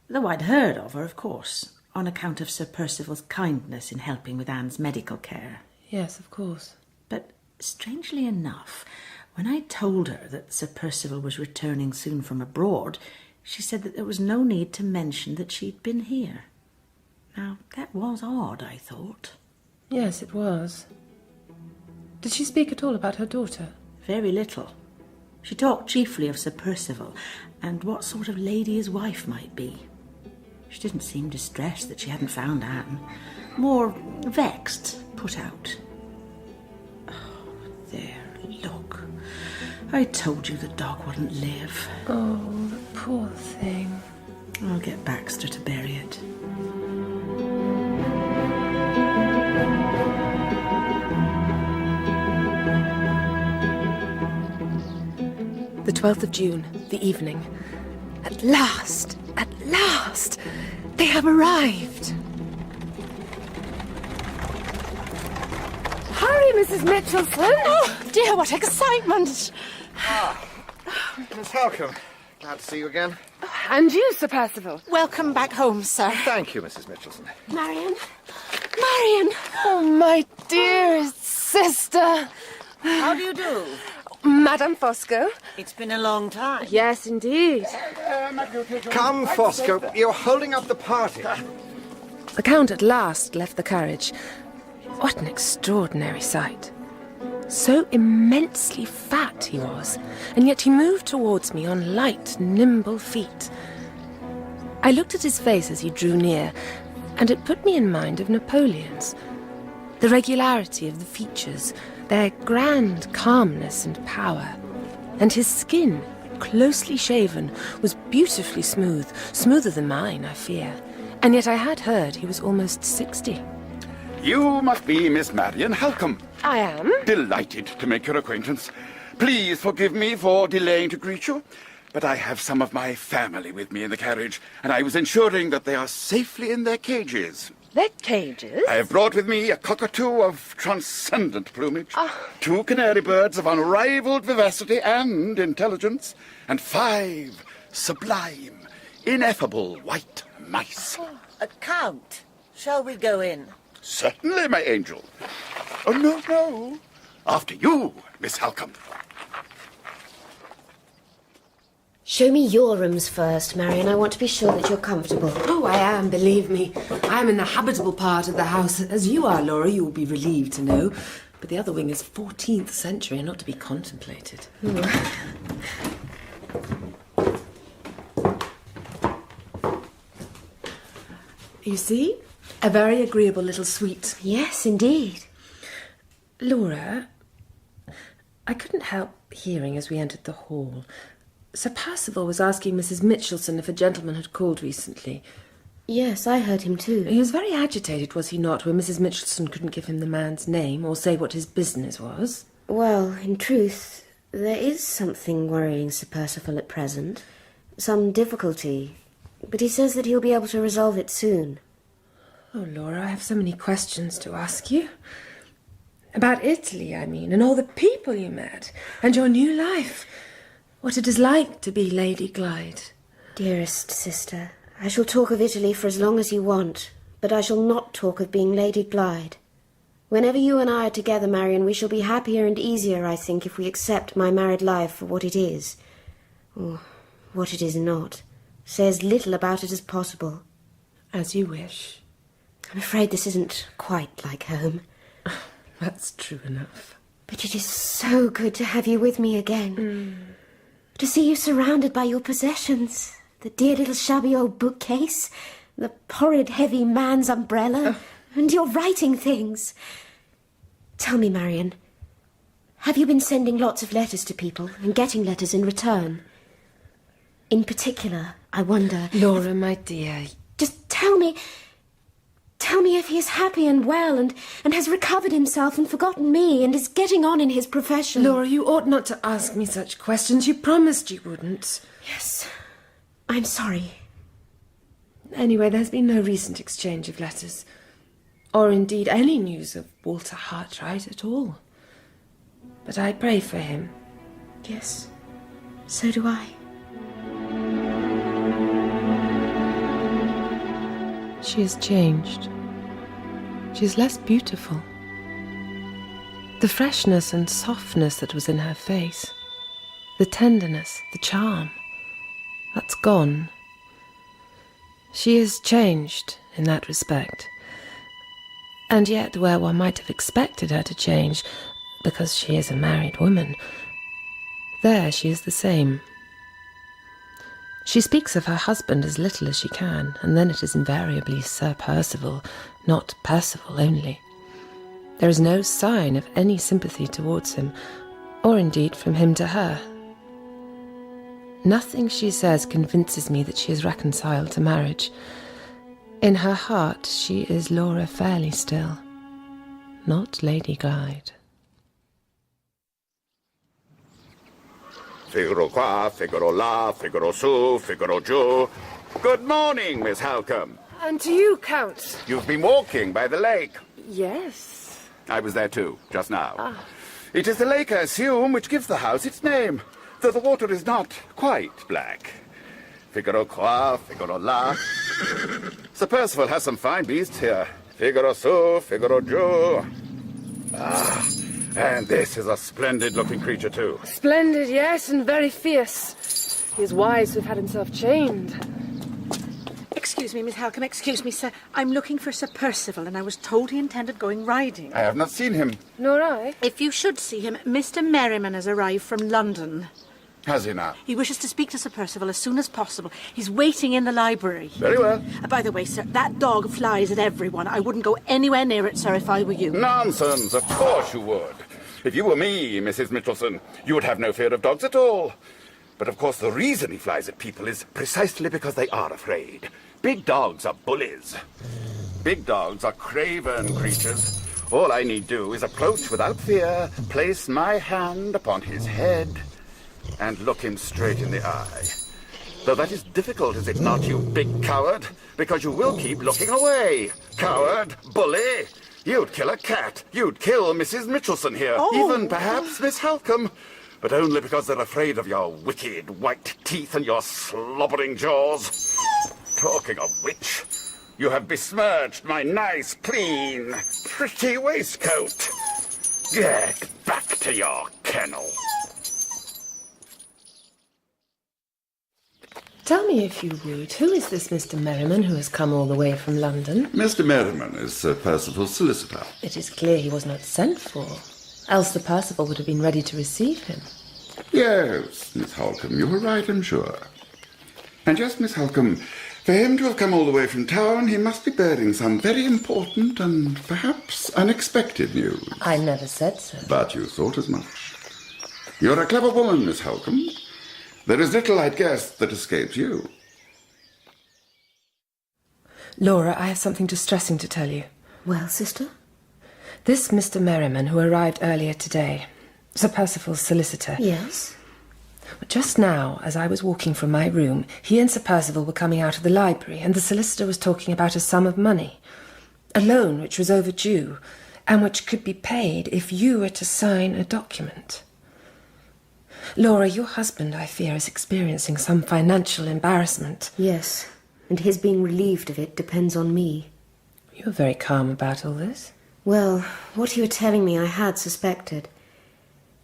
though I'd heard of her, of course, on account of Sir Perceval's kindness in helping with Anne's medical care. Yes, of course. But strangely enough, when I told her that Sir Perceval was returning soon from abroad, she said that there was no need to mention that she'd been here. Now, that was odd, I thought. Yes, it was. Did she speak at all about her daughter? Very little. She talked chiefly of Sir Perceval and what sort of lady his wife might be. She didn't seem distressed that she hadn't found Anne. More vexed, put out. Oh, there, look. I told you the dog wouldn't live. Oh, the poor thing. I'll get Baxter to bury it. The 12th of June, the evening. At last! At last! They have arrived! Hurry, Mrs. Mitchelson! Oh, dear, what excitement! Miss Halcombe, glad to see you again. And you, Sir Perceval. Welcome back home, sir. Thank you, Mrs. Mitchelson. Marian? Marian! Oh, my dearest sister. How do you do? Madame Fosco. It's been a long time. Yes, indeed. Come, Fosco, you're holding up the party. The Count at last left the carriage. What an extraordinary sight. So immensely fat he was, and yet he moved towards me on light, nimble feet. I looked at his face as he drew near, and it put me in mind of Napoleon's. The regularity of the features, their grand calmness and power, and his skin, closely shaven, was beautifully smooth, smoother than mine, I fear, and yet I had heard he was almost 60. You must be Miss Marian Halcombe. I am. Delighted to make your acquaintance. Please forgive me for delaying to greet you, but I have some of my family with me in the carriage, and I was ensuring that they are safely in their cages. Their cages? I have brought with me a cockatoo of transcendent plumage, 2 canary birds of unrivaled vivacity and intelligence, and 5 sublime ineffable white mice. Count, shall we go in? Certainly, my angel. Oh, no, no. After you, Miss Halcombe. Show me your rooms first, Marian. I want to be sure that you're comfortable. Oh, I am, believe me. I am in the habitable part of the house, as you are, Laura, you will be relieved to know. But the other wing is 14th century and not to be contemplated. You see? A very agreeable little suite. Yes, indeed. Laura, I couldn't help hearing as we entered the hall. Sir Perceval was asking Mrs. Mitchelson if a gentleman had called recently. Yes, I heard him too. He was very agitated, was he not, when Mrs. Mitchelson couldn't give him the man's name or say what his business was? Well, in truth, there is something worrying Sir Perceval at present. Some difficulty. But he says that he'll be able to resolve it soon. Oh, Laura, I have so many questions to ask you. About Italy, I mean, and all the people you met, and your new life. What it is like to be Lady Glyde. Dearest sister, I shall talk of Italy for as long as you want, but I shall not talk of being Lady Glyde. Whenever you and I are together, Marian, we shall be happier and easier, I think, if we accept my married life for what it is. Or what it is not. Say as little about it as possible. As you wish. I'm afraid this isn't quite like home. That's true enough. But it is so good to have you with me again. To see you surrounded by your possessions. The dear little shabby old bookcase, the horrid heavy man's umbrella, and your writing things. Tell me, Marian, have you been sending lots of letters to people and getting letters in return? In particular, I wonder... Laura, my dear... Just tell me if he is happy and well and has recovered himself and forgotten me and is getting on in his profession. Laura, you ought not to ask me such questions. You promised you wouldn't. Yes, I'm sorry. Anyway, there's been no recent exchange of letters. Or indeed any news of Walter Hartright at all. But I pray for him. Yes, so do I. She has changed. She is less beautiful. The freshness and softness that was in her face, the tenderness, the charm, that's gone. She is changed in that respect. And yet, where one might have expected her to change, because she is a married woman, there she is the same. She speaks of her husband as little as she can, and then it is invariably Sir Perceval, not Perceval only. There is no sign of any sympathy towards him, or indeed from him to her. Nothing she says convinces me that she is reconciled to marriage. In her heart she is Laura Fairley still, not Lady Glyde. Figaro qua, Figaro là, Figaro su, Figaro giù. Good morning, Miss Halcombe. And to you, Count. You've been walking by the lake. Yes. I was there too, just now. It is the lake, I assume, which gives the house its name, though the water is not quite black. Figaro qua, Figaro là. Sir Perceval has some fine beasts here. Figaro su, Figaro giù. And this is a splendid-looking creature, too. Splendid, yes, and very fierce. He is wise to have had himself chained. Excuse me, Miss Halcombe, excuse me, sir. I'm looking for Sir Perceval, and I was told he intended going riding. I have not seen him. Nor I. If you should see him, Mr. Merriman has arrived from London. Has he now? He wishes to speak to Sir Perceval as soon as possible. He's waiting in the library. Very well. By the way, sir, that dog flies at everyone. I wouldn't go anywhere near it, sir, if I were you. Nonsense. Of course you would. If you were me, Mrs. Mitchelson, you would have no fear of dogs at all. But of course the reason he flies at people is precisely because they are afraid. Big dogs are bullies. Big dogs are craven creatures. All I need do is approach without fear, place my hand upon his head, and look him straight in the eye. Though that is difficult, is it not, you big coward? Because you will keep looking away. Coward, bully. You'd kill a cat. You'd kill Mrs. Mitchelson here. Even perhaps Miss Halcombe. but only because they're afraid of your wicked white teeth and your slobbering jaws. Talking of which, you have besmirched my nice, clean, pretty waistcoat. Get back to your kennel. Tell me, if you would, who is this Mr. Merriman who has come all the way from London? Mr. Merriman is Sir Perceval's solicitor. It is clear he was not sent for, else Sir Perceval would have been ready to receive him. Yes, Miss Halcombe, you were right, I'm sure. And just, Miss Halcombe, for him to have come all the way from town, he must be bearing some very important and perhaps unexpected news. I never said so. But you thought as much. You're a clever woman, Miss Halcombe. There is little, I'd guess, that escapes you. Laura, I have something distressing to tell you. Well, sister? This Mr. Merriman, who arrived earlier today, Sir Perceval's solicitor. Yes? Just now, as I was walking from my room, he and Sir Perceval were coming out of the library, and the solicitor was talking about a sum of money, a loan which was overdue, and which could be paid if you were to sign a document. Laura, your husband, I fear, is experiencing some financial embarrassment. Yes, and his being relieved of it depends on me. You're very calm about all this. Well, what you were telling me I had suspected.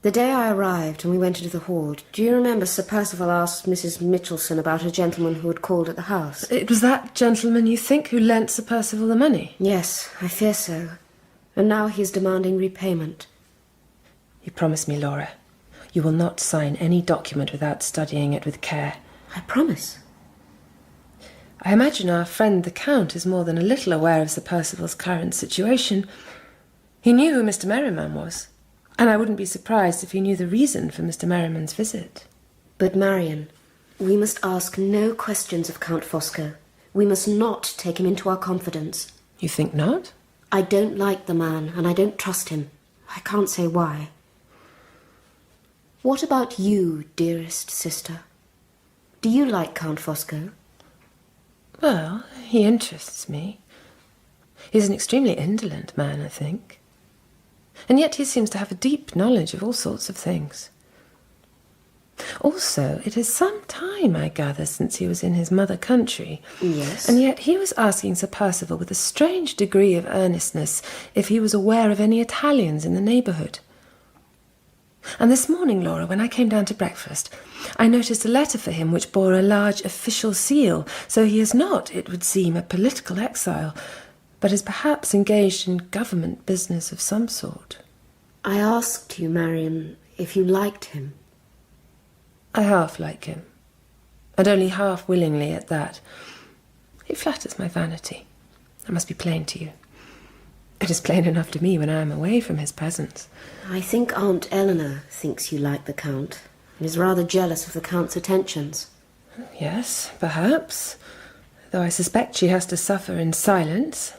The day I arrived and we went into the hall, do you remember Sir Perceval asked Mrs. Mitchelson about a gentleman who had called at the house? It was that gentleman, you think, who lent Sir Perceval the money? Yes, I fear so. And now he is demanding repayment. You promise me, Laura, you will not sign any document without studying it with care. I promise. I imagine our friend the Count is more than a little aware of Sir Perceval's current situation. He knew who Mr. Merriman was, and I wouldn't be surprised if he knew the reason for Mr. Merriman's visit. But, Marian, we must ask no questions of Count Fosco. We must not take him into our confidence. You think not? I don't like the man, and I don't trust him. I can't say why. What about you, dearest sister? Do you like Count Fosco? Well, he interests me. He's an extremely indolent man, I think. And yet he seems to have a deep knowledge of all sorts of things. Also, it is some time, I gather, since he was in his mother country. Yes. And yet he was asking Sir Perceval with a strange degree of earnestness if he was aware of any Italians in the neighbourhood. And this morning, Laura, when I came down to breakfast, I noticed a letter for him which bore a large official seal, so he is not, it would seem, a political exile, but is perhaps engaged in government business of some sort. I asked you, Marian, if you liked him. I half like him, and only half willingly at that. He flatters my vanity. I must be plain to you. It is plain enough to me when I am away from his presence. I think Aunt Eleanor thinks you like the Count, and is rather jealous of the Count's attentions. Yes, perhaps, though I suspect she has to suffer in silence.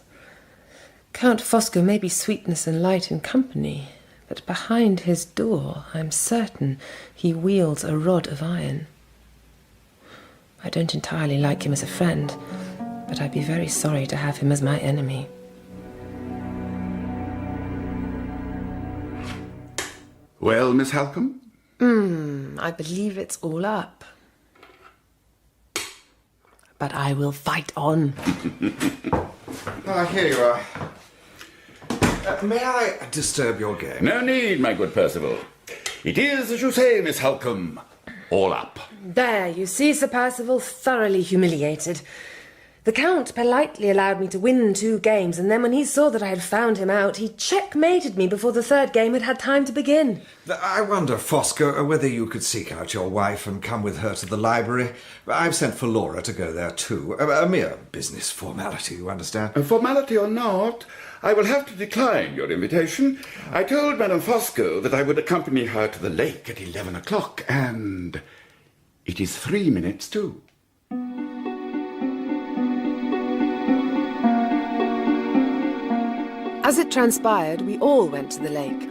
Count Fosco may be sweetness and light in company, but behind his door, I'm certain, he wields a rod of iron. I don't entirely like him as a friend, but I'd be very sorry to have him as my enemy. Well, Miss Halcombe? I believe it's all up. But I will fight on. Here you are. May I disturb your game? No need, my good Perceval. It is, as you say, Miss Halcombe, all up. There, you see, Sir Perceval, thoroughly humiliated. The Count politely allowed me to win 2 games, and then when he saw that I had found him out, he checkmated me before the 3rd game had had time to begin. I wonder, Fosco, whether you could seek out your wife and come with her to the library. I've sent for Laura to go there too. A mere business formality, you understand? A formality or not, I will have to decline your invitation. I told Madame Fosco that I would accompany her to the lake at 11 o'clock, and it is 3 minutes to. As it transpired, we all went to the lake.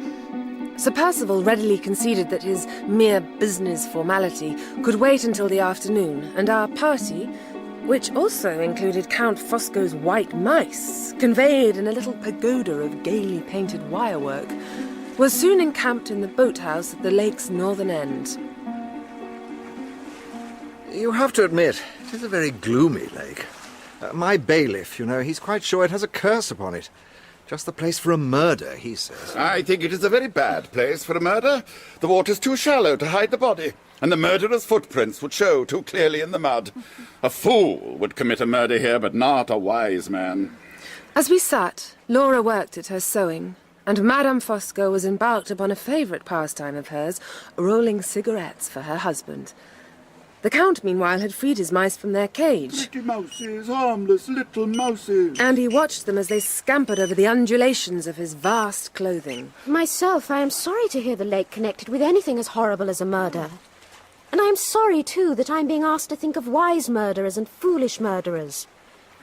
Sir Perceval readily conceded that his mere business formality could wait until the afternoon, and our party, which also included Count Fosco's white mice, conveyed in a little pagoda of gaily painted wirework, was soon encamped in the boathouse at the lake's northern end. You have to admit, it is a very gloomy lake. My bailiff, you know, he's quite sure it has a curse upon it. Just the place for a murder, he says. I think it is a very bad place for a murder. The water's too shallow to hide the body, and the murderer's footprints would show too clearly in the mud. A fool would commit a murder here, but not a wise man. As we sat, Laura worked at her sewing, and Madame Fosco was embarked upon a favourite pastime of hers, rolling cigarettes for her husband. The Count, meanwhile, had freed his mice from their cage. Pretty mouses, harmless little mouses. And he watched them as they scampered over the undulations of his vast clothing. Myself, I am sorry to hear the lake connected with anything as horrible as a murder. And I am sorry, too, that I'm being asked to think of wise murderers and foolish murderers.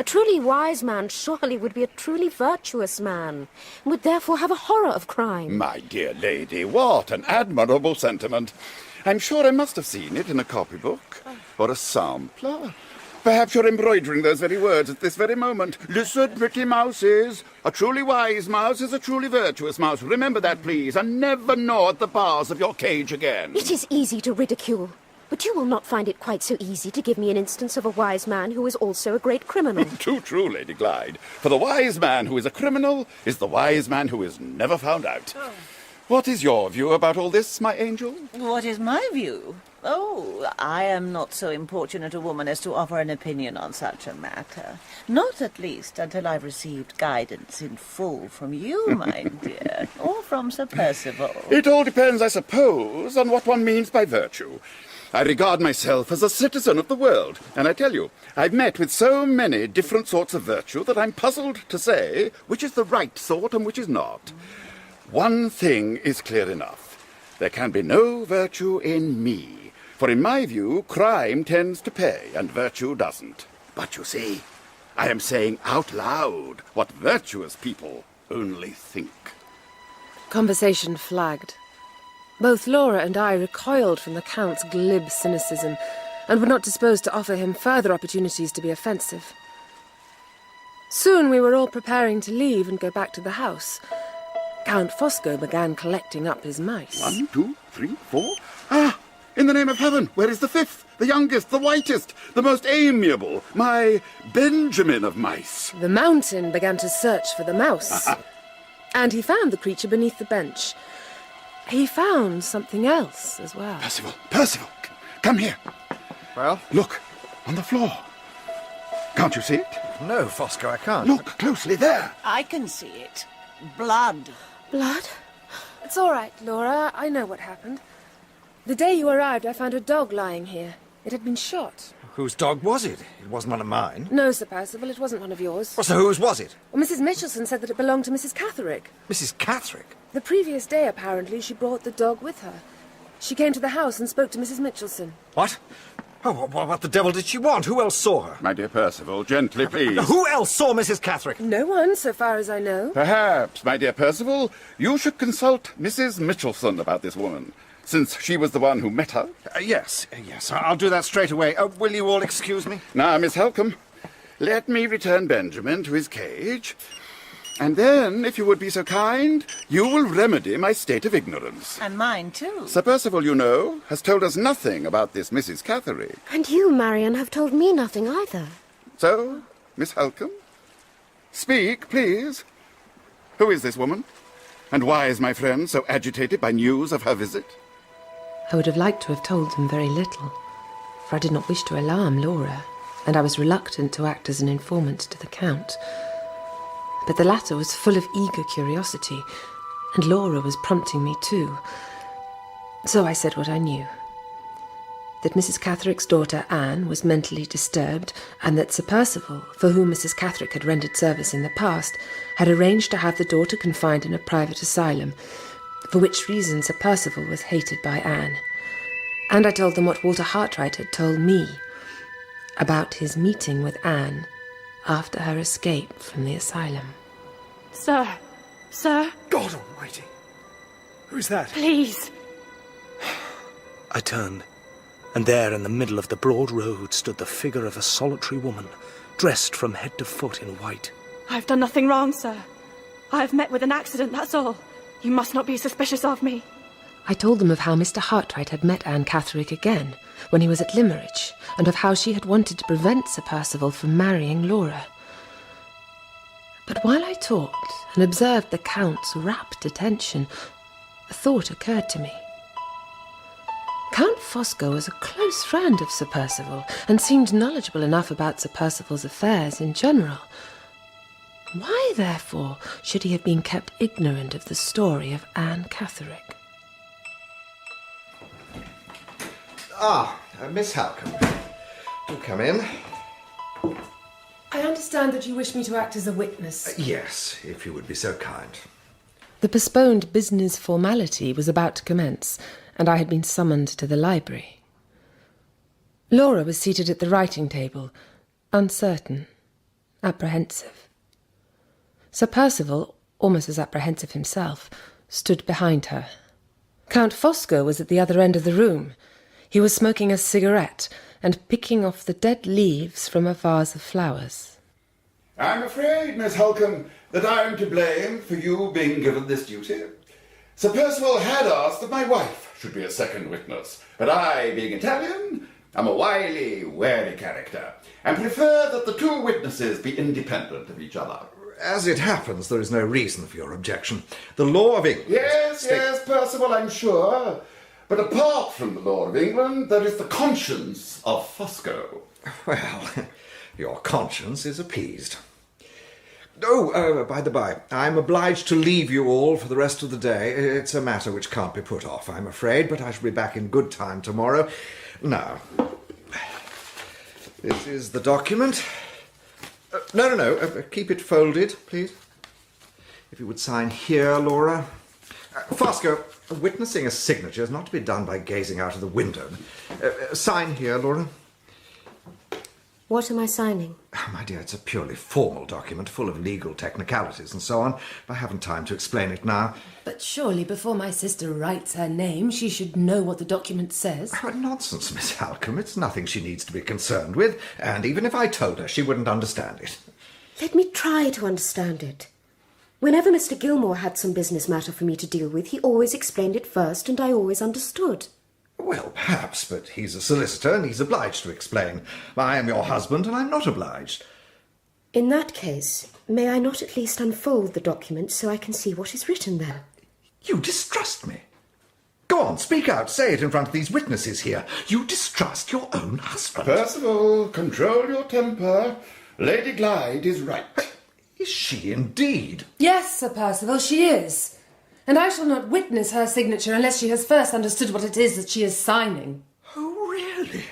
A truly wise man surely would be a truly virtuous man, and would therefore have a horror of crime. My dear lady, what an admirable sentiment. I'm sure I must have seen it in a copybook, or a sampler. Perhaps you're embroidering those very words at this very moment. Listen, pretty mouses. A truly wise mouse is a truly virtuous mouse. Remember that, please, and never gnaw at the bars of your cage again. It is easy to ridicule, but you will not find it quite so easy to give me an instance of a wise man who is also a great criminal. Too true, Lady Glyde. For the wise man who is a criminal is the wise man who is never found out. What is your view about all this, my angel? What is my view? Oh, I am not so importunate a woman as to offer an opinion on such a matter. Not at least until I've received guidance in full from you, my dear, or from Sir Perceval. It all depends, I suppose, on what one means by virtue. I regard myself as a citizen of the world, and I tell you, I've met with so many different sorts of virtue that I'm puzzled to say which is the right sort and which is not. One thing is clear enough. There can be no virtue in me, for in my view, crime tends to pay, and virtue doesn't. But you see, I am saying out loud what virtuous people only think. Conversation flagged. Both Laura and I recoiled from the Count's glib cynicism, and were not disposed to offer him further opportunities to be offensive. Soon we were all preparing to leave and go back to the house. Count Fosco began collecting up his mice. 1, 2, 3, 4. Ah! In the name of heaven, where is the fifth, the youngest, the whitest, the most amiable, my Benjamin of mice? The Mountain began to search for the mouse, and he found the creature beneath the bench. He found something else as well. Perceval, come here. Well? Look, on the floor. Can't you see it? No, Fosco, I can't. Look closely there. I can see it. Blood. Blood? It's all right, Laura. I know what happened. The day you arrived, I found a dog lying here. It had been shot. Whose dog was it? It wasn't one of mine. No, Sir Perceval, it wasn't one of yours. Well, so whose was it? Well, Mrs. Mitchelson said that it belonged to Mrs. Catherick. Mrs. Catherick? The previous day, apparently, she brought the dog with her. She came to the house and spoke to Mrs. Mitchelson. What? Oh, what the devil did she want? Who else saw her? My dear Perceval, gently, please. Who else saw Mrs. Catherick? No one, so far as I know. Perhaps, my dear Perceval, you should consult Mrs. Mitchelson about this woman, since she was the one who met her. Yes, I'll do that straight away. Will you all excuse me? Now, Miss Halcombe, let me return Benjamin to his cage, and then, if you would be so kind, you will remedy my state of ignorance. And mine, too. Sir Perceval, you know, has told us nothing about this Mrs. Catherick. And you, Marian, have told me nothing either. So, Miss Halcombe, speak, please. Who is this woman? And why is my friend so agitated by news of her visit? I would have liked to have told them very little, for I did not wish to alarm Laura, and I was reluctant to act as an informant to the Count. But the latter was full of eager curiosity, and Laura was prompting me too. So I said what I knew. That Mrs. Catherick's daughter Anne was mentally disturbed, and that Sir Perceval, for whom Mrs. Catherick had rendered service in the past, had arranged to have the daughter confined in a private asylum, for which reason Sir Perceval was hated by Anne. And I told them what Walter Hartwright had told me about his meeting with Anne after her escape from the asylum. Sir! God almighty! Who's that? Please! I turned, and there in the middle of the broad road stood the figure of a solitary woman, dressed from head to foot in white. I've done nothing wrong, sir. I have met with an accident, that's all. You must not be suspicious of me. I told them of how Mr. Hartright had met Anne Catherick again when he was at Limmeridge, and of how she had wanted to prevent Sir Perceval from marrying Laura. But while I talked and observed the Count's rapt attention, a thought occurred to me. Count Fosco was a close friend of Sir Perceval, and seemed knowledgeable enough about Sir Perceval's affairs in general. Why, therefore, should he have been kept ignorant of the story of Anne Catherick? Miss Halcombe. Do come in. I understand that you wish me to act as a witness. Yes, if you would be so kind. The postponed business formality was about to commence, and I had been summoned to the library. Laura was seated at the writing table, uncertain, apprehensive. Sir Perceval, almost as apprehensive himself, stood behind her. Count Fosco was at the other end of the room. He was smoking a cigarette and picking off the dead leaves from a vase of flowers. I'm afraid, Miss Halcombe, that I am to blame for you being given this duty. Sir Perceval had asked that my wife should be a second witness, but I, being Italian, am a wily, wary character, and prefer that the two witnesses be independent of each other. As it happens, there is no reason for your objection. The law of England... Yes, Perceval, I'm sure. But apart from the law of England, there is the conscience of Fosco. Well, your conscience is appeased. Oh, by the by, I'm obliged to leave you all for the rest of the day. It's a matter which can't be put off, I'm afraid, but I shall be back in good time tomorrow. Now, this is the document. No, keep it folded, please. If you would sign here, Laura. Fosco, witnessing a signature is not to be done by gazing out of the window. Sign here, Laura. What am I signing? Oh, my dear, it's a purely formal document, full of legal technicalities and so on. I haven't time to explain it now. But surely before my sister writes her name, she should know what the document says. Oh, nonsense, Miss Halcombe. It's nothing she needs to be concerned with, and even if I told her, she wouldn't understand it. Let me try to understand it. Whenever Mr. Gilmore had some business matter for me to deal with, he always explained it first, and I always understood. Well, perhaps, but he's a solicitor, and he's obliged to explain. I am your husband, and I'm not obliged. In that case, may I not at least unfold the document so I can see what is written there? You distrust me. Go on, speak out, say it in front of these witnesses here. You distrust your own husband. Perceval, control your temper. Lady Glyde is right. Is she indeed? Yes, Sir Perceval, she is. And I shall not witness her signature unless she has first understood what it is that she is signing. Oh, really?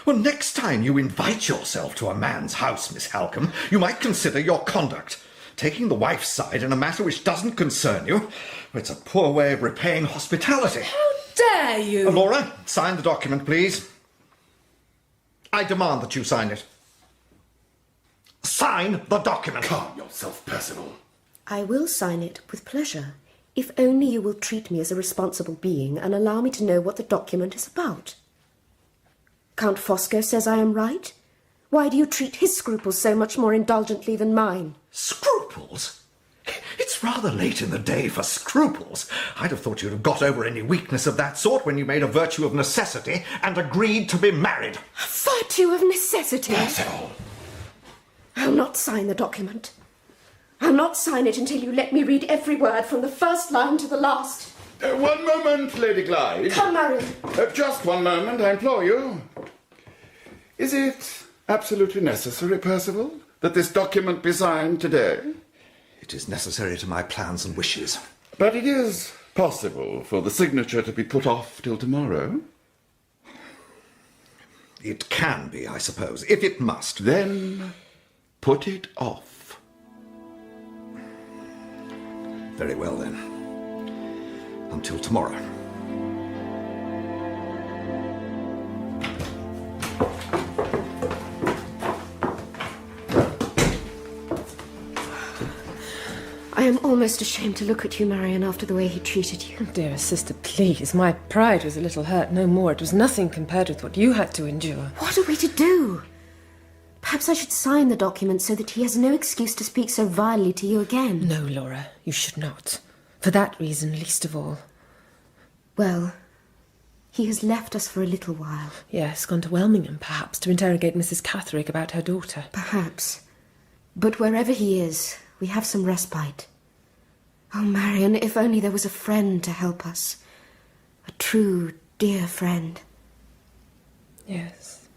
Well, next time you invite yourself to a man's house, Miss Halcombe, you might consider your conduct. Taking the wife's side in a matter which doesn't concern you, it's a poor way of repaying hospitality. How dare you? Laura, sign the document, please. I demand that you sign it. Sign the document. Calm yourself, Perceval. I will sign it with pleasure, if only you will treat me as a responsible being and allow me to know what the document is about. Count Fosco says I am right. Why do you treat his scruples so much more indulgently than mine? Scruples? It's rather late in the day for scruples. I'd have thought you'd have got over any weakness of that sort when you made a virtue of necessity and agreed to be married. A virtue of necessity? Perceval. I'll not sign the document. I'll not sign it until you let me read every word from the first line to the last. One moment, Lady Glyde. Come, Marian. Just one moment, I implore you. Is it absolutely necessary, Perceval, that this document be signed today? It is necessary to my plans and wishes. But it is possible for the signature to be put off till tomorrow? It can be, I suppose, if it must. Then put it off. Very well, then. Until tomorrow. I am almost ashamed to look at you, Marian, after the way he treated you. Dearest sister, please. My pride was a little hurt, no more. It was nothing compared with what you had to endure. What are we to do? Perhaps I should sign the document so that he has no excuse to speak so vilely to you again. No, Laura, you should not. For that reason, least of all. Well, he has left us for a little while. Yes, gone to Welmingham, perhaps, to interrogate Mrs. Catherick about her daughter. Perhaps. But wherever he is, we have some respite. Oh, Marian, if only there was a friend to help us. A true, dear friend. Yes.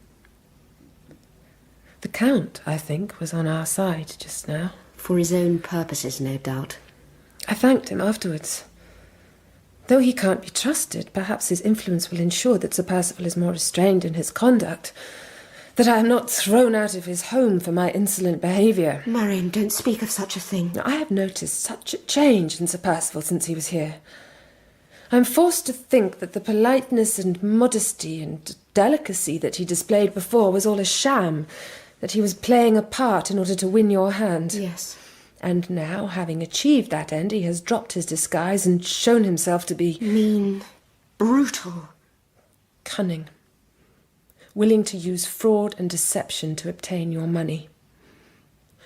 The Count, I think, was on our side just now. For his own purposes, no doubt. I thanked him afterwards. Though he can't be trusted, perhaps his influence will ensure that Sir Perceval is more restrained in his conduct, that I am not thrown out of his home for my insolent behaviour. Marian, don't speak of such a thing. I have noticed such a change in Sir Perceval since he was here. I am forced to think that the politeness and modesty and delicacy that he displayed before was all a sham, that he was playing a part in order to win your hand. Yes. And now, having achieved that end, he has dropped his disguise and shown himself to be... mean, brutal. Cunning. Willing to use fraud and deception to obtain your money.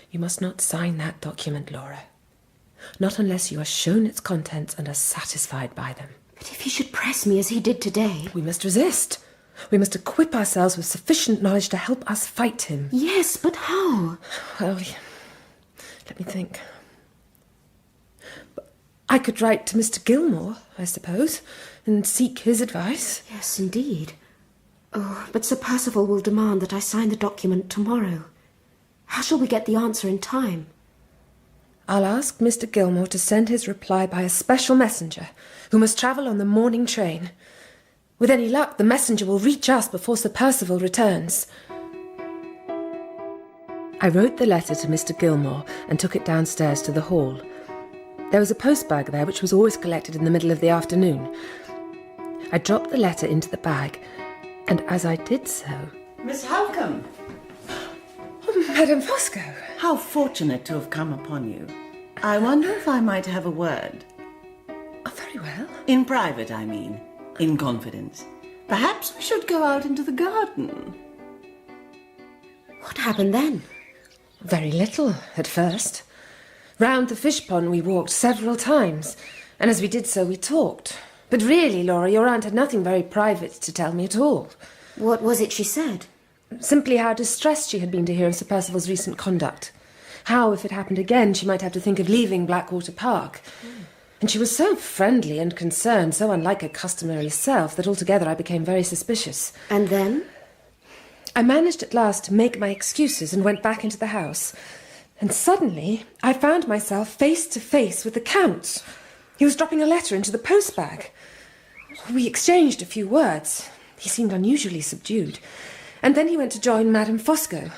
You must not sign that document, Laura. Not unless you are shown its contents and are satisfied by them. But if he should press me as he did today... We must resist. We must equip ourselves with sufficient knowledge to help us fight him. Yes, but how? Well, let me think. I could write to Mr. Gilmore, I suppose, and seek his advice. Yes, indeed. Oh, but Sir Perceval will demand that I sign the document tomorrow. How shall we get the answer in time? I'll ask Mr. Gilmore to send his reply by a special messenger, who must travel on the morning train. With any luck, the messenger will reach us before Sir Perceval returns. I wrote the letter to Mr. Gilmore and took it downstairs to the hall. There was a postbag there which was always collected in the middle of the afternoon. I dropped the letter into the bag, and as I did so... Miss Halcombe! Oh, Madame Fosco! How fortunate to have come upon you. I wonder if I might have a word. Oh, very well. In private, I mean. In confidence. Perhaps we should go out into the garden. What happened then? Very little, at first. Round the fish pond we walked several times, and as we did so we talked. But really, Laura, your aunt had nothing very private to tell me at all. What was it she said? Simply how distressed she had been to hear of Sir Perceval's recent conduct. How, if it happened again, she might have to think of leaving Blackwater Park. And she was so friendly and concerned, so unlike her customary self, that altogether I became very suspicious. And then? I managed at last to make my excuses and went back into the house. And suddenly I found myself face to face with the Count. He was dropping a letter into the postbag. We exchanged a few words. He seemed unusually subdued. And then he went to join Madame Fosco.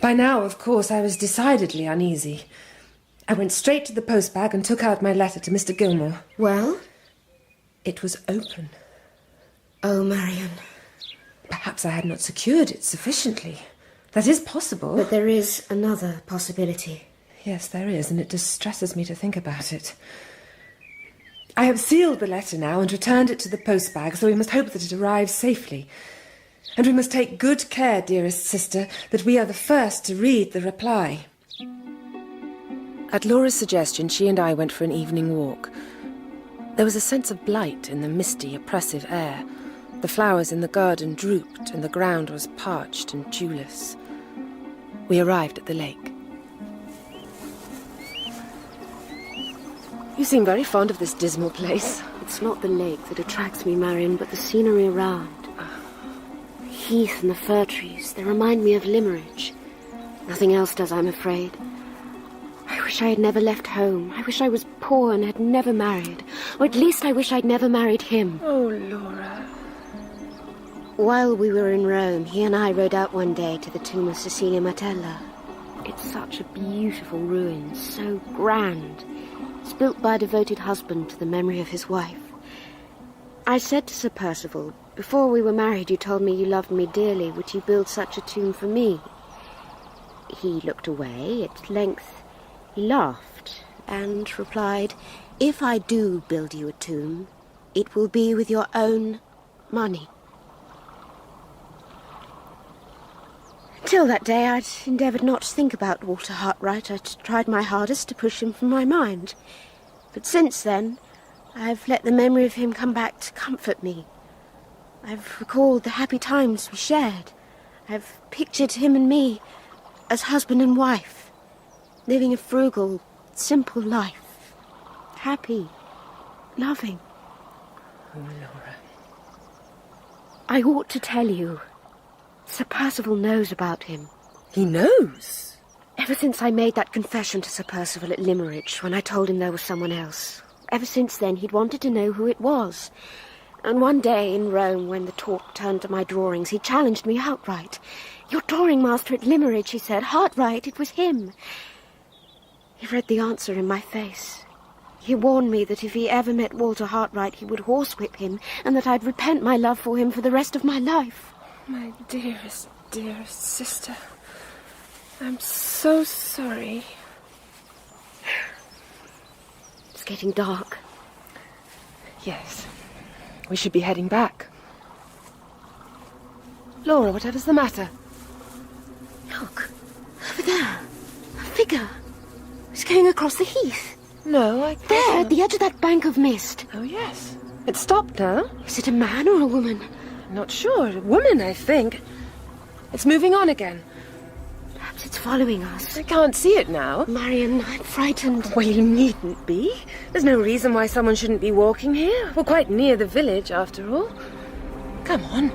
By now, of course, I was decidedly uneasy. I went straight to the postbag and took out my letter to Mr. Gilmore. Well? It was open. Oh, Marian. Perhaps I had not secured it sufficiently. That is possible. But there is another possibility. Yes, there is, and it distresses me to think about it. I have sealed the letter now and returned it to the postbag, so we must hope that it arrives safely. And we must take good care, dearest sister, that we are the first to read the reply. At Laura's suggestion, she and I went for an evening walk. There was a sense of blight in the misty, oppressive air. The flowers in the garden drooped, and the ground was parched and dewless. We arrived at the lake. You seem very fond of this dismal place. It's not the lake that attracts me, Marian, but the scenery around. The heath and the fir trees, they remind me of Limmeridge. Nothing else does, I'm afraid. I wish I had never left home. I wish I was poor and had never married. Or at least I wish I'd never married him. Oh, Laura. While we were in Rome, he and I rode out one day to the tomb of Cecilia Martella. It's such a beautiful ruin, so grand. It's built by a devoted husband to the memory of his wife. I said to Sir Perceval, before we were married you told me you loved me dearly. Would you build such a tomb for me? He looked away. At length he laughed and replied, if I do build you a tomb, it will be with your own money. Till that day I'd endeavoured not to think about Walter Hartright. I'd tried my hardest to push him from my mind. But since then, I've let the memory of him come back to comfort me. I've recalled the happy times we shared. I've pictured him and me as husband and wife, living a frugal, simple life. Happy, loving. Oh, Laura. I ought to tell you. Sir Perceval knows about him. He knows? Ever since I made that confession to Sir Perceval at Limmeridge, when I told him there was someone else. Ever since then, he'd wanted to know who it was. And one day in Rome, when the talk turned to my drawings, he challenged me outright. "Your drawing master at Limmeridge," he said. "Hartright, it was him." He read the answer in my face. He warned me that if he ever met Walter Hartright, he would horsewhip him, and that I'd repent my love for him for the rest of my life. My dearest, dearest sister. I'm so sorry. It's getting dark. Yes. We should be heading back. Laura, whatever's the matter? Look, over there. A figure. It's going across the heath. No, I can't. There, at the edge of that bank of mist. Oh, yes. It's stopped now. Is it a man or a woman? Not sure. A woman, I think. It's moving on again. Perhaps it's following us. I can't see it now. Marian, I'm frightened. Well, you needn't be. There's no reason why someone shouldn't be walking here. We're quite near the village, after all. Come on.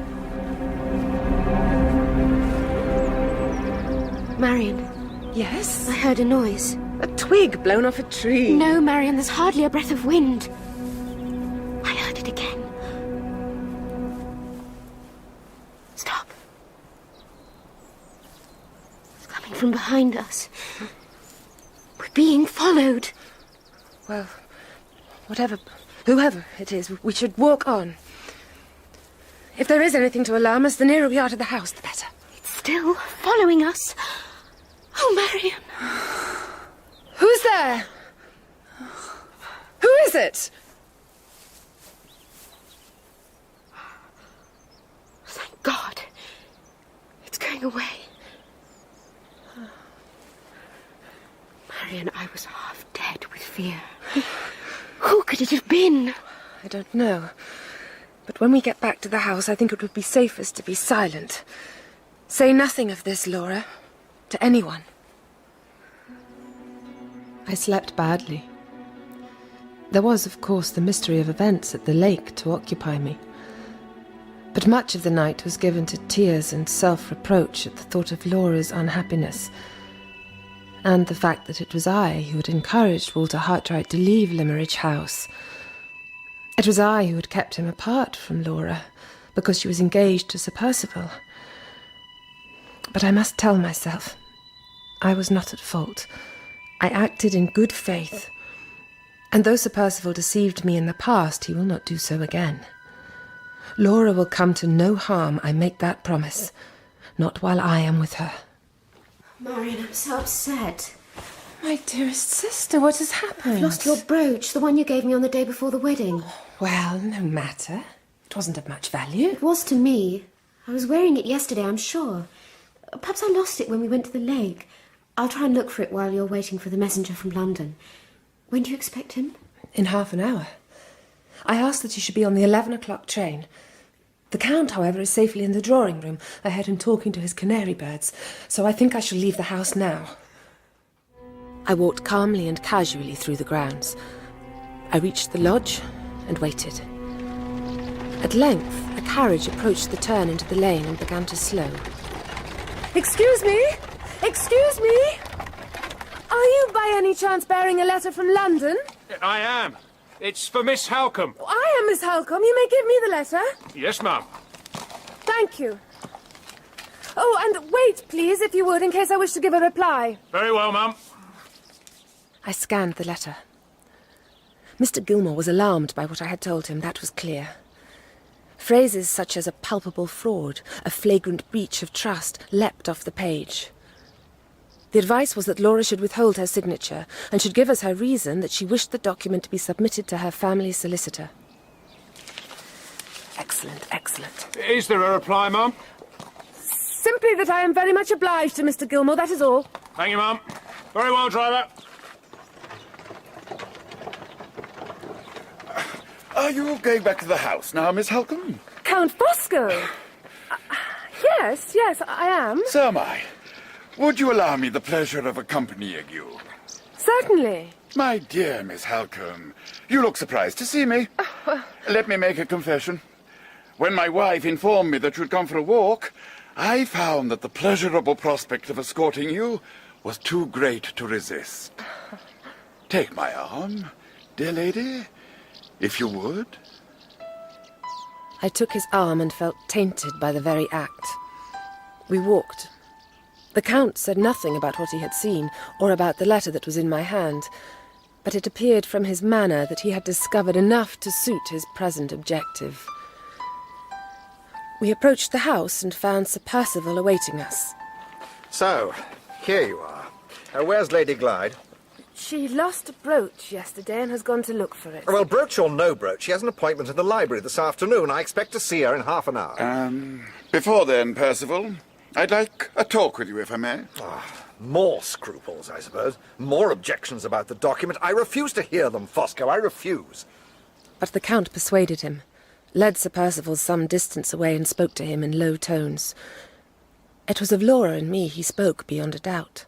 Marian. Yes? I heard a noise. A twig blown off a tree. No, Marian, there's hardly a breath of wind. I heard it again. Stop. It's coming from behind us. We're being followed. Well, whoever it is, we should walk on. If there is anything to alarm us, the nearer we are to the house, the better. It's still following us. Oh, Marian. Who's there? Who is it? Thank God. It's going away. Marian, I was half dead with fear. Who could it have been? I don't know. But when we get back to the house, I think it would be safest to be silent. Say nothing of this, Laura, to anyone. I slept badly. There was, of course, the mystery of events at the lake to occupy me. But much of the night was given to tears and self-reproach at the thought of Laura's unhappiness, and the fact that it was I who had encouraged Walter Hartright to leave Limmeridge House. It was I who had kept him apart from Laura, because she was engaged to Sir Perceval. But I must tell myself, I was not at fault. I acted in good faith, and though Sir Perceval deceived me in the past, he will not do so again. Laura will come to no harm, I make that promise, not while I am with her. Marian, I'm so upset. My dearest sister, what has happened? I've lost your brooch, the one you gave me on the day before the wedding. Well, no matter. It wasn't of much value. It was to me. I was wearing it yesterday, I'm sure. Perhaps I lost it when we went to the lake. I'll try and look for it while you're waiting for the messenger from London. When do you expect him? In half an hour. I asked that he should be on the 11 o'clock train. The Count, however, is safely in the drawing room. I heard him talking to his canary birds, so I think I shall leave the house now. I walked calmly and casually through the grounds. I reached the lodge and waited. At length, a carriage approached the turn into the lane and began to slow. Excuse me! Excuse me! Are you by any chance bearing a letter from London? I am. It's for Miss Halcombe. I am Miss Halcombe. You may give me the letter. Yes, ma'am. Thank you. Oh, and wait, please, if you would, in case I wish to give a reply. Very well, ma'am. I scanned the letter. Mr. Gilmore was alarmed by what I had told him, that was clear. Phrases such as a palpable fraud, a flagrant breach of trust, leapt off the page. The advice was that Laura should withhold her signature, and should give us her reason that she wished the document to be submitted to her family solicitor. Excellent, excellent. Is there a reply, ma'am? Simply that I am very much obliged to Mr. Gilmore, that is all. Thank you, ma'am. Very well, driver. Are you going back to the house now, Miss Halcombe? Count Fosco! Yes, I am. So am I. Would you allow me the pleasure of accompanying you? Certainly. My dear Miss Halcombe, you look surprised to see me. Let me make a confession. When my wife informed me that you'd come for a walk, I found that the pleasurable prospect of escorting you was too great to resist. Take my arm, dear lady, if you would. I took his arm and felt tainted by the very act. We walked. The Count said nothing about what he had seen, or about the letter that was in my hand, but it appeared from his manner that he had discovered enough to suit his present objective. We approached the house and found Sir Perceval awaiting us. So, here you are. Where's Lady Glyde? She lost a brooch yesterday and has gone to look for it. Well, brooch or no brooch, she has an appointment in the library this afternoon. I expect to see her in half an hour. Before then, Perceval, I'd like a talk with you, if I may. More scruples, I suppose. More objections about the document. I refuse to hear them, Fosco. I refuse. But the Count persuaded him, led Sir Perceval some distance away and spoke to him in low tones. It was of Laura and me he spoke, beyond a doubt.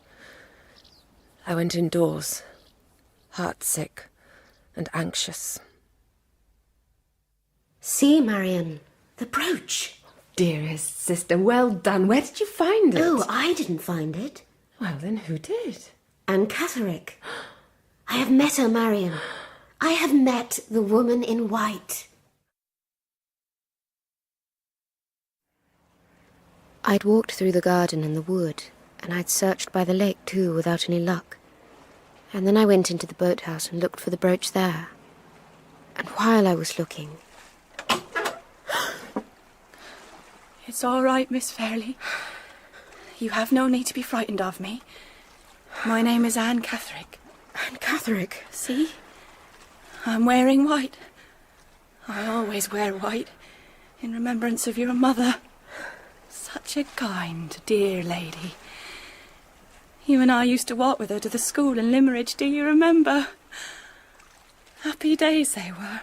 I went indoors, heart-sick and anxious. See, Marian, the brooch. Dearest sister, well done. Where did you find it? Oh, I didn't find it. Well, then who did? Anne Catherick. I have met her, Marian. I have met the woman in white. I'd walked through the garden and the wood, and I'd searched by the lake too, without any luck. And then I went into the boathouse and looked for the brooch there. And while I was looking... It's all right, Miss Fairley. You have no need to be frightened of me. My name is Anne Catherick. Anne Catherick? See? I'm wearing white. I always wear white, in remembrance of your mother. Such a kind, dear lady. You and I used to walk with her to the school in Limmeridge, do you remember? Happy days they were.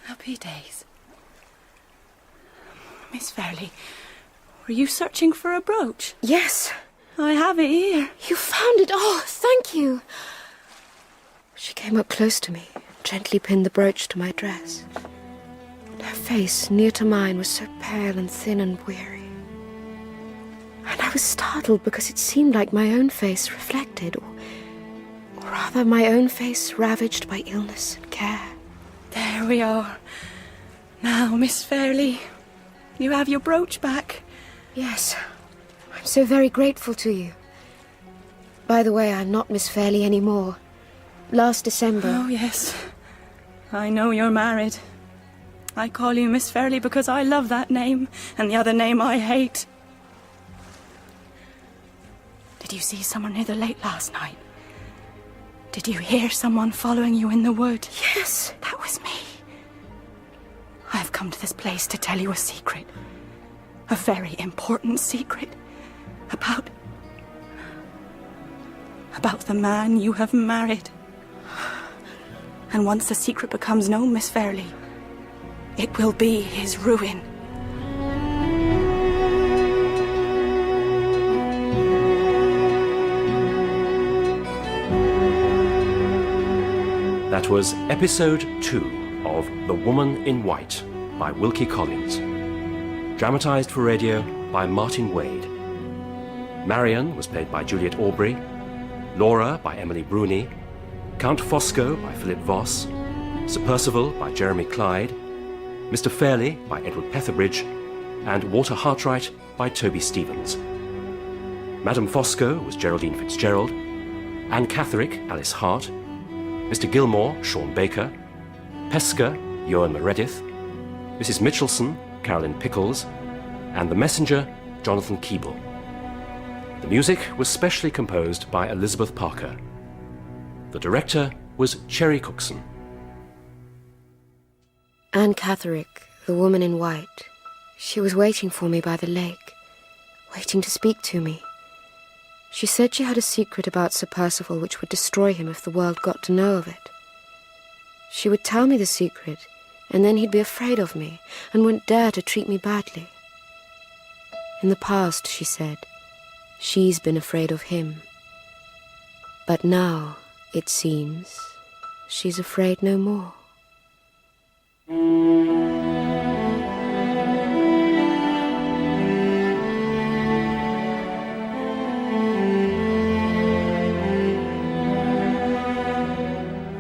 Happy days. Miss Fairley, were you searching for a brooch? Yes. I have it here. You found it? Oh, thank you. She came up close to me, gently pinned the brooch to my dress. And her face, near to mine, was so pale and thin and weary. And I was startled because it seemed like my own face reflected, or rather my own face ravaged by illness and care. There we are. Now, Miss Fairley, you have your brooch back. Yes. I'm so very grateful to you. By the way, I'm not Miss Fairley anymore. Last December... Oh, yes. I know you're married. I call you Miss Fairley because I love that name, and the other name I hate. Did you see someone near the lake last night? Did you hear someone following you in the wood? Yes. That was me. I have come to this place to tell you a secret. A very important secret. About the man you have married. And once the secret becomes known, Miss Fairley, it will be his ruin. That was episode 2 of The Woman in White by Wilkie Collins. Dramatised for radio by Martin Wade. Marian was played by Juliet Aubrey, Laura by Emily Bruni, Count Fosco by Philip Voss, Sir Perceval by Jeremy Clyde, Mr. Fairley by Edward Petherbridge, and Walter Hartwright by Toby Stevens. Madame Fosco was Geraldine Fitzgerald, Anne Catherick, Alice Hart, Mr. Gilmore, Sean Baker, Pesca, Ewan Meredith, Mrs. Mitchelson, Carolyn Pickles, and the messenger, Jonathan Keeble. The music was specially composed by Elizabeth Parker. The director was Cherry Cookson. Anne Catherick, the woman in white. She was waiting for me by the lake, waiting to speak to me. She said she had a secret about Sir Perceval which would destroy him if the world got to know of it. She would tell me the secret, and then he'd be afraid of me and wouldn't dare to treat me badly. In the past, she said, she's been afraid of him. But now, it seems, she's afraid no more.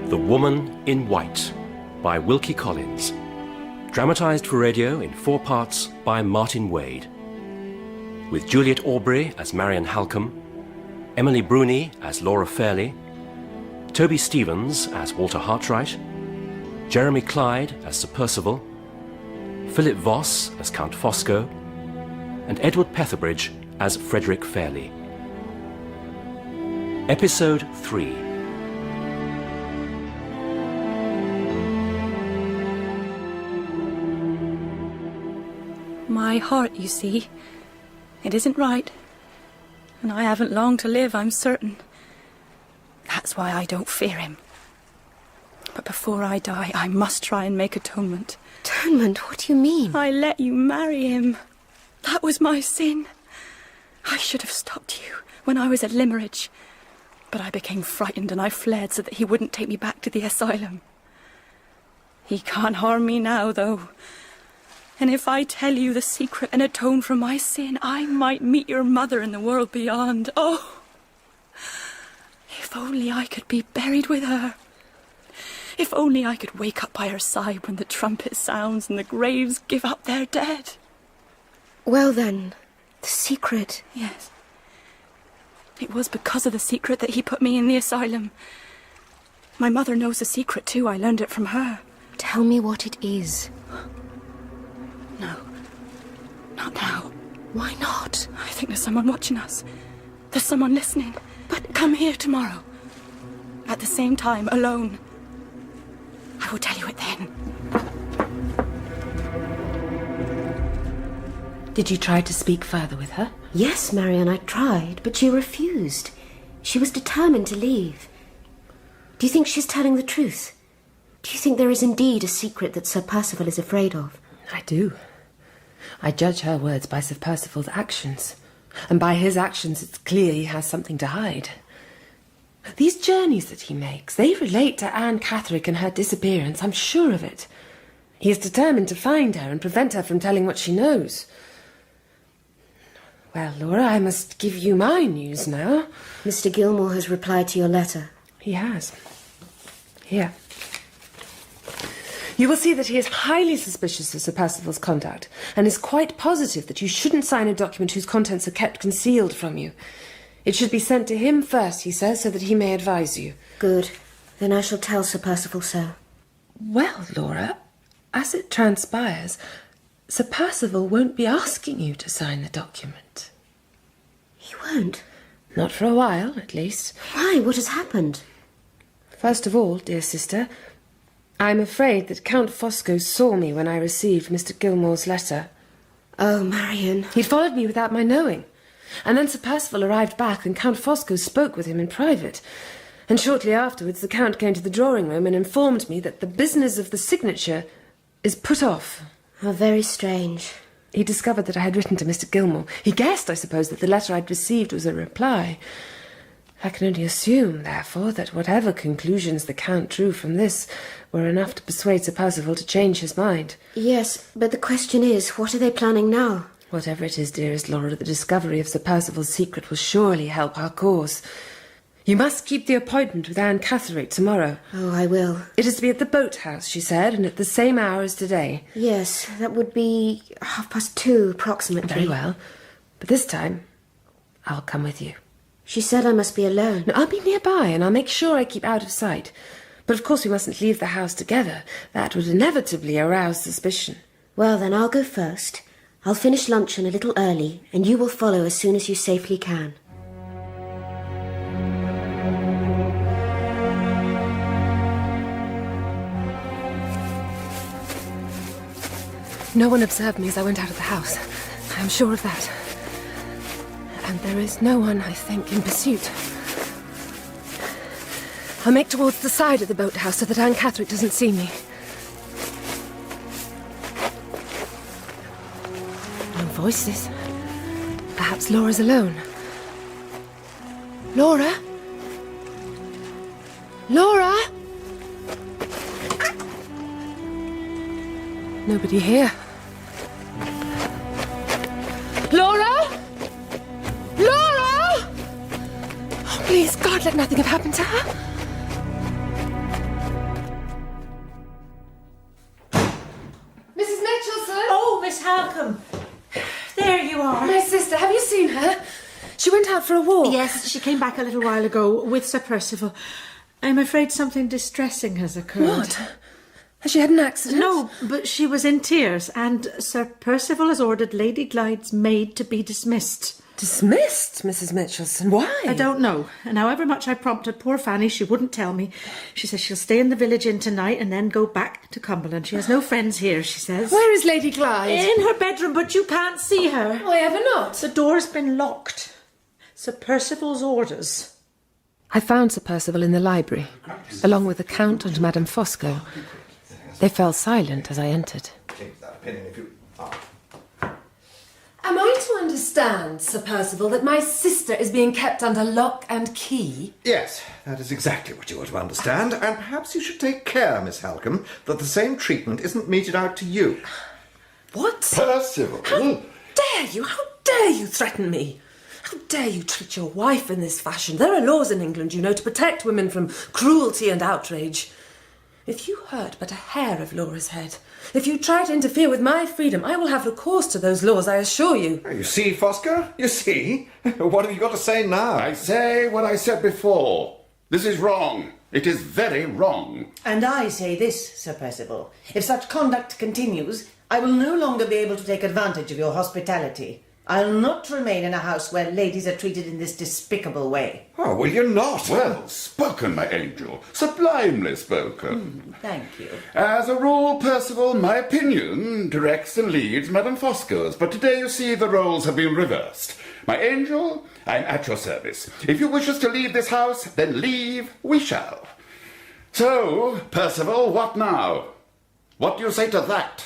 The Woman in White by Wilkie Collins. Dramatised for radio in 4 parts by Martin Wade. With Juliet Aubrey as Marian Halcombe, Emily Bruni as Laura Fairley, Toby Stevens as Walter Hartwright, Jeremy Clyde as Sir Perceval, Philip Voss as Count Fosco, and Edward Petherbridge as Frederick Fairley. Episode 3. My heart, you see, it isn't right. And I haven't long to live, I'm certain. That's why I don't fear him. But before I die, I must try and make atonement. Atonement? What do you mean? I let you marry him. That was my sin. I should have stopped you when I was at Limmeridge. But I became frightened and I fled so that he wouldn't take me back to the asylum. He can't harm me now, though. And if I tell you the secret and atone for my sin, I might meet your mother in the world beyond. Oh, if only I could be buried with her. If only I could wake up by her side when the trumpet sounds and the graves give up their dead. Well then, the secret. Yes. It was because of the secret that he put me in the asylum. My mother knows the secret too. I learned it from her. Tell me what it is. No. Not now. Why not? I think there's someone watching us. There's someone listening. But come here tomorrow. At the same time, alone. I will tell you it then. Did you try to speak further with her? Yes, Marian, I tried, but she refused. She was determined to leave. Do you think she's telling the truth? Do you think there is indeed a secret that Sir Perceval is afraid of? I do. I judge her words by Sir Perceval's actions. And by his actions, it's clear he has something to hide. These journeys that he makes, they relate to Anne Catherick and her disappearance, I'm sure of it. He is determined to find her and prevent her from telling what she knows. Well, Laura, I must give you my news now. Mr. Gilmore has replied to your letter. He has. Here. You will see that he is highly suspicious of Sir Perceval's conduct, and is quite positive that you shouldn't sign a document whose contents are kept concealed from you. It should be sent to him first, he says, so that he may advise you. Good. Then I shall tell Sir Perceval so. Well, Laura, as it transpires, Sir Perceval won't be asking you to sign the document. He won't? Not for a while, at least. Why? What has happened? First of all, dear sister, I'm afraid that Count Fosco saw me when I received Mr. Gilmore's letter. Oh, Marian. He'd followed me without my knowing. And then Sir Perceval arrived back and Count Fosco spoke with him in private. And shortly afterwards the Count came to the drawing-room and informed me that the business of the signature is put off. How very strange. He discovered that I had written to Mr. Gilmore. He guessed, I suppose, that the letter I'd received was a reply. I can only assume, therefore, that whatever conclusions the Count drew from this were enough to persuade Sir Perceval to change his mind. Yes, but the question is, what are they planning now? Whatever it is, dearest Laura, the discovery of Sir Perceval's secret will surely help our cause. You must keep the appointment with Anne Catherick tomorrow. Oh, I will. It is to be at the boathouse, she said, and at the same hour as today. Yes, that would be 2:30, approximately. Very well. But this time, I'll come with you. She said I must be alone. No, I'll be nearby, and I'll make sure I keep out of sight. But of course we mustn't leave the house together. That would inevitably arouse suspicion. Well, then I'll go first. I'll finish luncheon a little early, and you will follow as soon as you safely can. No one observed me as I went out of the house. I am sure of that. And there is no one, I think, in pursuit. I'll make towards the side of the boathouse so that Anne Catherine doesn't see me. No voices. Perhaps Laura's alone. Laura? Laura? Nobody here. Laura? Laura! Oh, please, God, let nothing have happened to her. Mrs. Mitchelson? Oh, Miss Halcombe. There you are. My sister, have you seen her? She went out for a walk. Yes, she came back a little while ago with Sir Perceval. I'm afraid something distressing has occurred. What? Has she had an accident? No, but she was in tears, and Sir Perceval has ordered Lady Glyde's maid to be dismissed. Dismissed, Mrs. Mitchelson? Why? I don't know. And however much I prompted poor Fanny, she wouldn't tell me. She says she'll stay in the village inn tonight and then go back to Cumberland. She has no friends here, she says. Where is Lady Glyde? In her bedroom, but you can't see her. Why ever not? The door's been locked. Sir Perceval's orders. I found Sir Perceval in the library, along with the Count and Madame Fosco. They fell silent as I entered. Am I to understand, Sir Perceval, that my sister is being kept under lock and key? Yes, that is exactly what you ought to understand, and perhaps you should take care, Miss Halcombe, that the same treatment isn't meted out to you. What? Perceval! How dare you? How dare you threaten me? How dare you treat your wife in this fashion? There are laws in England, you know, to protect women from cruelty and outrage. If you hurt but a hair of Laura's head, if you try to interfere with my freedom, I will have recourse to those laws, I assure you. You see, Fosco? You see? What have you got to say now? I say what I said before. This is wrong. It is very wrong. And I say this, Sir Perceval. If such conduct continues, I will no longer be able to take advantage of your hospitality. I'll not remain in a house where ladies are treated in this despicable way. Oh, will you not? Well spoken, my angel. Sublimely spoken. Thank you. As a rule, Perceval, my opinion directs and leads Madame Fosco's, but today, you see, the roles have been reversed. My angel, I'm at your service. If you wish us to leave this house, then leave we shall. So, Perceval, what now? What do you say to that?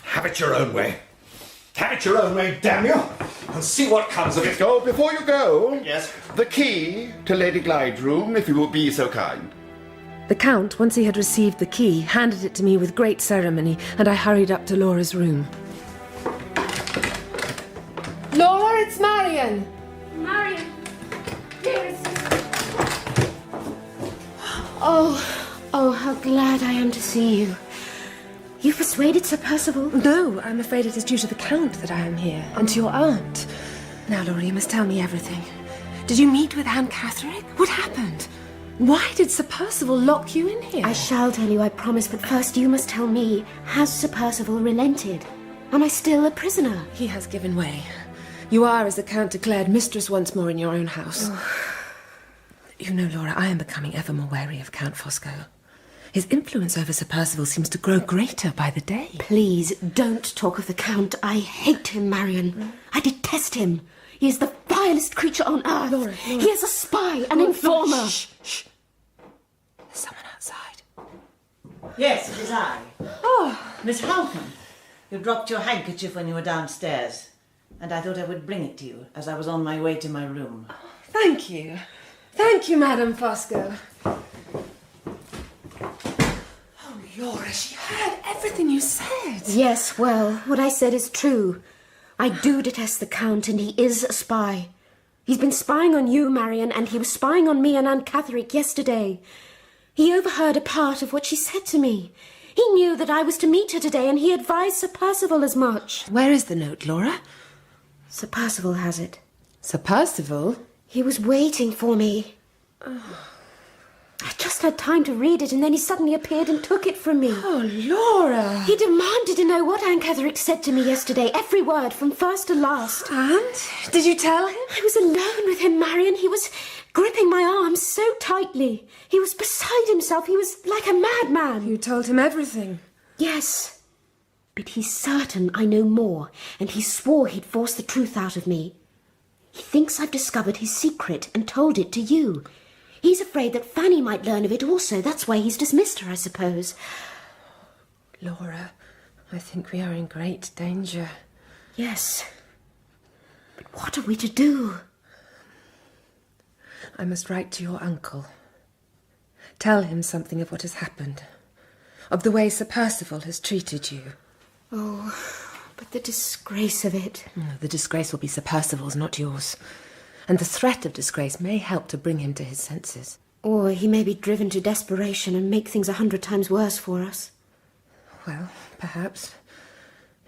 Have it your own way. Have it your own way, damn you, and see what comes of it. Go, before you go. Yes? The key to Lady Glyde's room, if you will be so kind. The Count, once he had received the key, handed it to me with great ceremony, and I hurried up to Laura's room. Laura, it's Marian! Marian, dearest. Oh, how glad I am to see you. You persuaded Sir Perceval? No, I'm afraid it is due to the Count that I am here, and to your aunt. Now, Laura, you must tell me everything. Did you meet with Anne Catherine? What happened? Why did Sir Perceval lock you in here? I shall tell you, I promise, but first you must tell me, has Sir Perceval relented? Am I still a prisoner? He has given way. You are, as the Count declared, mistress once more in your own house. You know, Laura, I am becoming ever more wary of Count Fosco. His influence over Sir Perceval seems to grow greater by the day. Please, don't talk of the Count. I hate him, Marian. I detest him. He is the vilest creature on earth. Laura. He is a spy, an informer. Shh. There's someone outside. Yes, it is I. Oh, Miss Halcombe. You dropped your handkerchief when you were downstairs, and I thought I would bring it to you as I was on my way to my room. Thank you. Thank you, Madame Fosco. Oh, Laura, she heard everything you said. Yes, well, what I said is true. I do detest the Count, and he is a spy. He's been spying on you, Marian, and he was spying on me and Aunt Catherine yesterday. He overheard a part of what she said to me. He knew that I was to meet her today, and he advised Sir Perceval as much. Where is the note, Laura? Sir Perceval has it. Sir Perceval? He was waiting for me. I just had time to read it, and then he suddenly appeared and took it from me. Oh, Laura! He demanded to know what Aunt Catherine said to me yesterday, every word, from first to last. And? Did you tell him? I was alone with him, Marian. He was gripping my arm so tightly. He was beside himself. He was like a madman. You told him everything? Yes. But he's certain I know more, and he swore he'd force the truth out of me. He thinks I've discovered his secret and told it to you. He's afraid that Fanny might learn of it also. That's why he's dismissed her, I suppose. Laura, I think we are in great danger. Yes. But what are we to do? I must write to your uncle. Tell him something of what has happened. Of the way Sir Perceval has treated you. Oh, but the disgrace of it. The disgrace will be Sir Perceval's, not yours. And the threat of disgrace may help to bring him to his senses. Or he may be driven to desperation and make things 100 times worse for us. Well, perhaps.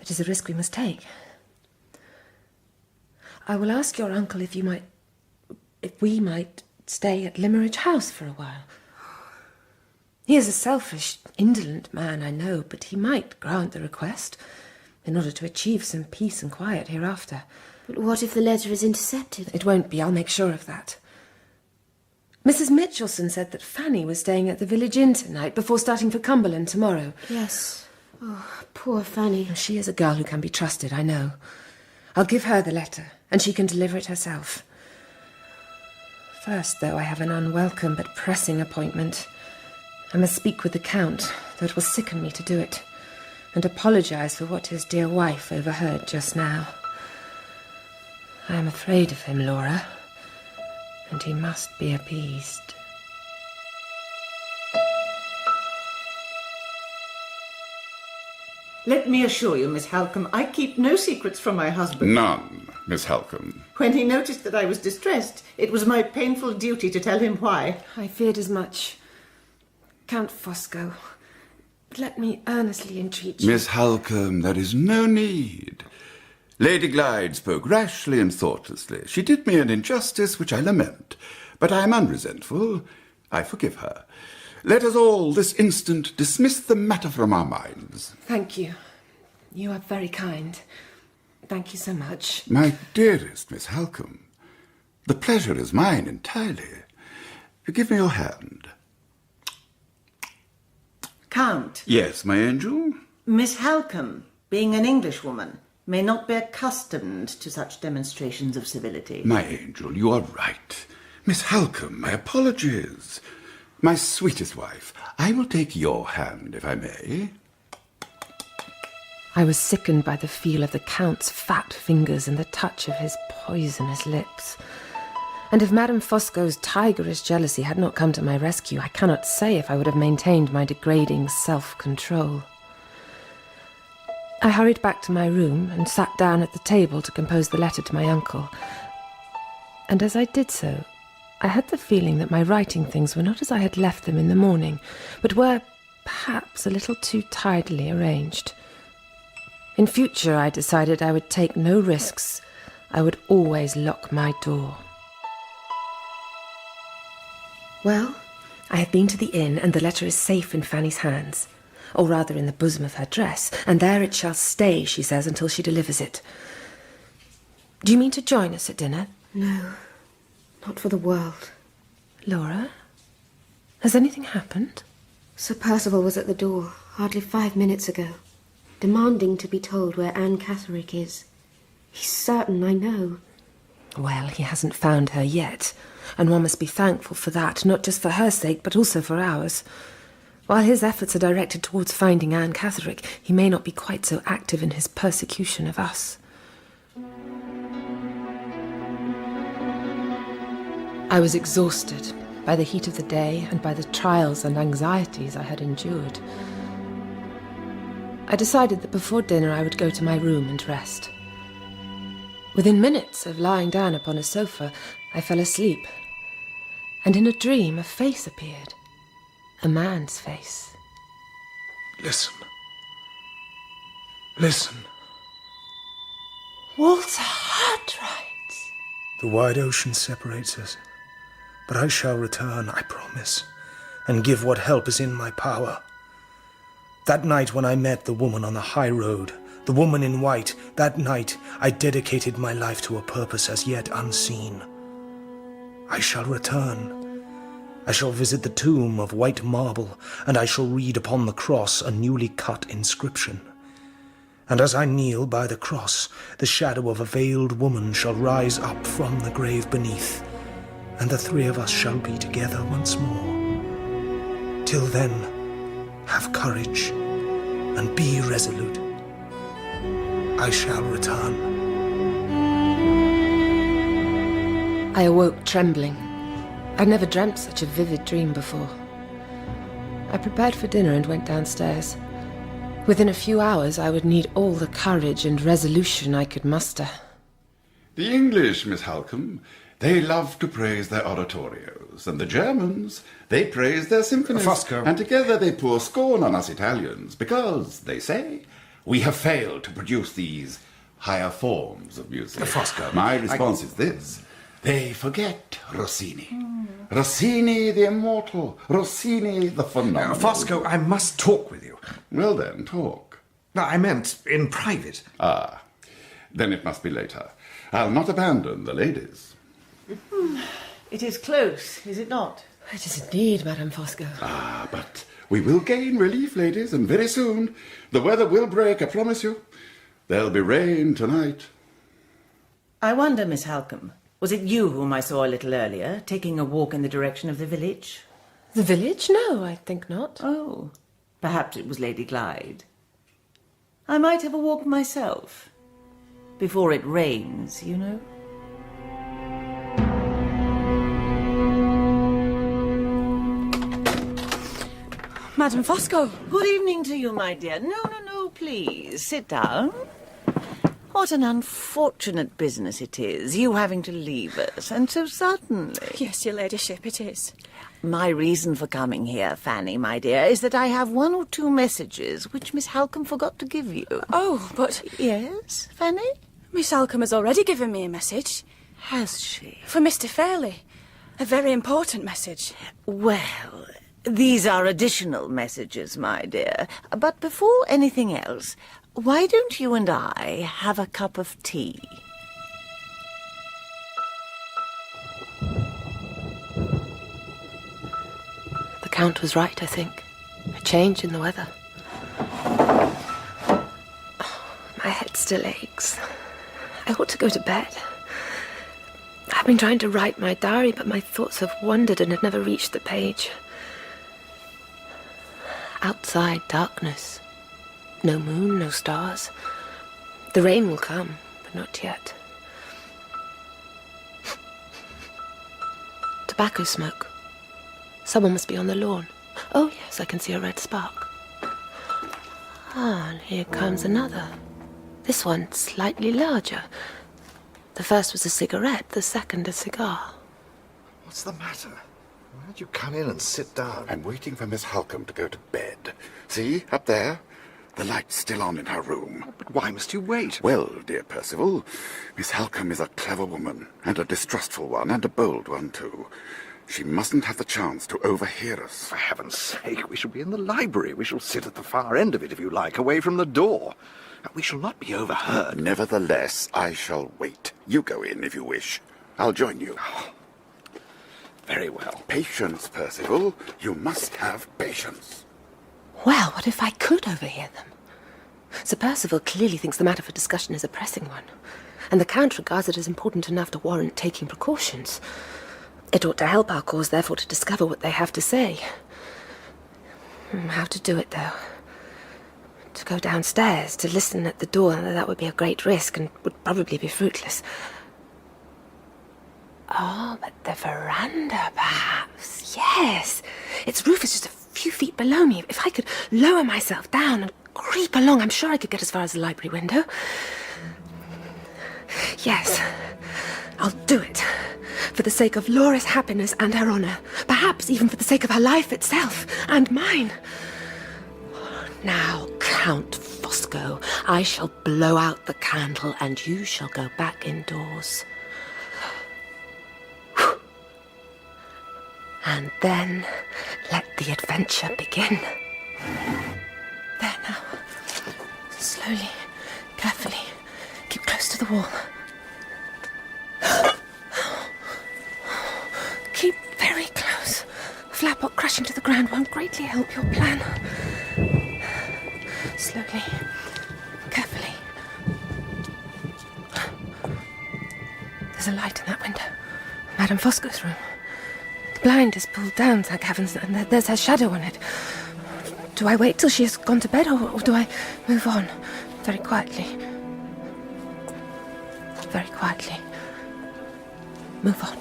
It is a risk we must take. I will ask your uncle if we might stay at Limmeridge House for a while. He is a selfish, indolent man, I know, but he might grant the request in order to achieve some peace and quiet hereafter. But what if the letter is intercepted? It won't be, I'll make sure of that. Mrs. Mitchelson said that Fanny was staying at the village inn tonight before starting for Cumberland tomorrow. Yes. Oh, poor Fanny. She is a girl who can be trusted, I know. I'll give her the letter, and she can deliver it herself. First, though, I have an unwelcome but pressing appointment. I must speak with the Count, though it will sicken me to do it, and apologise for what his dear wife overheard just now. I am afraid of him, Laura, and he must be appeased. Let me assure you, Miss Halcombe, I keep no secrets from my husband. None, Miss Halcombe. When he noticed that I was distressed, it was my painful duty to tell him why. I feared as much. Count Fosco, let me earnestly entreat you. Miss Halcombe, there is no need. Lady Glyde spoke rashly and thoughtlessly. She did me an injustice which I lament, but I am unresentful. I forgive her. Let us all this instant dismiss the matter from our minds. Thank you. You are very kind. Thank you so much. My dearest Miss Halcombe, the pleasure is mine entirely. Give me your hand. Count. Yes, my angel? Miss Halcombe, being an Englishwoman, may not be accustomed to such demonstrations of civility. My angel, you are right. Miss Halcombe, my apologies. My sweetest wife, I will take your hand, if I may. I was sickened by the feel of the Count's fat fingers and the touch of his poisonous lips. And if Madame Fosco's tigerish jealousy had not come to my rescue, I cannot say if I would have maintained my degrading self-control. I hurried back to my room and sat down at the table to compose the letter to my uncle. And as I did so, I had the feeling that my writing things were not as I had left them in the morning, but were, perhaps, a little too tidily arranged. In future, I decided I would take no risks. I would always lock my door. Well? I have been to the inn, and the letter is safe in Fanny's hands. Or rather in the bosom of her dress, and there it shall stay, she says, until she delivers it. Do you mean to join us at dinner? No, not for the world. Laura, has anything happened? Sir Perceval was at the door hardly 5 minutes ago, demanding to be told where Anne Catherick is. He's certain, I know. Well, he hasn't found her yet, and one must be thankful for that, not just for her sake, but also for ours. While his efforts are directed towards finding Anne Catherick, he may not be quite so active in his persecution of us. I was exhausted by the heat of the day and by the trials and anxieties I had endured. I decided that before dinner I would go to my room and rest. Within minutes of lying down upon a sofa, I fell asleep, and in a dream a face appeared. A man's face. Listen. Listen. Walter Hartright! The wide ocean separates us, but I shall return, I promise, and give what help is in my power. That night when I met the woman on the high road, the woman in white, that night I dedicated my life to a purpose as yet unseen. I shall return. I shall visit the tomb of white marble, and I shall read upon the cross a newly cut inscription. And as I kneel by the cross, the shadow of a veiled woman shall rise up from the grave beneath. and the three of us shall be together once more. Till then, have courage and be resolute. I shall return. I awoke trembling. I'd never dreamt such a vivid dream before. I prepared for dinner and went downstairs. Within a few hours, I would need all the courage and resolution I could muster. The English, Miss Halcombe, they love to praise their oratorios, and the Germans, they praise their symphonies. Fosco. And together they pour scorn on us Italians, because, they say, we have failed to produce these higher forms of music. Fosco. My response is this. They forget Rossini. Rossini the immortal. Rossini the phenomenal. Fosco, I must talk with you. Well then, talk. No, I meant in private. Ah, then it must be later. I'll not abandon the ladies. It is close, is it not? It is indeed, Madame Fosco. Ah, but we will gain relief, ladies, and very soon. The weather will break, I promise you. There'll be rain tonight. I wonder, Miss Halcombe, was it you whom I saw a little earlier, taking a walk in the direction of the village? The village? No, I think not. Oh, perhaps it was Lady Glyde. I might have a walk myself. Before it rains, you know. Madame Fosco. Good evening to you, my dear. No, please. Sit down. What an unfortunate business it is, you having to leave us, and so suddenly. Yes, your ladyship, it is. My reason for coming here, Fanny, my dear, is that I have one or two messages which Miss Halcombe forgot to give you. Oh, but... Yes, Fanny? Miss Halcombe has already given me a message. Has she? For Mr. Fairley. A very important message. Well, these are additional messages, my dear. But before anything else, why don't you and I have a cup of tea? The Count was right, I think. A change in the weather. My head still aches. I ought to go to bed. I've been trying to write my diary, but my thoughts have wandered and have never reached the page. Outside, darkness. No moon, no stars. The rain will come, but not yet. Tobacco smoke. Someone must be on the lawn. Oh, yes, I can see a red spark. Ah, and here comes another. This one slightly larger. The first was a cigarette, the second a cigar. What's the matter? Why don't you come in and sit down? I'm waiting for Miss Halcombe to go to bed. See, up there? The light's still on in her room. But why must you wait? Well, dear Perceval, Miss Halcombe is a clever woman, and a distrustful one, and a bold one, too. She mustn't have the chance to overhear us. For heaven's sake, we shall be in the library. We shall sit at the far end of it, if you like, away from the door. We shall not be overheard. Nevertheless, I shall wait. You go in if you wish. I'll join you. Very well. Patience, Perceval. You must have patience. Well, what if I could overhear them? Sir Perceval clearly thinks the matter for discussion is a pressing one, and the Count regards it as important enough to warrant taking precautions. It ought to help our cause, therefore, to discover what they have to say. How to do it, though? To go downstairs, to listen at the door, that would be a great risk and would probably be fruitless. Oh, but the veranda, perhaps. Yes. Its roof is just a few feet below me. If I could lower myself down and creep along, I'm sure I could get as far as the library window. Yes, I'll do it. For the sake of Laura's happiness and her honour. Perhaps even for the sake of her life itself and mine. Now, Count Fosco, I shall blow out the candle and you shall go back indoors. And then let the adventure begin. There now. Slowly, carefully. Keep close to the wall. Keep very close. A flapbook crashing to the ground won't greatly help your plan. Slowly, carefully. There's a light in that window. Madame Fosco's room. The blind is pulled down, thank heavens, and there's her shadow on it. Do I wait till she has gone to bed, or do I move on? Very quietly. Very quietly. Move on.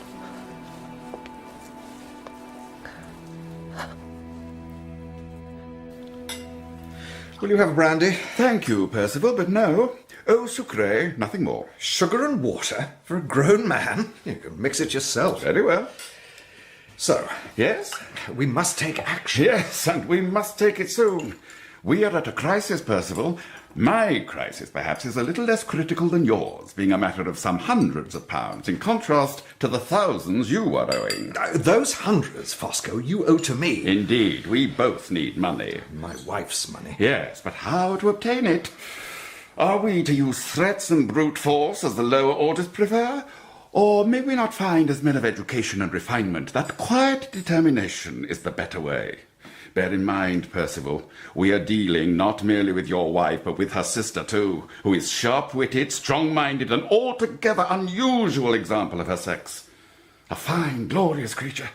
Will you have a brandy? Thank you, Perceval, but no. Eau sucré, nothing more. Sugar and water for a grown man? You can mix it yourself. Very well. So, yes? We must take action. Yes, and we must take it soon. We are at a crisis, Perceval. My crisis, perhaps, is a little less critical than yours, being a matter of some hundreds of pounds, in contrast to the thousands you are owing. Those hundreds, Fosco, you owe to me. Indeed, we both need money. My wife's money. Yes, but how to obtain it? Are we to use threats and brute force as the lower orders prefer? Or may we not find, as men of education and refinement, that quiet determination is the better way? Bear in mind, Perceval, we are dealing not merely with your wife, but with her sister too, who is sharp-witted, strong-minded, an altogether unusual example of her sex. A fine, glorious creature.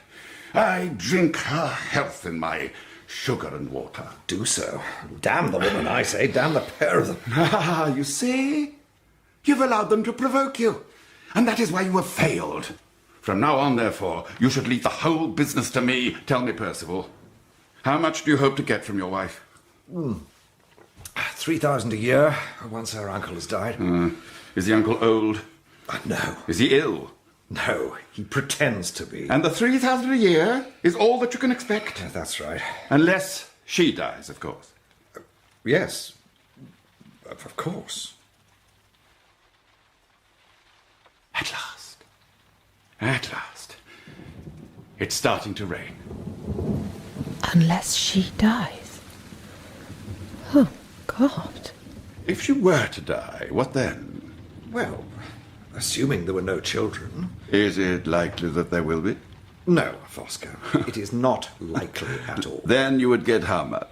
I drink her health in my sugar and water. Do so. Damn the woman, I say. Damn the pair of them. Ah, you see? You've allowed them to provoke you. And that is why you have failed. From now on, therefore, you should leave the whole business to me. Tell me, Perceval, how much do you hope to get from your wife? 3,000 a year, once her uncle has died. Is the uncle old? No. Is he ill? No, he pretends to be. And the 3,000 a year is all that you can expect? That's right. Unless she dies, of course. Yes, of course. At last. At last. It's starting to rain. Unless she dies. Oh, God. If she were to die, what then? Well, assuming there were no children. Is it likely that there will be? No, Fosco. It is not likely at all. Then you would get how much?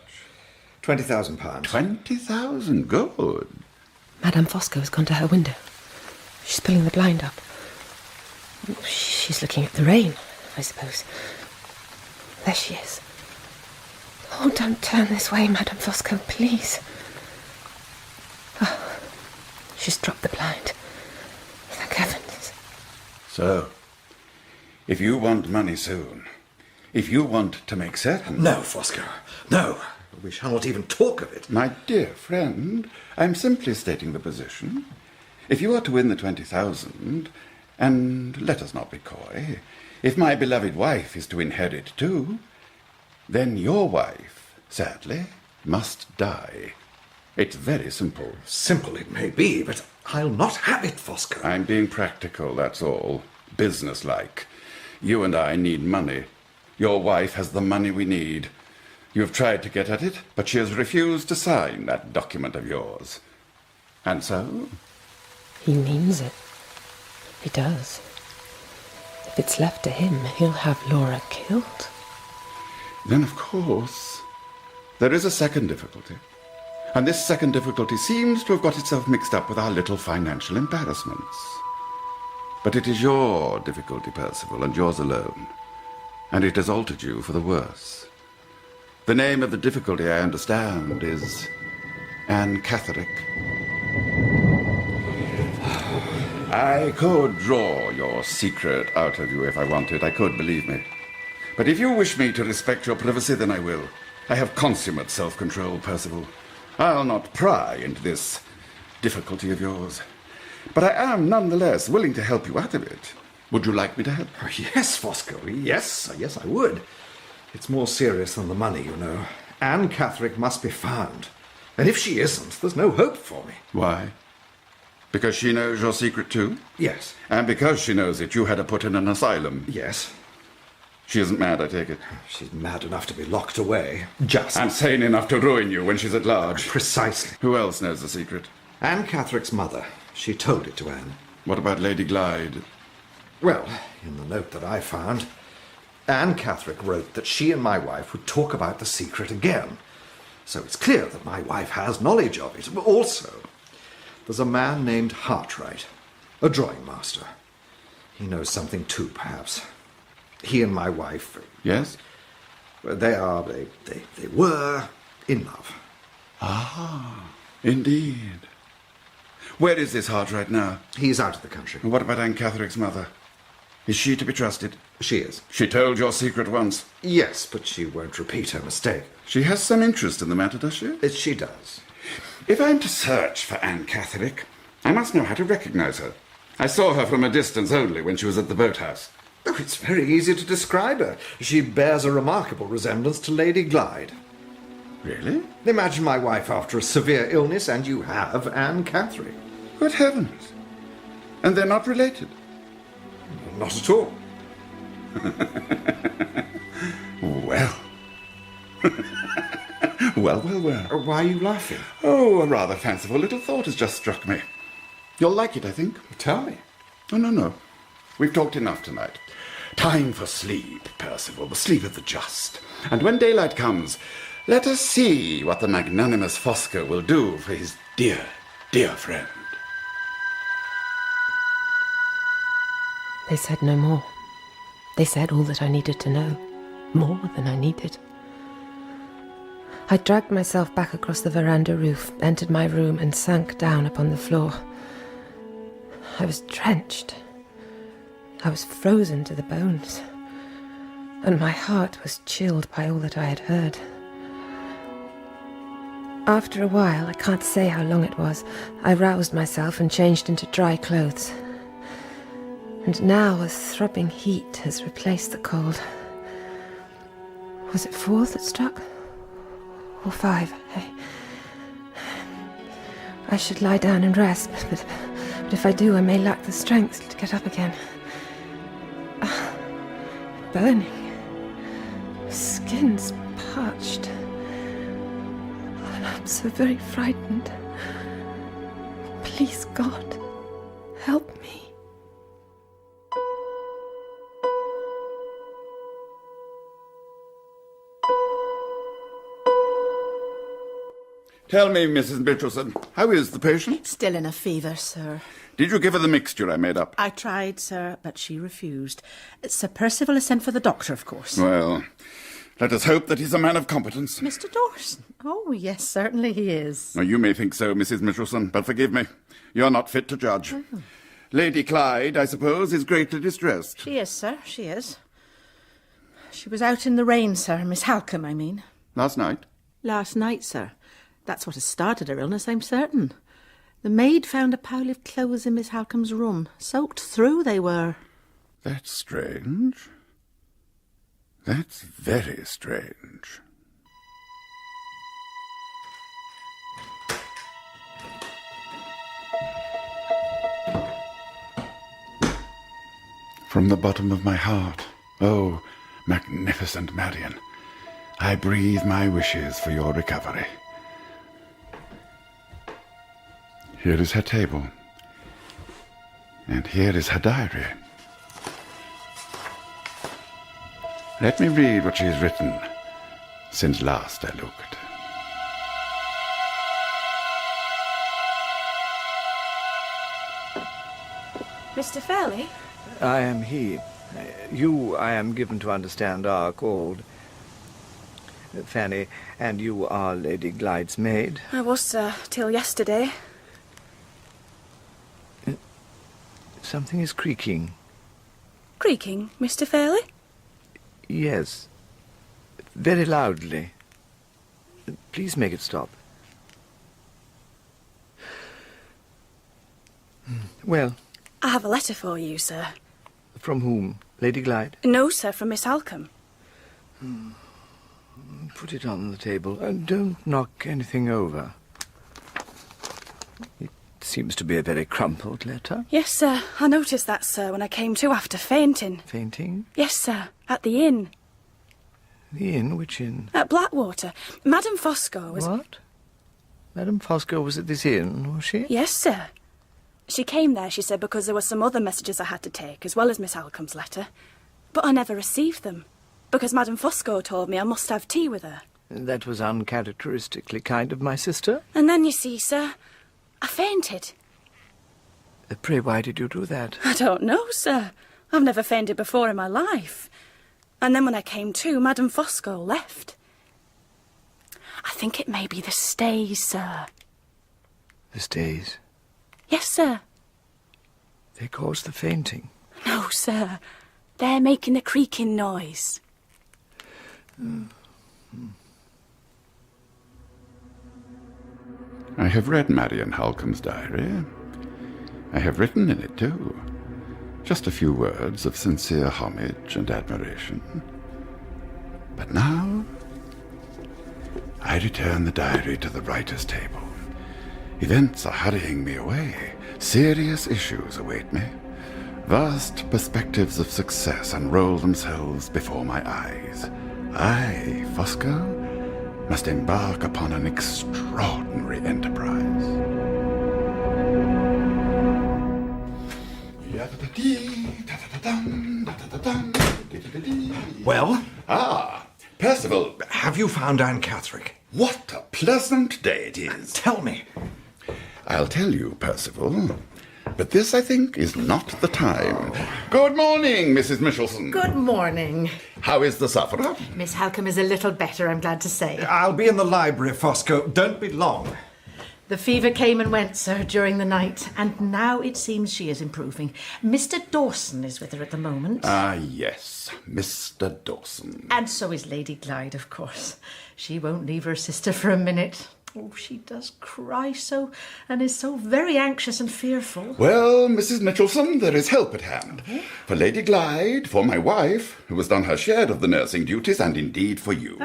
£20,000. 20,000? Good. Madame Fosco has gone to her window. She's pulling the blind up. She's looking at the rain, I suppose. There she is. Oh, don't turn this way, Madame Fosco, please. Oh, she's dropped the blind. Thank heavens. So, if you want money soon, if you want to make certain... No, Fosco, no. We shall not even talk of it. My dear friend, I'm simply stating the position. If you are to win the 20,000, and let us not be coy, if my beloved wife is to inherit too, then your wife, sadly, must die. It's very simple. Simple it may be, but I'll not have it, Fosco. I'm being practical, that's all. Businesslike. You and I need money. Your wife has the money we need. You've tried to get at it, but she has refused to sign that document of yours. And so? He means it. He does. If it's left to him, he'll have Laura killed. Then, of course, there is a second difficulty. And this second difficulty seems to have got itself mixed up with our little financial embarrassments. But it is your difficulty, Perceval, and yours alone. And it has altered you for the worse. The name of the difficulty, I understand, is Anne Catherick. I could draw your secret out of you if I wanted. I could, believe me. But if you wish me to respect your privacy, then I will. I have consummate self-control, Perceval. I'll not pry into this difficulty of yours. But I am nonetheless willing to help you out of it. Would you like me to help? Oh, yes, Fosco, yes, I would. It's more serious than the money, you know. Anne Catherick must be found. And if she isn't, there's no hope for me. Why? Because she knows your secret too? Yes. And because she knows it, you had her put in an asylum? Yes. She isn't mad, I take it? She's mad enough to be locked away. Just. And sane enough to ruin you when she's at large? Precisely. Who else knows the secret? Anne Catherick's mother. She told it to Anne. What about Lady Glyde? Well, in the note that I found, Anne Catherick wrote that she and my wife would talk about the secret again. So it's clear that my wife has knowledge of it. But also, there's a man named Hartright, a drawing master. He knows something too, perhaps. He and my wife... Yes? They were in love. Ah, indeed. Where is this Hartwright now? He's out of the country. And what about Anne Catheric's mother? Is she to be trusted? She is. She told your secret once? Yes, but she won't repeat her mistake. She has some interest in the matter, does she? She does. If I'm to search for Anne Catherick, I must know how to recognize her. I saw her from a distance only when she was at the boathouse. Oh, it's very easy to describe her. She bears a remarkable resemblance to Lady Glyde. Really? Imagine my wife after a severe illness, and you have Anne Catherick. Good heavens! And they're not related? Not at all. Well. Well. Why are you laughing? Oh, a rather fanciful little thought has just struck me. You'll like it, I think. Tell me. Oh, no. We've talked enough tonight. Time for sleep, Perceval, the sleep of the just. And when daylight comes, let us see what the magnanimous Fosco will do for his dear, dear friend. They said no more. They said all that I needed to know. More than I needed. I dragged myself back across the veranda roof, entered my room, and sank down upon the floor. I was drenched. I was frozen to the bones. And my heart was chilled by all that I had heard. After a while, I can't say how long it was, I roused myself and changed into dry clothes. And now a throbbing heat has replaced the cold. Was it 4 that struck? Or 5? I should lie down and rest, but if I do, I may lack the strength to get up again. Burning. Skin's parched. And I'm so very frightened. Please, God, help me. Tell me, Mrs. Mitchelson, how is the patient? Still in a fever, sir. Did you give her the mixture I made up? I tried, sir, but she refused. Sir Perceval has sent for the doctor, of course. Well, let us hope that he's a man of competence. Mr. Dawson? Oh, yes, certainly he is. Now, you may think so, Mrs. Mitchelson, but forgive me. You're not fit to judge. Oh. Lady Clyde, I suppose, is greatly distressed. She is, sir, she is. She was out in the rain, sir. Miss Halcombe, I mean. Last night? Last night, sir. That's what has started her illness, I'm certain. The maid found a pile of clothes in Miss Halcombe's room. Soaked through they were. That's strange. That's very strange. From the bottom of my heart, oh, magnificent Marian, I breathe my wishes for your recovery. Here is her table. And here is her diary. Let me read what she has written since last I looked. Mr. Fairley? I am he. You, I am given to understand, are called Fanny, and you are Lady Glyde's maid? I was, sir, till yesterday. Something is creaking. Creaking, Mr. Fairley? Yes. Very loudly. Please make it stop. Well? I have a letter for you, sir. From whom? Lady Glyde? No, sir, from Miss Halcombe. Put it on the table. Don't knock anything over. It seems to be a very crumpled letter. Yes, sir. I noticed that, sir, when I came to after fainting. Fainting? Yes, sir. At the inn. The inn? Which inn? At Blackwater. Madame Fosco was... What? Madame Fosco was at this inn, was she? Yes, sir. She came there, she said, because there were some other messages I had to take, as well as Miss Halcombe's letter. But I never received them, because Madame Fosco told me I must have tea with her. That was uncharacteristically kind of my sister. And then, you see, sir, I fainted. Pray, why did you do that? I don't know, sir. I've never fainted before in my life. And then when I came to, Madame Fosco left. I think it may be the stays, sir. The stays? Yes, sir. They cause the fainting? No, sir. They're making the creaking noise. I have read Marian Halcombe's diary. I have written in it, too. Just a few words of sincere homage and admiration. But now, I return the diary to the writer's table. Events are hurrying me away. Serious issues await me. Vast perspectives of success unroll themselves before my eyes. I, Fosco, must embark upon an extraordinary enterprise. Well? Ah, Perceval. Have you found Anne Catherick? What a pleasant day it is. Tell me. I'll tell you, Perceval. But this, I think, is not the time. Good morning, Mrs. Michelson. Good morning. How is the sufferer? Miss Halcombe is a little better, I'm glad to say. I'll be in the library, Fosco. Don't be long. The fever came and went, sir, during the night, and now it seems she is improving. Mr. Dawson is with her at the moment. Ah, yes, Mr. Dawson. And so is Lady Glyde, of course. She won't leave her sister for a minute. Oh, she does cry so, and is so very anxious and fearful. Well, Mrs. Michelson, there is help at hand. For Lady Glyde, for my wife, who has done her share of the nursing duties, and indeed for you.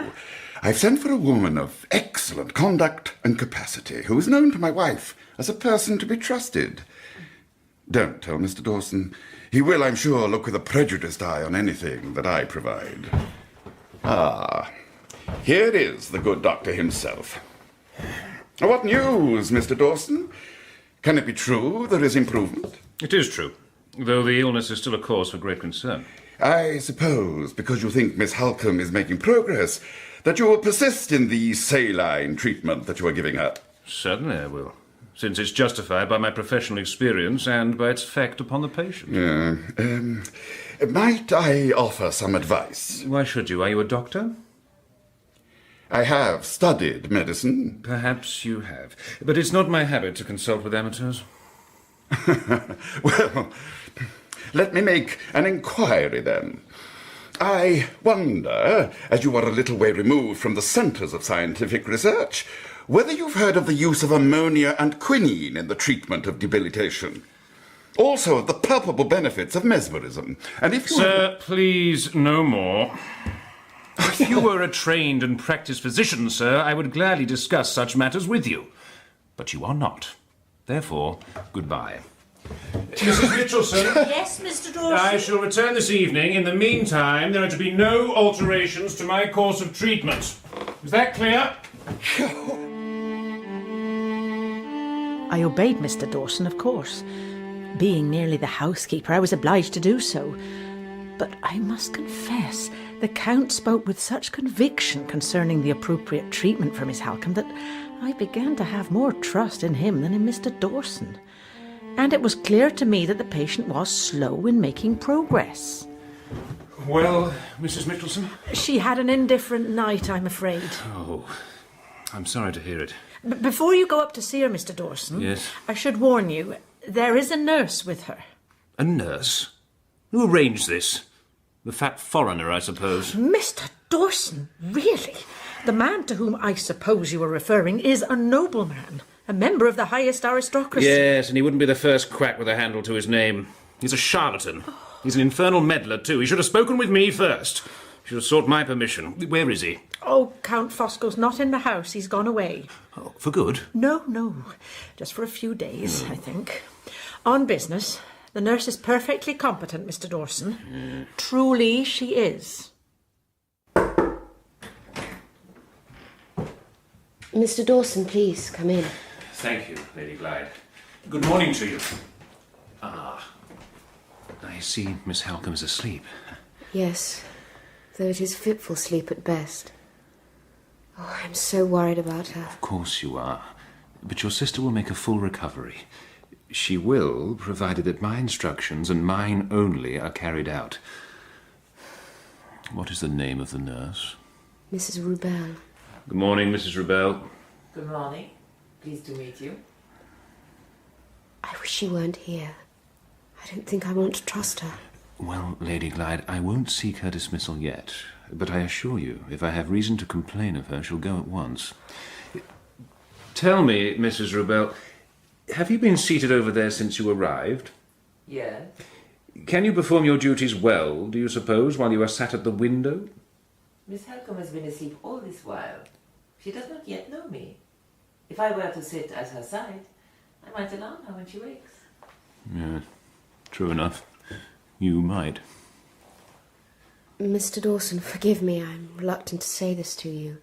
I've sent for a woman of excellent conduct and capacity, who is known to my wife as a person to be trusted. Don't tell Mr. Dawson. He will, I'm sure, look with a prejudiced eye on anything that I provide. Ah, here is the good doctor himself. What news, Mr. Dawson? Can it be true there is improvement? It is true, though the illness is still a cause for great concern. I suppose, because you think Miss Halcombe is making progress, that you will persist in the saline treatment that you are giving her. Certainly I will, since it's justified by my professional experience and by its effect upon the patient. Might I offer some advice? Why should you? Are you a doctor? I have studied medicine. Perhaps you have. But it's not my habit to consult with amateurs. Well, let me make an inquiry then. I wonder, as you are a little way removed from the centres of scientific research, whether you've heard of the use of ammonia and quinine in the treatment of debilitation. Also of the palpable benefits of mesmerism. And if you... Sir, please, no more. If you were a trained and practised physician, sir, I would gladly discuss such matters with you. But you are not. Therefore, goodbye. Mrs. Mitchelson? Yes, Mr. Dawson? I shall return this evening. In the meantime, there are to be no alterations to my course of treatment. Is that clear? I obeyed Mr. Dawson, of course. Being merely the housekeeper, I was obliged to do so. But I must confess, the Count spoke with such conviction concerning the appropriate treatment for Miss Halcombe that I began to have more trust in him than in Mr. Dawson. And it was clear to me that the patient was slow in making progress. Well, Mrs. Mitchelson? She had an indifferent night, I'm afraid. Oh, I'm sorry to hear it. Before you go up to see her, Mr. Dawson, yes? I should warn you, there is a nurse with her. A nurse? Who arranged this? The fat foreigner, I suppose. Mr. Dawson, really? The man to whom I suppose you are referring is a nobleman, a member of the highest aristocracy. Yes, and he wouldn't be the first quack with a handle to his name. He's a charlatan. He's an infernal meddler, too. He should have spoken with me first. He should have sought my permission. Where is he? Oh, Count Fosco's not in the house. He's gone away. Oh, for good? No. Just for a few days, I think. On business. The nurse is perfectly competent, Mr. Dawson. Truly she is. Mr. Dawson, please, come in. Thank you, Lady Glyde. Good morning to you. Ah, I see Miss Halcombe is asleep. Yes, though it is fitful sleep at best. Oh, I'm so worried about her. Of course you are. But your sister will make a full recovery. She will, provided that my instructions, and mine only, are carried out. What is the name of the nurse? Mrs. Rubel. Good morning, Mrs. Rubel. Good morning. Pleased to meet you. I wish she weren't here. I don't think I want to trust her. Well, Lady Glyde, I won't seek her dismissal yet, but I assure you, if I have reason to complain of her, she'll go at once. Tell me, Mrs. Rubel, have you been seated over there since you arrived? Yes. Can you perform your duties well, do you suppose, while you are sat at the window? Miss Halcombe has been asleep all this while. She does not yet know me. If I were to sit at her side, I might alarm her when she wakes. Yeah, true enough. You might. Mr. Dawson, forgive me, I'm reluctant to say this to you.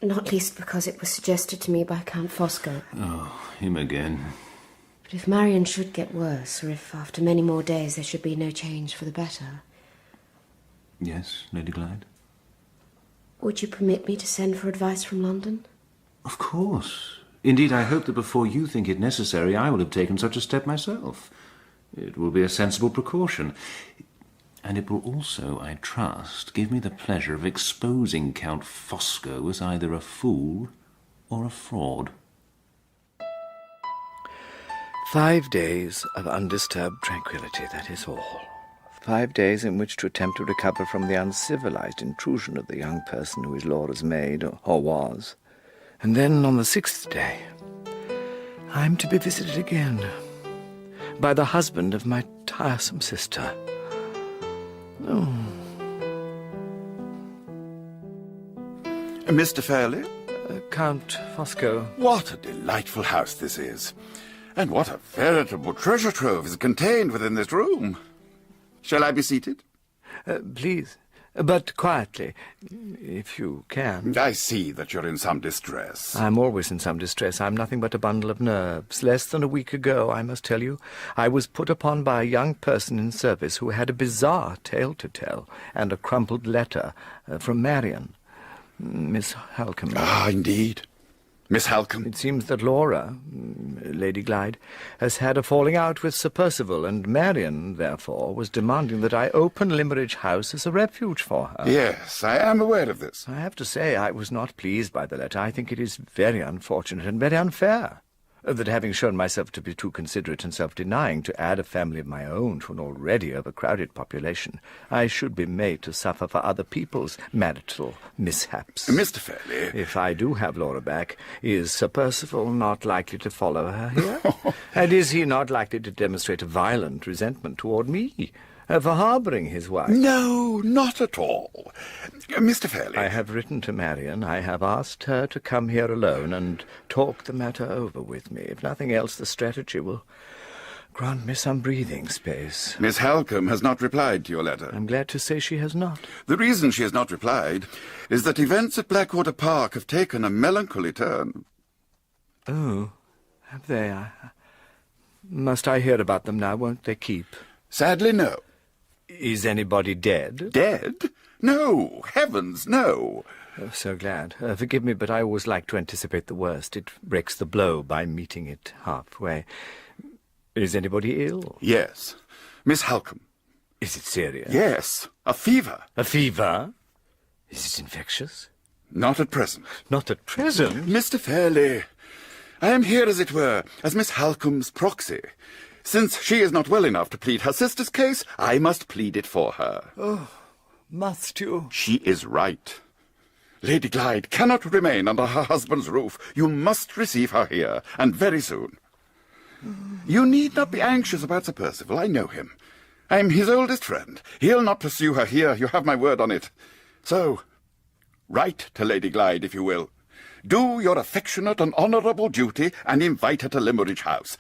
Not least because it was suggested to me by Count Fosco. Oh, him again. But if Marian should get worse, or if after many more days there should be no change for the better... Yes, Lady Glyde? Would you permit me to send for advice from London? Of course. Indeed, I hope that before you think it necessary, I will have taken such a step myself. It will be a sensible precaution. And it will also, I trust, give me the pleasure of exposing Count Fosco as either a fool or a fraud. 5 days of undisturbed tranquillity, that is all. 5 days in which to attempt to recover from the uncivilized intrusion of the young person who is Laura's maid, or was. And then on the 6th day, I'm to be visited again by the husband of my tiresome sister. Oh. Mr. Fairley? Count Fosco. What a delightful house this is. And what a veritable treasure trove is contained within this room. Shall I be seated? Please, but quietly, if you can. I see that you're in some distress. I'm always in some distress. I'm nothing but a bundle of nerves. Less than a week ago, I must tell you, I was put upon by a young person in service who had a bizarre tale to tell, and a crumpled letter from Marian, Miss Halcombe. Ah, indeed. Miss Halcombe. It seems that Laura, Lady Glyde, has had a falling out with Sir Perceval, and Marian, therefore, was demanding that I open Limmeridge House as a refuge for her. Yes, I am aware of this. I have to say I was not pleased by the letter. I think it is very unfortunate and very unfair that, having shown myself to be too considerate and self-denying to add a family of my own to an already overcrowded population, I should be made to suffer for other people's marital mishaps. Mr. Fairley... If I do have Laura back, is Sir Perceval not likely to follow her here? And is he not likely to demonstrate a violent resentment toward me for harbouring his wife? No, not at all. Mr. Fairley... I have written to Marian. I have asked her to come here alone and talk the matter over with me. If nothing else, the strategy will grant me some breathing space. Miss Halcombe has not replied to your letter. I'm glad to say she has not. The reason she has not replied is that events at Blackwater Park have taken a melancholy turn. Oh, have they? Must I hear about them now? Won't they keep? Sadly, no. Is anybody dead? Dead? No. Heavens, no. Oh, so glad. Forgive me, but I always like to anticipate the worst. It breaks the blow by meeting it halfway. Is anybody ill? Yes. Miss Halcombe. Is it serious? Yes. A fever. A fever? Is it infectious? Not at present. Not at present? Mr. Fairley, I am here, as it were, as Miss Halcombe's proxy. Since she is not well enough to plead her sister's case, I must plead it for her. Oh, must you? She is right. Lady Glyde cannot remain under her husband's roof. You must receive her here, and very soon. You need not be anxious about Sir Perceval. I know him. I am his oldest friend. He'll not pursue her here. You have my word on it. So, write to Lady Glyde, if you will. Do your affectionate and honourable duty, and invite her to Limmeridge House.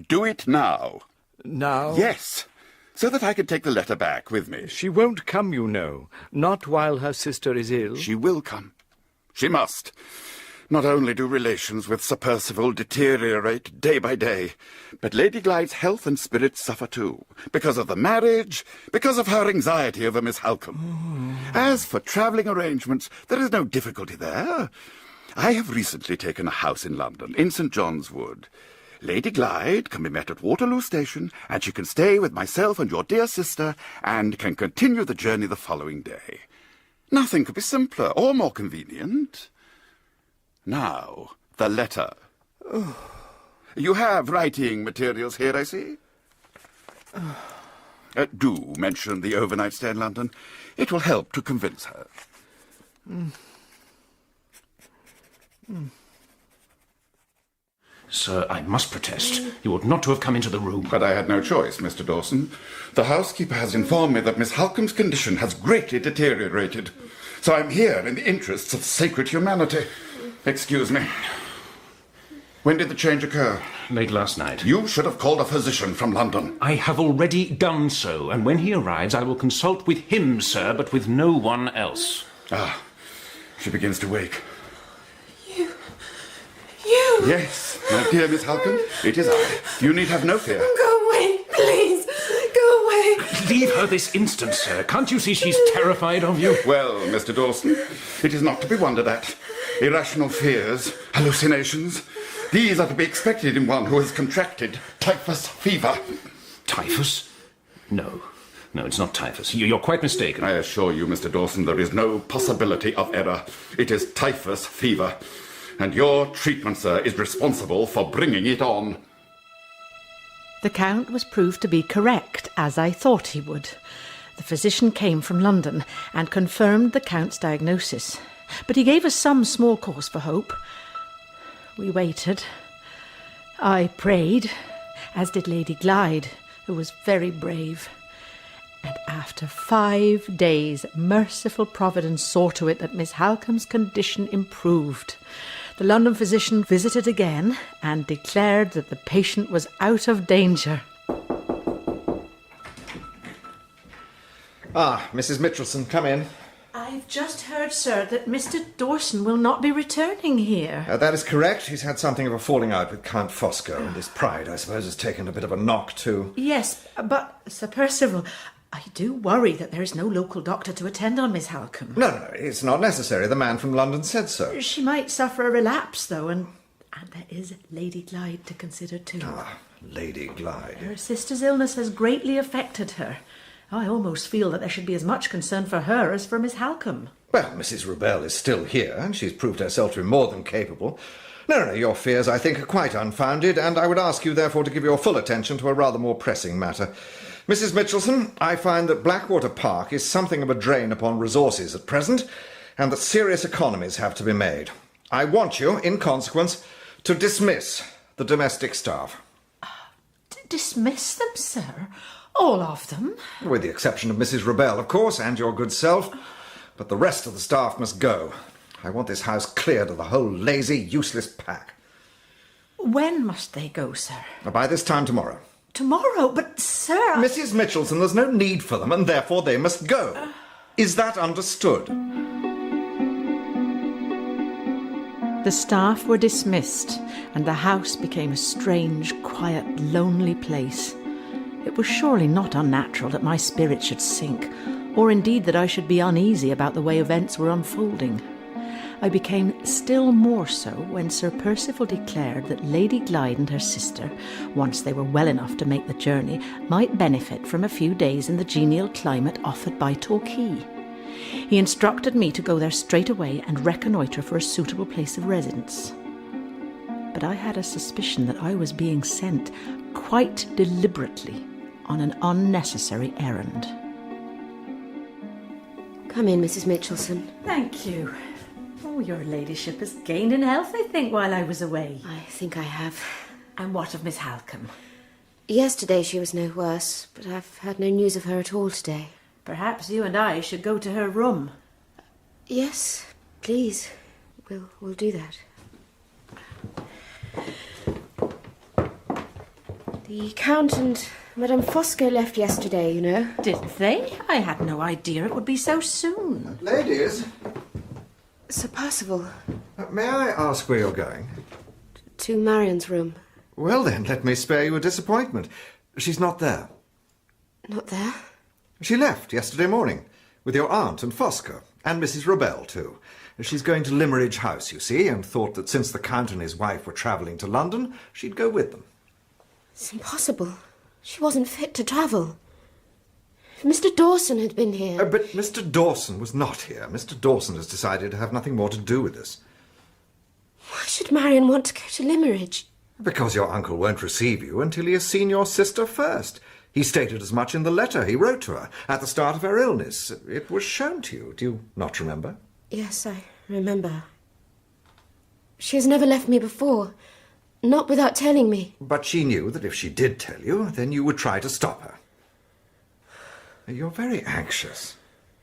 Do it now. Now? Yes, so that I can take the letter back with me. She won't come, you know. Not while her sister is ill. She will come. She must. Not only do relations with Sir Perceval deteriorate day by day, but Lady Glyde's health and spirits suffer too, because of the marriage, because of her anxiety over Miss Halcombe. As for travelling arrangements, there is no difficulty there. I have recently taken a house in London, in St. John's Wood. Lady Glyde can be met at Waterloo Station, and she can stay with myself and your dear sister, and can continue the journey the following day. Nothing could be simpler or more convenient. Now, the letter. You have writing materials here, I see. Do mention the overnight stay in London. It will help to convince her. Sir, I must protest. You ought not to have come into the room. But I had no choice, Mr. Dawson. The housekeeper has informed me that Miss Halcombe's condition has greatly deteriorated. So I'm here in the interests of sacred humanity. Excuse me. When did the change occur? Late last night. You should have called a physician from London. I have already done so, and when he arrives I will consult with him, sir, but with no one else. Ah, she begins to wake. You! Yes, my dear Miss Halcombe, it is I. You need have no fear. Go away, please! Go away! Leave her this instant, sir. Can't you see she's terrified of you? Well, Mr. Dawson, it is not to be wondered at. Irrational fears, hallucinations, these are to be expected in one who has contracted typhus fever. Typhus? No, it's not typhus. You're quite mistaken. I assure you, Mr. Dawson, there is no possibility of error. It is typhus fever. And your treatment, sir, is responsible for bringing it on. The Count was proved to be correct, as I thought he would. The physician came from London and confirmed the Count's diagnosis, but he gave us some small cause for hope. We waited. I prayed, as did Lady Glyde, who was very brave. And after 5 days, merciful Providence saw to it that Miss Halcombe's condition improved. The London physician visited again and declared that the patient was out of danger. Ah, Mrs. Mitchelson, come in. I've just heard, sir, that Mr. Dawson will not be returning here. That is correct. He's had something of a falling out with Count Fosco, and his pride, I suppose, has taken a bit of a knock, too. Yes, but, Sir Perceval, I do worry that there is no local doctor to attend on Miss Halcombe. No, it's not necessary. The man from London said so. She might suffer a relapse, though, and there is Lady Glyde to consider, too. Ah, Lady Glyde. Her sister's illness has greatly affected her. I almost feel that there should be as much concern for her as for Miss Halcombe. Well, Mrs. Rebel is still here, and she's proved herself to be more than capable. No, your fears, I think, are quite unfounded, and I would ask you, therefore, to give your full attention to a rather more pressing matter. Mrs. Mitchelson, I find that Blackwater Park is something of a drain upon resources at present, and that serious economies have to be made. I want you, in consequence, to dismiss the domestic staff. Dismiss them, sir? All of them? With the exception of Mrs. Rebel, of course, and your good self. But the rest of the staff must go. I want this house cleared of the whole lazy, useless pack. When must they go, sir? By this time tomorrow. Tomorrow? But, sir... Mrs. Mitchelson, there's no need for them, and therefore they must go. Is that understood? The staff were dismissed, and the house became a strange, quiet, lonely place. It was surely not unnatural that my spirit should sink, or indeed that I should be uneasy about the way events were unfolding. I became still more so when Sir Perceval declared that Lady Glyde and her sister, once they were well enough to make the journey, might benefit from a few days in the genial climate offered by Torquay. He instructed me to go there straight away and reconnoitre for a suitable place of residence. But I had a suspicion that I was being sent, quite deliberately, on an unnecessary errand. Come in, Mrs. Mitchelson. Thank you. Oh, your ladyship has gained in health, I think, while I was away. I think I have. And what of Miss Halcombe? Yesterday she was no worse, but I've had no news of her at all today. Perhaps you and I should go to her room. Yes, please. We'll do that. The Count and Madame Fosco left yesterday, you know. Didn't they? I had no idea it would be so soon. Ladies. Sir Perceval. May I ask where you're going? To Marian's room. Well then, let me spare you a disappointment. She's not there. Not there? She left yesterday morning, with your aunt and Fosco, and Mrs. Rebel, too. She's going to Limmeridge House, you see, and thought that since the Count and his wife were travelling to London, she'd go with them. It's impossible. She wasn't fit to travel. If Mr. Dawson had been here... But Mr. Dawson was not here. Mr. Dawson has decided to have nothing more to do with this. Why should Marian want to go to Limmeridge? Because your uncle won't receive you until he has seen your sister first. He stated as much in the letter he wrote to her at the start of her illness. It was shown to you. Do you not remember? Yes, I remember. She has never left me before. Not without telling me. But she knew that if she did tell you, then you would try to stop her. You're very anxious.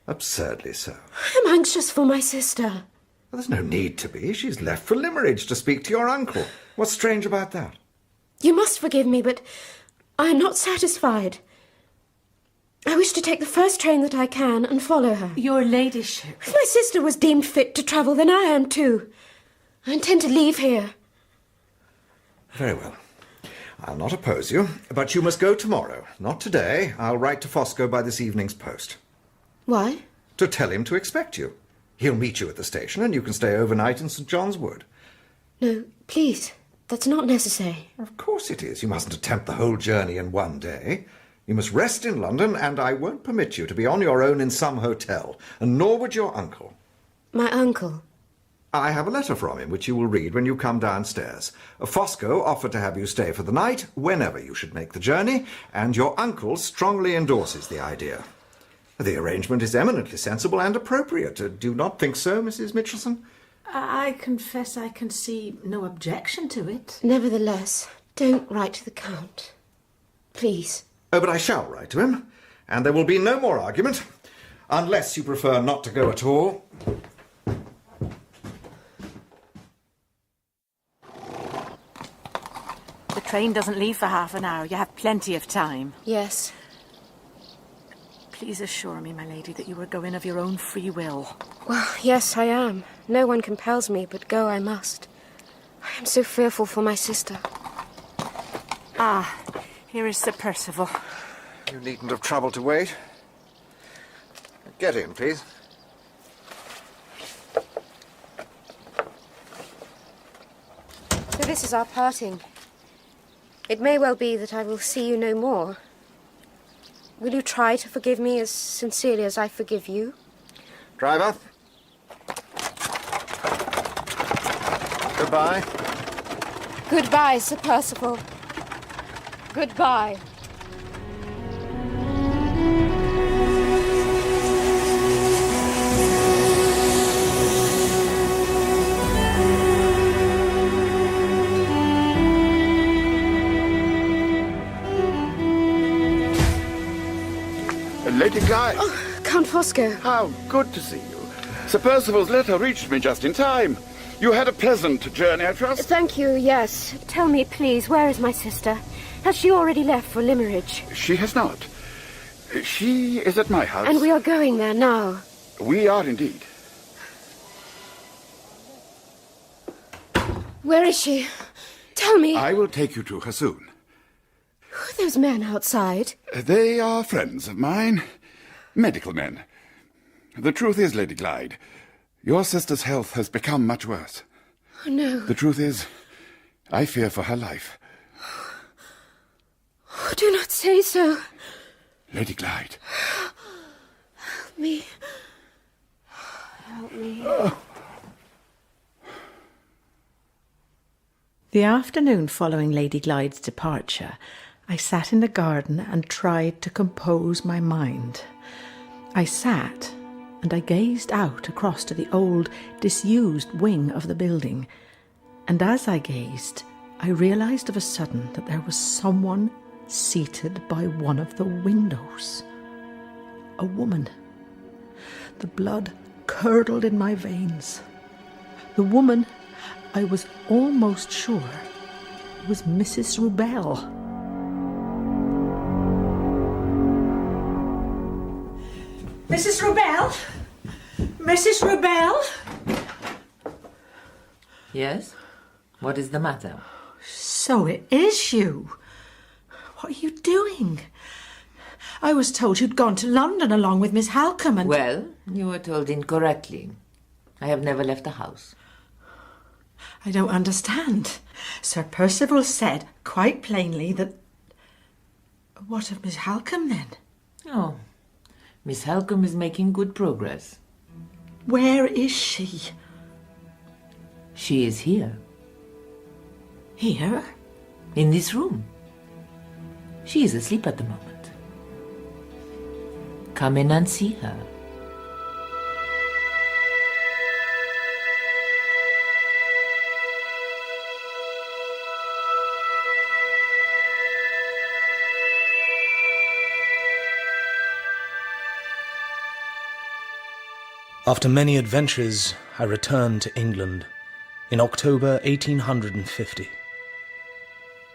Absurdly so. I'm anxious for my sister. Well, there's no need to be. She's left for Limmeridge to speak to your uncle. What's strange about that? You must forgive me, but I am not satisfied. I wish to take the first train that I can and follow her. Your ladyship. If my sister was deemed fit to travel, then I am too. I intend to leave here. Very well. I'll not oppose you, but you must go tomorrow. Not today. I'll write to Fosco by this evening's post. Why? To tell him to expect you. He'll meet you at the station, and you can stay overnight in St. John's Wood. No, please. That's not necessary. Of course it is. You mustn't attempt the whole journey in one day. You must rest in London, and I won't permit you to be on your own in some hotel, and nor would your uncle. My uncle? I have a letter from him, which you will read when you come downstairs. Fosco offered to have you stay for the night, whenever you should make the journey, and your uncle strongly endorses the idea. The arrangement is eminently sensible and appropriate. Do you not think so, Mrs. Mitchelson? I confess I can see no objection to it. Nevertheless, don't write to the Count. Please. Oh, but I shall write to him, and there will be no more argument, unless you prefer not to go at all. The train doesn't leave for half an hour. You have plenty of time. Yes. Please assure me, my lady, that you are going of your own free will. Well, yes, I am. No one compels me, but go I must. I am so fearful for my sister. Ah, here is Sir Perceval. You needn't have troubled to wait. Get in, please. So this is our parting. It may well be that I will see you no more. Will you try to forgive me as sincerely as I forgive you? Driver. Goodbye. Goodbye, Sir Perceval. Goodbye. Lady Clyde. Oh, Count Fosco. How good to see you. Sir Perceval's letter reached me just in time. You had a pleasant journey, I trust? Thank you, yes. Tell me, please, where is my sister? Has she already left for Limmeridge? She has not. She is at my house. And we are going there now. We are indeed. Where is she? Tell me. I will take you to her soon. Who are those men outside? They are friends of mine. Medical men. The truth is, Lady Glyde, your sister's health has become much worse. Oh, no. The truth is, I fear for her life. Oh, do not say so. Lady Glyde. Help me. Help me. The afternoon following Lady Glyde's departure, I sat in the garden and tried to compose my mind. I sat and I gazed out across to the old, disused wing of the building, and as I gazed, I realised of a sudden that there was someone seated by one of the windows. A woman. The blood curdled in my veins. The woman, I was almost sure, was Mrs. Rubell. Mrs. Rubell? Mrs. Rubell? Yes? What is the matter? So it is you. What are you doing? I was told you'd gone to London along with Miss Halcombe and... Well, you were told incorrectly. I have never left the house. I don't understand. Sir Perceval said quite plainly that... What of Miss Halcombe, then? Oh, Miss Halcombe is making good progress. Where is she? She is here. Here? In this room. She is asleep at the moment. Come in and see her. After many adventures, I returned to England in October 1850.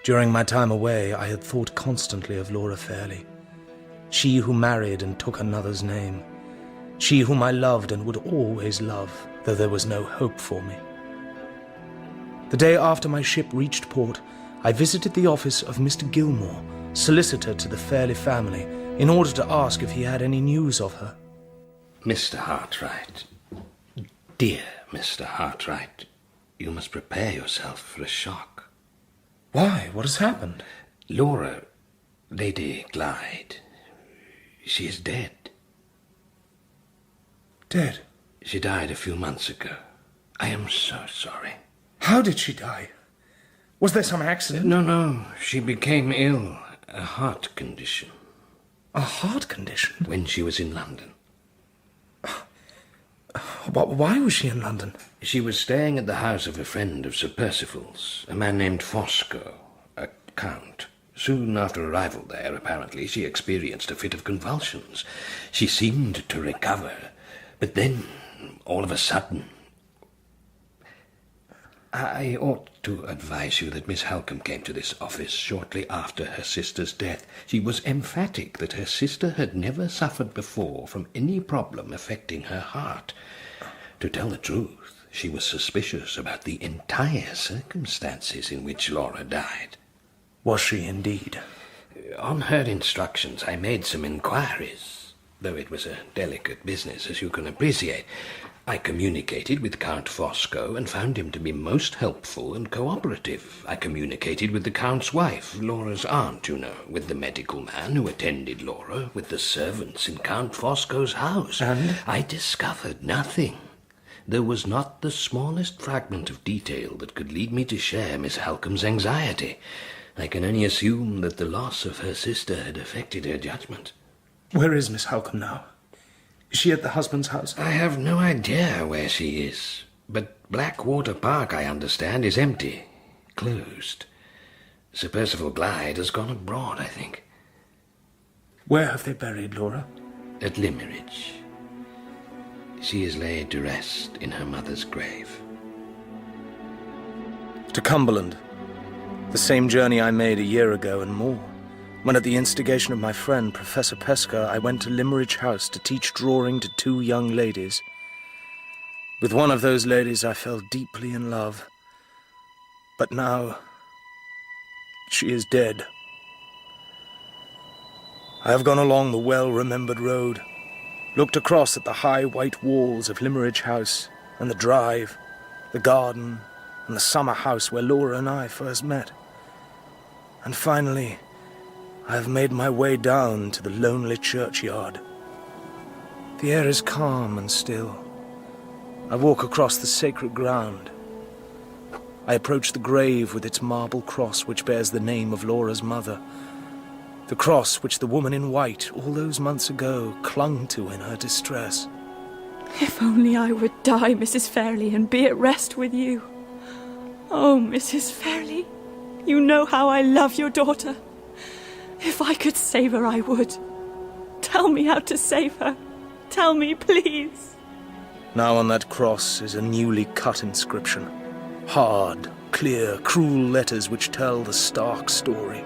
During my time away, I had thought constantly of Laura Fairley, she who married and took another's name, she whom I loved and would always love, though there was no hope for me. The day after my ship reached port, I visited the office of Mr. Gilmore, solicitor to the Fairley family, in order to ask if he had any news of her. Mr. Hartright, dear Mr. Hartright, you must prepare yourself for a shock. Why? What has happened? Laura, Lady Glyde, she is dead. Dead? She died a few months ago. I am so sorry. How did she die? Was there some accident? No. She became ill. A heart condition. A heart condition? When she was in London. Why was she in London? She was staying at the house of a friend of Sir Perceval's, a man named Fosco, a count. Soon after arrival there, apparently, she experienced a fit of convulsions. She seemed to recover, but then, all of a sudden... I ought to advise you that Miss Halcombe came to this office shortly after her sister's death. She was emphatic that her sister had never suffered before from any problem affecting her heart. To tell the truth, she was suspicious about the entire circumstances in which Laura died. Was she indeed? On her instructions, I made some inquiries, though it was a delicate business, as you can appreciate. I communicated with Count Fosco and found him to be most helpful and cooperative. I communicated with the Count's wife, Laura's aunt, you know, with the medical man who attended Laura, with the servants in Count Fosco's house. And? I discovered nothing. There was not the smallest fragment of detail that could lead me to share Miss Halcombe's anxiety. I can only assume that the loss of her sister had affected her judgment. Where is Miss Halcombe now? Is she at the husband's house? I have no idea where she is, but Blackwater Park, I understand, is empty, closed. Sir Perceval Glyde has gone abroad, I think. Where have they buried Laura? At Limeridge. She is laid to rest in her mother's grave. To Cumberland. The same journey I made a year ago and more, when at the instigation of my friend, Professor Pesca, I went to Limeridge House to teach drawing to 2 young ladies. With one of those ladies I fell deeply in love. But now, she is dead. I have gone along the well-remembered road, looked across at the high white walls of Limeridge House, and the drive, the garden, and the summer house where Laura and I first met. And finally, I have made my way down to the lonely churchyard. The air is calm and still. I walk across the sacred ground. I approach the grave with its marble cross which bears the name of Laura's mother. The cross which the woman in white, all those months ago, clung to in her distress. If only I would die, Mrs. Fairley, and be at rest with you. Oh, Mrs. Fairley, you know how I love your daughter. If I could save her, I would. Tell me how to save her. Tell me, please. Now on that cross is a newly cut inscription. Hard, clear, cruel letters which tell the stark story.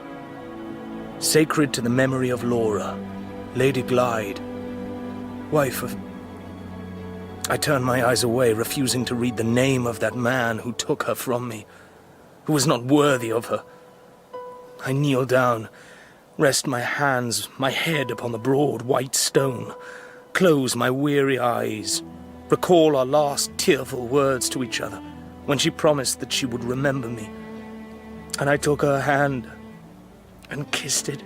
Sacred to the memory of Laura, Lady Glyde, wife of... I turn my eyes away, refusing to read the name of that man who took her from me, who was not worthy of her. I kneel down, rest my hands, my head upon the broad white stone, close my weary eyes, recall our last tearful words to each other, when she promised that she would remember me. And I took her hand and kissed it.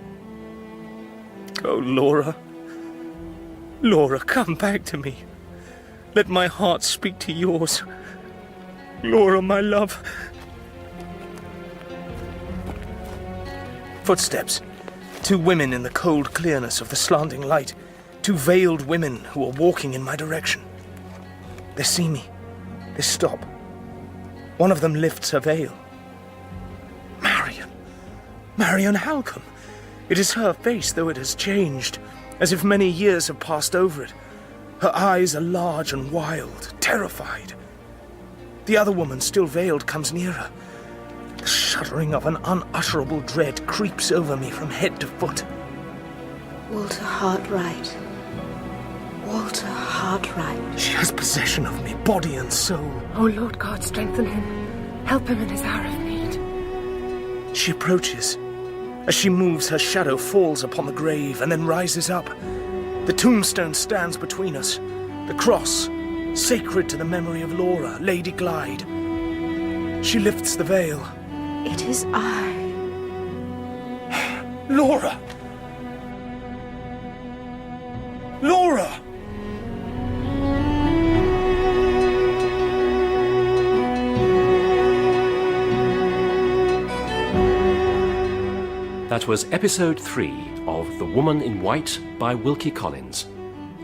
Oh, Laura. Laura, come back to me. Let my heart speak to yours. Laura, my love. Footsteps. 2 women in the cold clearness of the slanting light. 2 veiled women who are walking in my direction. They see me. They stop. One of them lifts her veil. Marian Halcombe. It is her face, though it has changed, as if many years have passed over it. Her eyes are large and wild, terrified. The other woman, still veiled, comes nearer. The shuddering of an unutterable dread creeps over me from head to foot. Walter Hartright. Walter Hartright. She has possession of me, body and soul. Oh, Lord God, strengthen him. Help him in his hour of need. She approaches. As she moves, her shadow falls upon the grave and then rises up. The tombstone stands between us. The cross, sacred to the memory of Laura, Lady Glyde. She lifts the veil. It is I. Laura! Laura! That was episode 3 of The Woman in White by Wilkie Collins,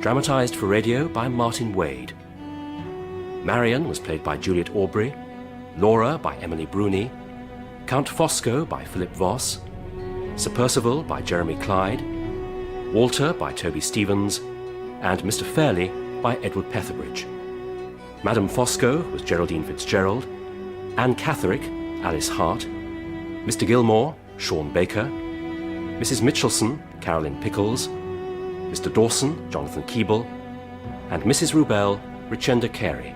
dramatised for radio by Martin Wade. Marian was played by Juliet Aubrey, Laura by Emily Bruni, Count Fosco by Philip Voss, Sir Perceval by Jeremy Clyde, Walter by Toby Stevens, and Mr. Fairley by Edward Petherbridge. Madame Fosco was Geraldine Fitzgerald, Anne Catherick, Alice Hart, Mr. Gilmore, Sean Baker, Mrs. Mitchelson, Carolyn Pickles, Mr. Dawson, Jonathan Keeble, and Mrs. Rubel, Richenda Carey.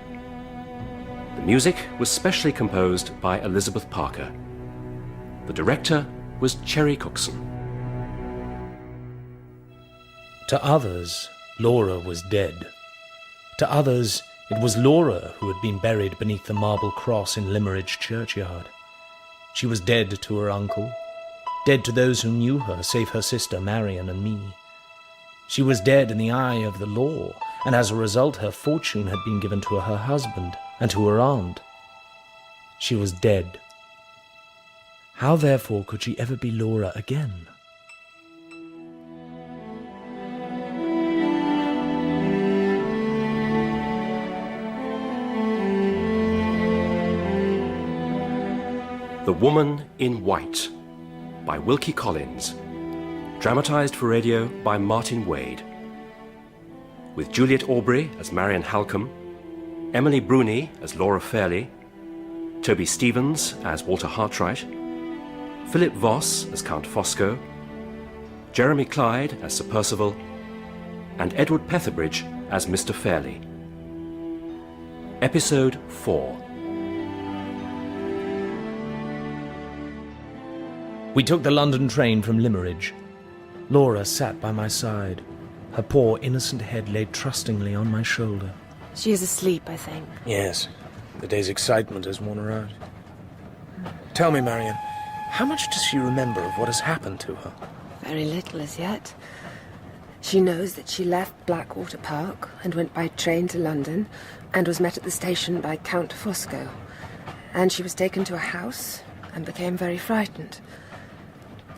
The music was specially composed by Elizabeth Parker. The director was Cherry Cookson. To others, Laura was dead. To others, it was Laura who had been buried beneath the marble cross in Limmeridge churchyard. She was dead to her uncle, dead to those who knew her, save her sister Marian and me. She was dead in the eye of the law, and as a result her fortune had been given to her husband and to her aunt. She was dead. How therefore could she ever be Laura again? The Woman in White by Wilkie Collins, dramatised for radio by Martin Wade. With Juliet Aubrey as Marian Halcombe, Emily Bruni as Laura Fairley, Toby Stevens as Walter Hartright, Philip Voss as Count Fosco, Jeremy Clyde as Sir Perceval, and Edward Petherbridge as Mr. Fairley. Episode 4. We took the London train from Limmeridge. Laura sat by my side. Her poor, innocent head laid trustingly on my shoulder. She is asleep, I think. Yes, the day's excitement has worn her out. Tell me, Marian, how much does she remember of what has happened to her? Very little as yet. She knows that she left Blackwater Park and went by train to London and was met at the station by Count Fosco. And she was taken to a house and became very frightened.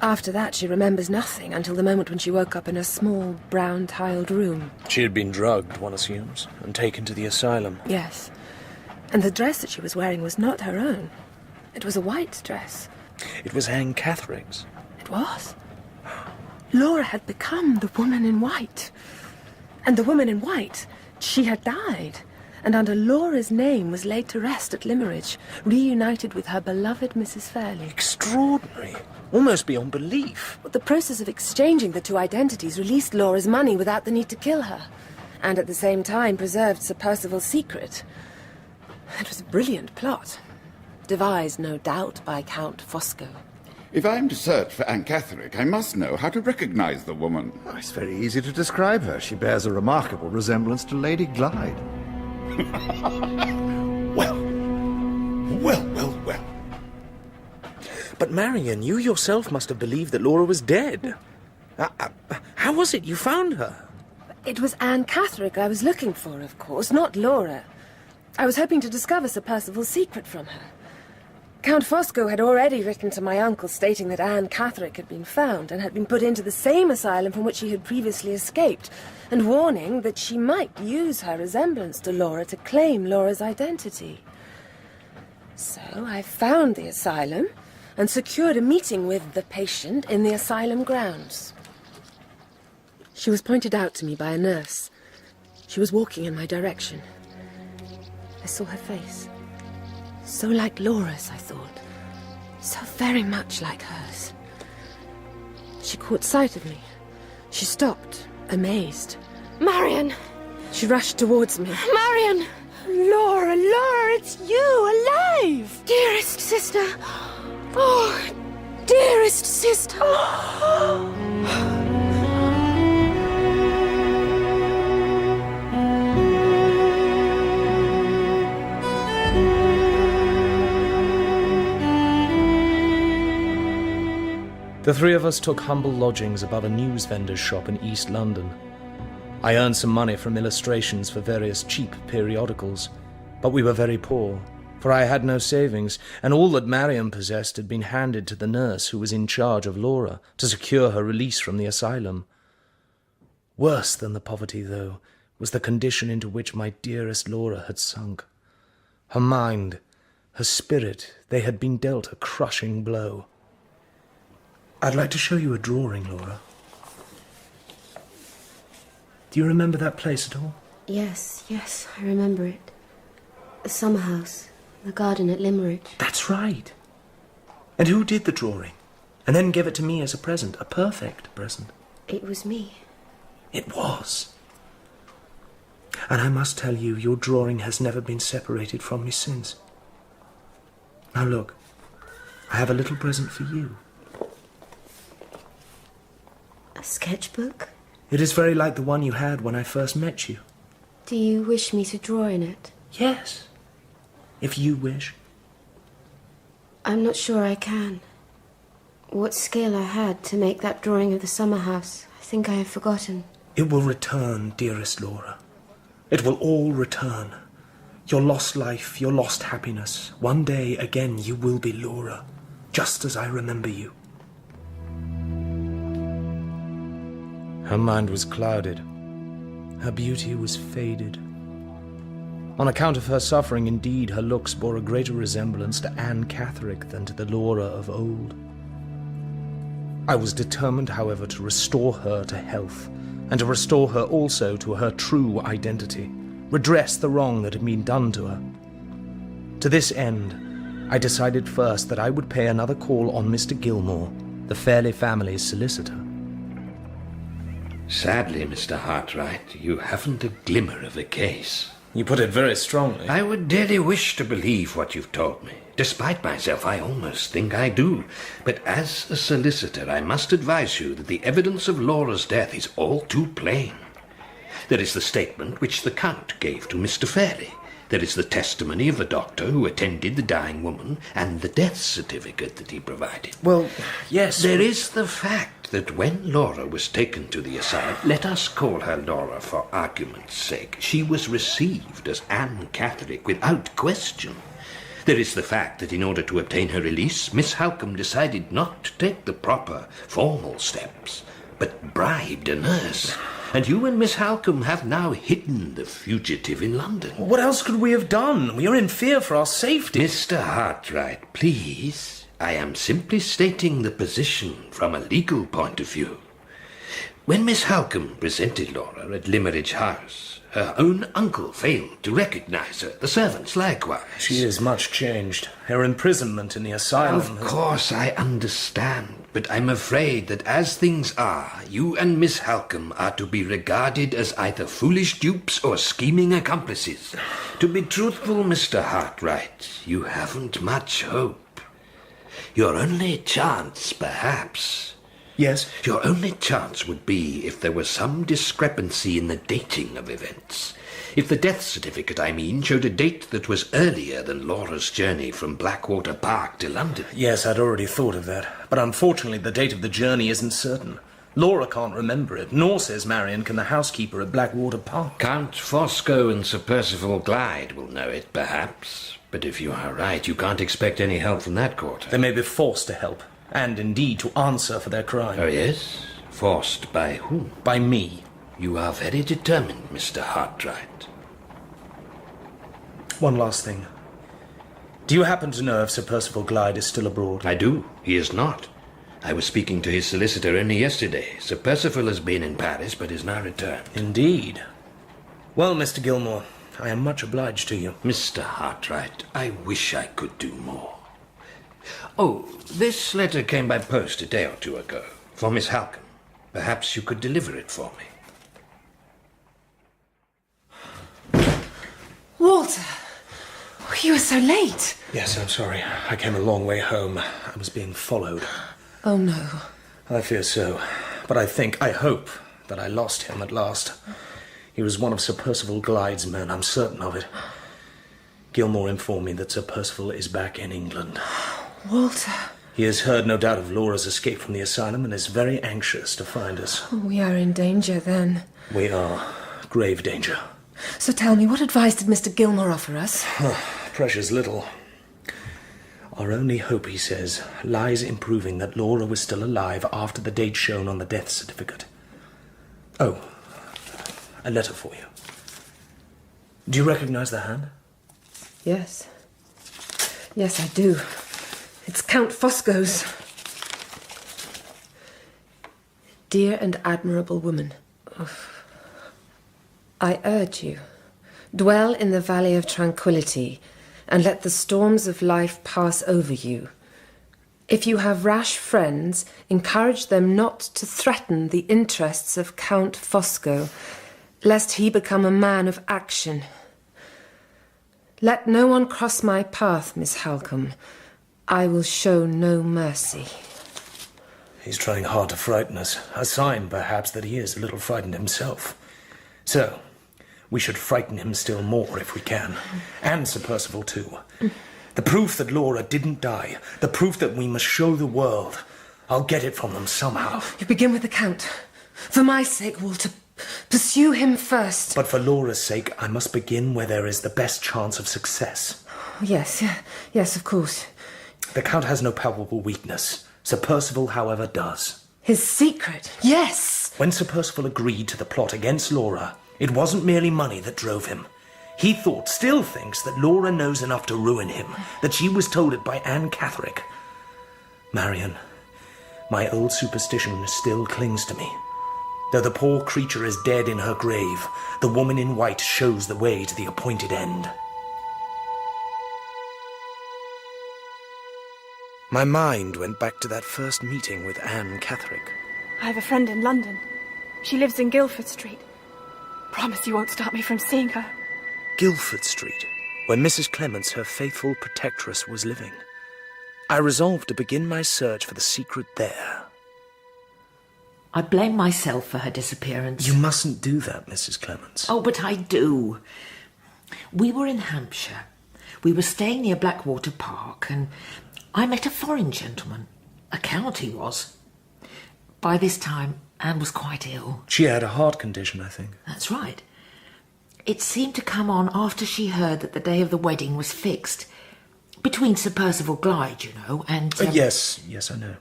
After that, she remembers nothing until the moment when she woke up in a small, brown-tiled room. She had been drugged, one assumes, and taken to the asylum. Yes. And the dress that she was wearing was not her own. It was a white dress. It was Anne Catherick's. It was. Laura had become the woman in white. And the woman in white, she had died, and under Laura's name was laid to rest at Limmeridge, reunited with her beloved Mrs. Fairley. Extraordinary. Almost beyond belief. But the process of exchanging the two identities released Laura's money without the need to kill her, and at the same time preserved Sir Perceval's secret. It was a brilliant plot, devised, no doubt, by Count Fosco. If I'm to search for Anne Catherick, I must know how to recognize the woman. Oh, it's very easy to describe her. She bears a remarkable resemblance to Lady Glyde. Well. But Marian, you yourself must have believed that Laura was dead. How was it you found her? It was Anne Catherick I was looking for, of course, not Laura. I was hoping to discover Sir Perceval's secret from her. Count Fosco had already written to my uncle stating that Anne Catherick had been found and had been put into the same asylum from which she had previously escaped, and warning that she might use her resemblance to Laura to claim Laura's identity. So I found the asylum and secured a meeting with the patient in the asylum grounds. She was pointed out to me by a nurse. She was walking in my direction. I saw her face. So like Laura's, I thought. So very much like hers. She caught sight of me. She stopped, amazed. Marian! She rushed towards me. Marian! Laura, it's you, alive! Dearest sister! Oh, dearest sister! The three of us took humble lodgings above a news vendor's shop in East London. I earned some money from illustrations for various cheap periodicals, but we were very poor, for I had no savings, and all that Marian possessed had been handed to the nurse who was in charge of Laura to secure her release from the asylum. Worse than the poverty, though, was the condition into which my dearest Laura had sunk. Her mind, her spirit, they had been dealt a crushing blow. I'd like to show you a drawing, Laura. Do you remember that place at all? Yes, I remember it. The summer house, the garden at Limmeridge. That's right. And who did the drawing? And then gave it to me as a present, a perfect present. It was me. It was. And I must tell you, your drawing has never been separated from me since. Now look, I have a little present for you. A sketchbook? It is very like the one you had when I first met you. Do you wish me to draw in it? Yes, if you wish. I'm not sure I can. What skill I had to make that drawing of the summer house, I think I have forgotten. It will return, dearest Laura. It will all return. Your lost life, your lost happiness. One day again you will be Laura, just as I remember you. Her mind was clouded. Her beauty was faded. On account of her suffering, indeed, her looks bore a greater resemblance to Anne Catherick than to the Laura of old. I was determined, however, to restore her to health, and to restore her also to her true identity, redress the wrong that had been done to her. To this end, I decided first that I would pay another call on Mr. Gilmore, the Fairley family's solicitor. Sadly, Mr. Hartright, you haven't a glimmer of a case. You put it very strongly. I would dearly wish to believe what you've told me. Despite myself, I almost think I do. But as a solicitor, I must advise you that the evidence of Laura's death is all too plain. There is the statement which the Count gave to Mr. Fairley. There is the testimony of the doctor who attended the dying woman, and the death certificate that he provided. Well, yes. There is the fact that when Laura was taken to the asylum, let us call her Laura for argument's sake, she was received as Anne Catherick without question. There is the fact that in order to obtain her release, Miss Halcombe decided not to take the proper, formal steps, but bribed a nurse. And you and Miss Halcombe have now hidden the fugitive in London. What else could we have done? We are in fear for our safety. Mr. Hartright, please. I am simply stating the position from a legal point of view. When Miss Halcombe presented Laura at Limmeridge House, her own uncle failed to recognize her, the servants likewise. She is much changed. Her imprisonment in the asylum... Of course, I understand, but I'm afraid that as things are, you and Miss Halcombe are to be regarded as either foolish dupes or scheming accomplices. To be truthful, Mr. Hartright, you haven't much hope. Your only chance, perhaps... Yes? Your only chance would be if there was some discrepancy in the dating of events. If the death certificate, I mean, showed a date that was earlier than Laura's journey from Blackwater Park to London. Yes, I'd already thought of that. But unfortunately, the date of the journey isn't certain. Laura can't remember it, nor, says Marian, can the housekeeper at Blackwater Park. Count Fosco and Sir Perceval Glyde will know it, perhaps. But if you are right, you can't expect any help from that quarter. They may be forced to help, and indeed to answer for their crime. Oh, yes? Forced by whom? By me. You are very determined, Mr. Hartright. One last thing. Do you happen to know if Sir Perceval Glyde is still abroad? I do. He is not. I was speaking to his solicitor only yesterday. Sir Perceval has been in Paris, but is now returned. Indeed. Well, Mr. Gilmore, I am much obliged to you. Mr. Hartright, I wish I could do more. Oh, this letter came by post a day or two ago, for Miss Halcombe. Perhaps you could deliver it for me. Walter! Oh, you were so late. Yes, I'm sorry. I came a long way home. I was being followed. Oh, no. I fear so. But I hope, that I lost him at last. He was one of Sir Perceval Glyde's men, I'm certain of it. Gilmore informed me that Sir Perceval is back in England. Walter. He has heard, no doubt, of Laura's escape from the asylum and is very anxious to find us. Oh, we are in danger, then. We are. Grave danger. So tell me, what advice did Mr. Gilmore offer us? Precious little. Our only hope, he says, lies in proving that Laura was still alive after the date shown on the death certificate. Oh, a letter for you. Do you recognize the hand? Yes. Yes, I do. It's Count Fosco's. Dear and admirable woman, I urge you, dwell in the valley of tranquility, and let the storms of life pass over you. If you have rash friends, encourage them not to threaten the interests of Count Fosco, lest he become a man of action. Let no one cross my path, Miss Halcombe. I will show no mercy. He's trying hard to frighten us, a sign, perhaps, that he is a little frightened himself. So, we should frighten him still more if we can. And Sir Perceval, too. The proof that Laura didn't die. The proof that we must show the world. I'll get it from them somehow. You begin with the Count. For my sake, Walter, pursue him first. But for Laura's sake, I must begin where there is the best chance of success. Yes, of course. The Count has no palpable weakness. Sir Perceval, however, does. His secret, yes! When Sir Perceval agreed to the plot against Laura, it wasn't merely money that drove him. He still thinks, that Laura knows enough to ruin him, that she was told it by Anne Catherick. Marian, my old superstition still clings to me. Though the poor creature is dead in her grave, the woman in white shows the way to the appointed end. My mind went back to that first meeting with Anne Catherick. I have a friend in London. She lives in Guildford Street. Promise you won't stop me from seeing her. Guildford Street, where Mrs. Clements, her faithful protectress, was living. I resolved to begin my search for the secret there. I blame myself for her disappearance. You mustn't do that, Mrs. Clements. Oh, but I do. We were in Hampshire. We were staying near Blackwater Park, and I met a foreign gentleman. A count he was. By this time, Anne was quite ill. She had a heart condition, I think. That's right. It seemed to come on after she heard that the day of the wedding was fixed. Between Sir Perceval Glyde, you know, and... Yes, I know.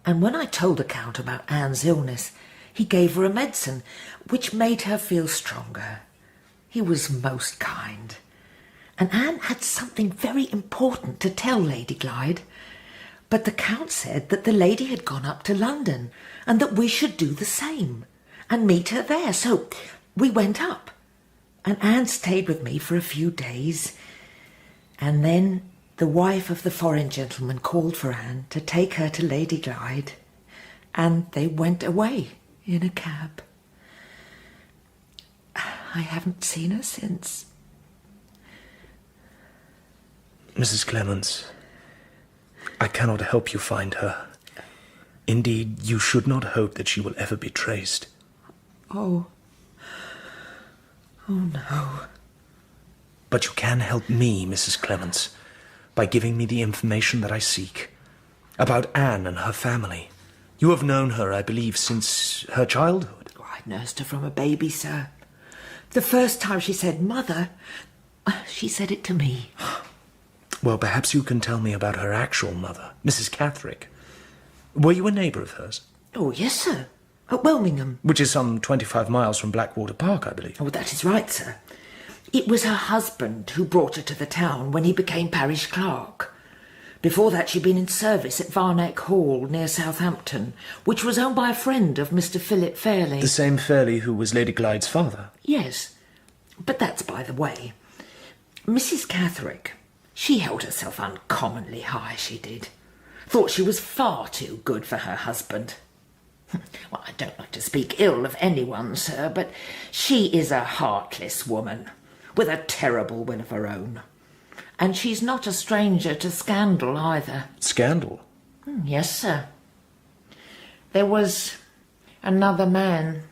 And when I told the Count about Anne's illness, he gave her a medicine, which made her feel stronger. He was most kind. And Anne had something very important to tell Lady Glyde. But the Count said that the lady had gone up to London, and that we should do the same, and meet her there. So we went up, and Anne stayed with me for a few days. And then the wife of the foreign gentleman called for Anne to take her to Lady Glyde, and they went away in a cab. I haven't seen her since. Mrs. Clements, I cannot help you find her. Indeed, you should not hope that she will ever be traced. Oh, Oh, no. But you can help me, Mrs. Clements, by giving me the information that I seek. About Anne and her family. You have known her, I believe, since her childhood. Oh, I nursed her from a baby, sir. The first time she said mother, she said it to me. Well, perhaps you can tell me about her actual mother, Mrs. Catherick. Were you a neighbour of hers? Oh, yes, sir. At Welmingham. Which is some 25 miles from Blackwater Park, I believe. Oh, that is right, sir. It was her husband who brought her to the town when he became parish clerk. Before that, she'd been in service at Varneck Hall, near Southampton, which was owned by a friend of Mr. Philip Fairley. The same Fairley who was Lady Glyde's father? Yes, but that's by the way. Mrs. Catherick, she held herself uncommonly high, she did. Thought she was far too good for her husband. Well, I don't like to speak ill of anyone, sir, but she is a heartless woman, with a terrible will of her own. And she's not a stranger to scandal either. Scandal? Yes, sir. There was another man,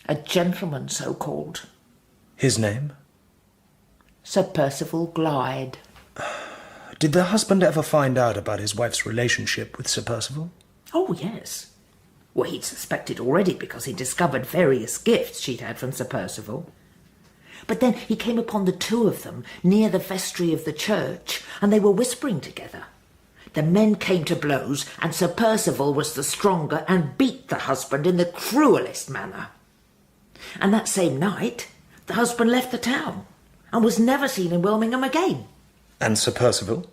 a gentleman so-called. His name? Sir Perceval Glyde. Did the husband ever find out about his wife's relationship with Sir Perceval? Oh, yes. Well, he'd suspected already because he discovered various gifts she'd had from Sir Perceval. But then he came upon the two of them near the vestry of the church, and they were whispering together. The men came to blows, and Sir Perceval was the stronger and beat the husband in the cruellest manner. And that same night, the husband left the town and was never seen in Wilmingham again. And Sir Perceval?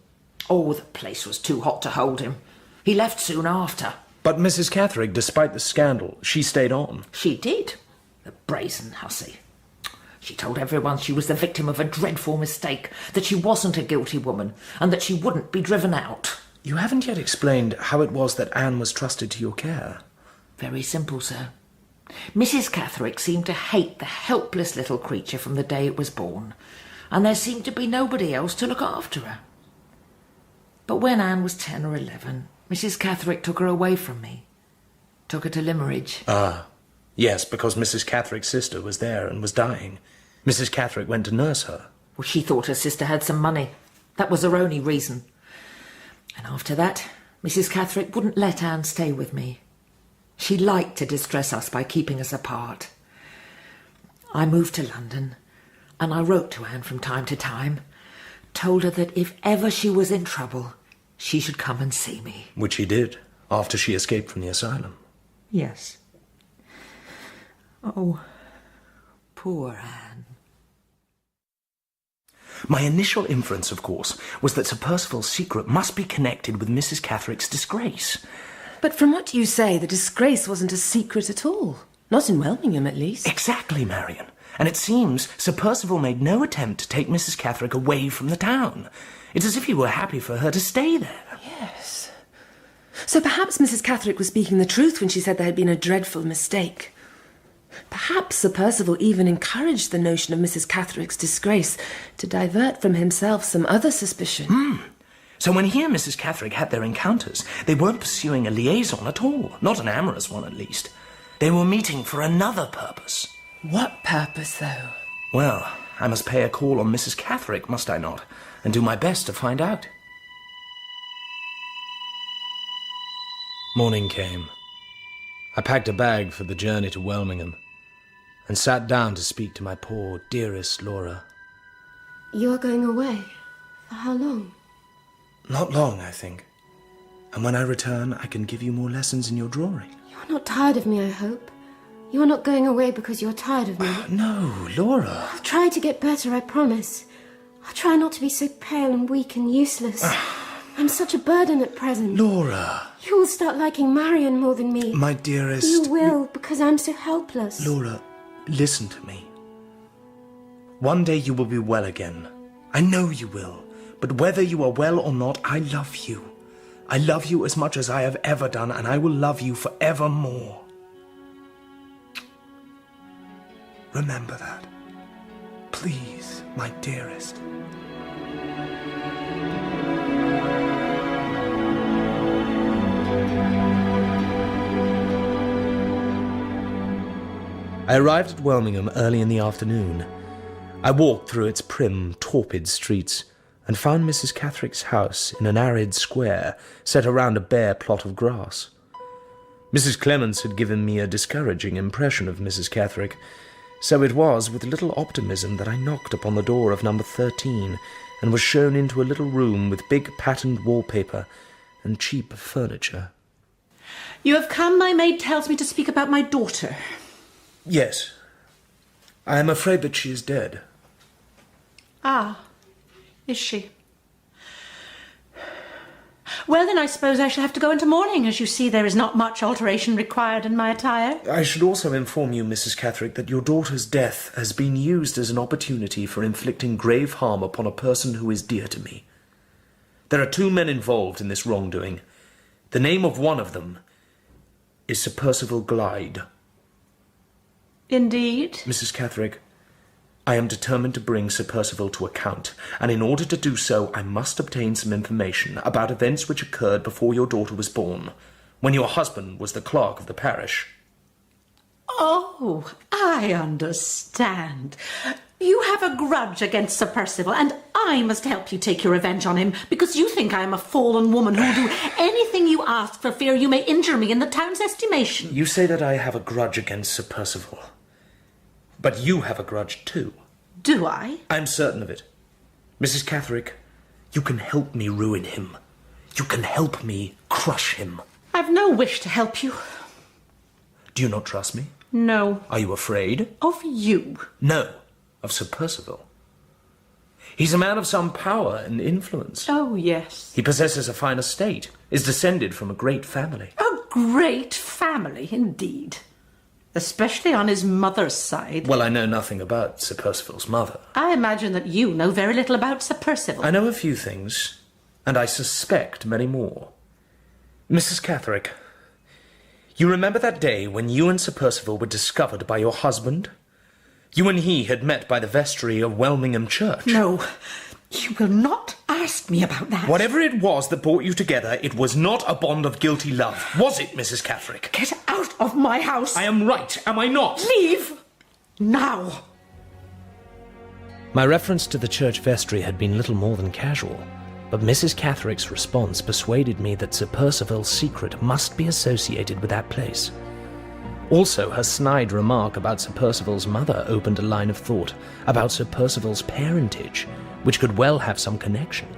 Oh, the place was too hot to hold him. He left soon after. But Mrs. Catherick, despite the scandal, she stayed on. She did. The brazen hussy. She told everyone she was the victim of a dreadful mistake, that she wasn't a guilty woman, and that she wouldn't be driven out. You haven't yet explained how it was that Anne was trusted to your care. Very simple, sir. Mrs. Catherick seemed to hate the helpless little creature from the day it was born, and there seemed to be nobody else to look after her. But when Anne was 10 or 11, Mrs. Catherick took her away from me. Took her to Limmeridge. Ah, yes, because Mrs. Catherick's sister was there and was dying. Mrs. Catherick went to nurse her. Well, she thought her sister had some money. That was her only reason. And after that, Mrs. Catherick wouldn't let Anne stay with me. She liked to distress us by keeping us apart. I moved to London, and I wrote to Anne from time to time, told her that if ever she was in trouble, she should come and see me. Which she did, after she escaped from the asylum. Yes. Oh, poor Anne. My initial inference, of course, was that Sir Perceval's secret must be connected with Mrs. Catherick's disgrace. But from what you say, the disgrace wasn't a secret at all. Not in Welmingham, at least. Exactly, Marian. And it seems Sir Perceval made no attempt to take Mrs. Catherick away from the town. It's as if he were happy for her to stay there. Yes. So perhaps Mrs. Catherick was speaking the truth when she said there had been a dreadful mistake. Perhaps Sir Perceval even encouraged the notion of Mrs. Catherick's disgrace to divert from himself some other suspicion. So when he and Mrs. Catherick had their encounters, they weren't pursuing a liaison at all. Not an amorous one, at least. They were meeting for another purpose. What purpose, though? Well, I must pay a call on Mrs. Catherick, must I not? And do my best to find out. Morning came. I packed a bag for the journey to Welmingham and sat down to speak to my poor, dearest Laura. You are going away? For how long? Not long, I think. And when I return, I can give you more lessons in your drawing. You are not tired of me, I hope. You are not going away because you are tired of me. No, Laura. I'll try to get better, I promise. I'll try not to be so pale and weak and useless. I'm such a burden at present. Laura. You will start liking Marian more than me. My dearest. You will, because I'm so helpless. Laura, listen to me. One day you will be well again. I know you will. But whether you are well or not, I love you. I love you as much as I have ever done, and I will love you forevermore. Remember that. Please, my dearest. I I arrived at Welmingham early in the afternoon. I walked through its prim, torpid streets and found Mrs. Catherick's house in an arid square set around a bare plot of grass. Mrs. Clements had given me a discouraging impression of Mrs. Catherick, so it was with little optimism that I knocked upon the door of number 13 and was shown into a little room with big patterned wallpaper and cheap furniture. You have come, my maid tells me, to speak about my daughter. Yes. I am afraid that she is dead. Ah, is she? Well, then I suppose I shall have to go into mourning. As you see, there is not much alteration required in my attire. I should also inform you, Mrs. Catherick, that your daughter's death has been used as an opportunity for inflicting grave harm upon a person who is dear to me. There are 2 men involved in this wrongdoing. The name of one of them is Sir Perceval Glyde. Indeed? Mrs. Catherick, I am determined to bring Sir Perceval to account, and in order to do so I must obtain some information about events which occurred before your daughter was born, when your husband was the clerk of the parish. Oh, I understand. You have a grudge against Sir Perceval, and I must help you take your revenge on him, because you think I am a fallen woman who will do anything you ask for fear you may injure me in the town's estimation. You say that I have a grudge against Sir Perceval. But you have a grudge too. Do I? I'm certain of it. Mrs. Catherick, you can help me ruin him. You can help me crush him. I've no wish to help you. Do you not trust me? No. Are you afraid? Of you? No, of Sir Perceval. He's a man of some power and influence. Oh, yes. He possesses a fine estate, is descended from a great family. A great family, indeed. Especially on his mother's side. Well, I know nothing about Sir Perceval's mother. I imagine that you know very little about Sir Perceval. I know a few things, and I suspect many more. Mrs. Catherick, you remember that day when you and Sir Perceval were discovered by your husband? You and he had met by the vestry of Welmingham Church. No, you will not ask me about that. Whatever it was that brought you together, it was not a bond of guilty love. Was it, Mrs. Catherick? Get out of my house. I am right, am I not? Leave now. My reference to the church vestry had been little more than casual, but Mrs. Catherick's response persuaded me that Sir Perceval's secret must be associated with that place. Also, her snide remark about Sir Perceval's mother opened a line of thought about Sir Perceval's parentage, which could well have some connection.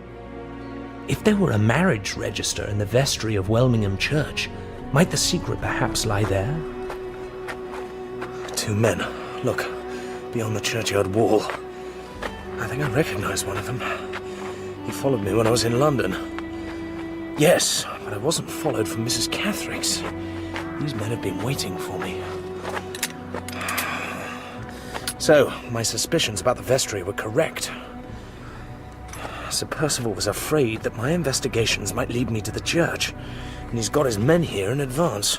If there were a marriage register in the vestry of Welmingham Church, might the secret perhaps lie there? 2 men. Look, beyond the churchyard wall. I think I recognize one of them. He followed me when I was in London. Yes, but I wasn't followed from Mrs. Catherick's. These men have been waiting for me. So, my suspicions about the vestry were correct. Sir Perceval was afraid that my investigations might lead me to the church, and he's got his men here in advance.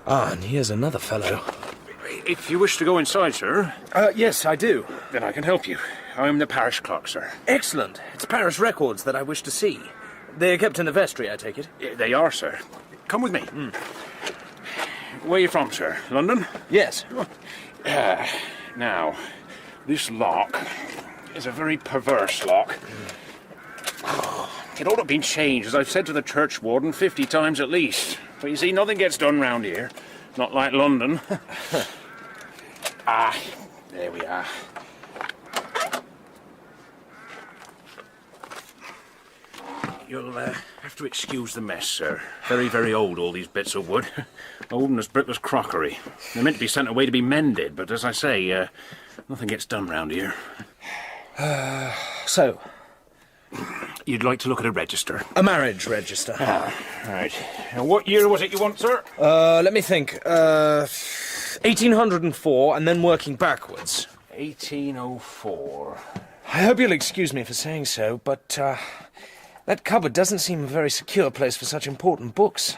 Ah, and here's another fellow. If you wish to go inside, sir... Yes, I do. Then I can help you. I'm the parish clerk, sir. Excellent. It's parish records that I wish to see. They are kept in the vestry, I take it? They are, sir. Come with me. Where are you from, sir? London? Yes. Now, this lock is a very perverse lock. It ought to have been changed, as I've said to the church warden 50 times at least. But you see, nothing gets done round here. Not like London. There we are. You'll have to excuse the mess, sir. Very, very old, all these bits of wood. Old as brickless crockery. They're meant to be sent away to be mended, but as I say, nothing gets done round here. So? You'd like to look at a register? A marriage register. Right. Now, what year was it you want, sir? Let me think. 1804, and then working backwards. 1804. I hope you'll excuse me for saying so, but, that cupboard doesn't seem a very secure place for such important books.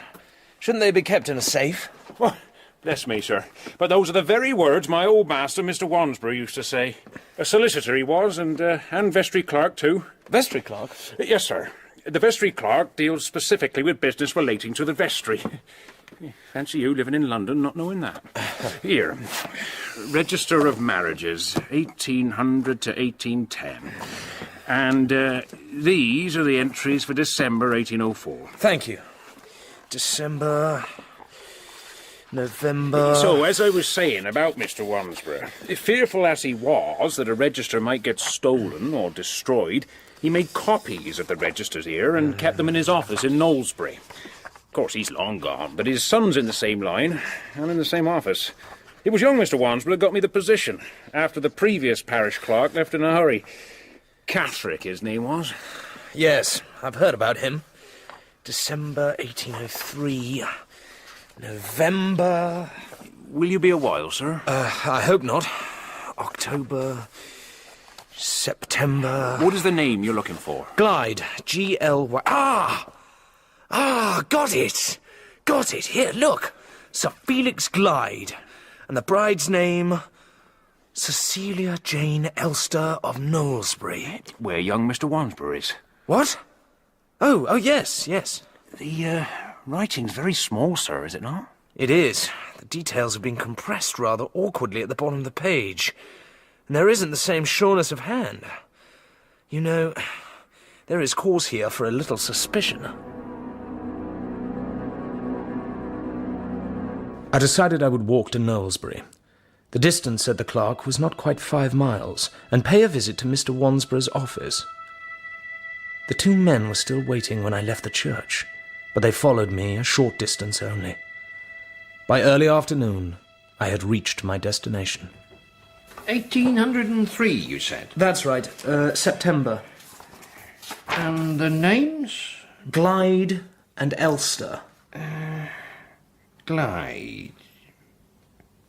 Shouldn't they be kept in a safe? Well, bless me, sir. But those are the very words my old master, Mr. Wansbury, used to say. A solicitor he was, and vestry clerk, too. Vestry clerk? Yes, sir. The vestry clerk deals specifically with business relating to the vestry. Fancy you living in London not knowing that. Here, Register of Marriages, 1800 to 1810. And these are the entries for December 1804. Thank you. December... November... So, as I was saying about Mr. Wansborough, fearful as he was that a register might get stolen or destroyed, he made copies of the registers here and kept them in his office in Knowlesbury. Of course, he's long gone, but his son's in the same line and in the same office. It was young Mr. Wansborough got me the position, after the previous parish clerk left in a hurry. Catherick, his name was. Yes, I've heard about him. December 1803... November... Will you be a while, sir? I hope not. October... September... What is the name you're looking for? Glyde. G-L-Y... Got it! Got it! Here, look! Sir Felix Glyde. And the bride's name... Cecilia Jane Elster of Knowlesbury. Where young Mr. Wansborough is. What? Oh, yes. The, writing's very small, sir, is it not? It is. The details have been compressed rather awkwardly at the bottom of the page. And there isn't the same sureness of hand. You know, there is cause here for a little suspicion. I decided I would walk to Knowlesbury. The distance, said the clerk, was not quite 5 miles, and pay a visit to Mr. Wansborough's office. The 2 men were still waiting when I left the church, but they followed me a short distance only. By early afternoon, I had reached my destination. 1803, you said? That's right. September. And the names? Glyde and Elster. Glyde.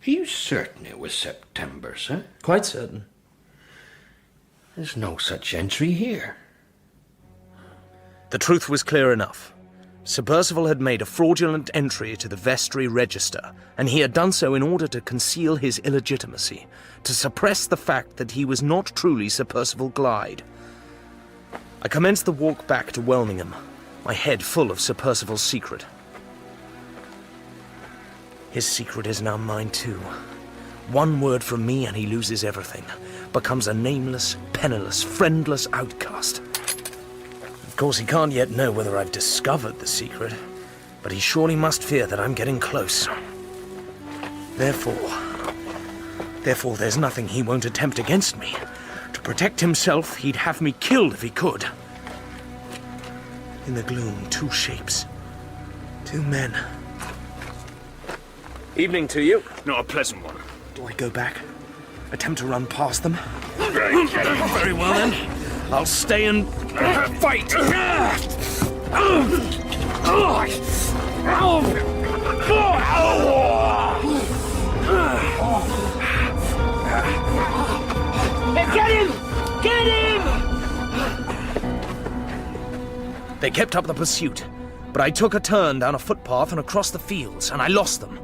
Are you certain it was September, sir? Quite certain. There's no such entry here. The truth was clear enough. Sir Perceval had made a fraudulent entry to the vestry register, and he had done so in order to conceal his illegitimacy, to suppress the fact that he was not truly Sir Perceval Glyde. I commenced the walk back to Welmingham, my head full of Sir Perceval's secret. His secret is now mine too. One word from me and he loses everything, becomes a nameless, penniless, friendless outcast. Of course, he can't yet know whether I've discovered the secret, but he surely must fear that I'm getting close. Therefore, there's nothing he won't attempt against me. To protect himself, he'd have me killed if he could. In the gloom, 2 shapes. 2 men. Evening to you. Not a pleasant one. Do I go back? Attempt to run past them? Very well, then. I'll stay and fight! Get him! Get him! They kept up the pursuit, but I took a turn down a footpath and across the fields, and I lost them.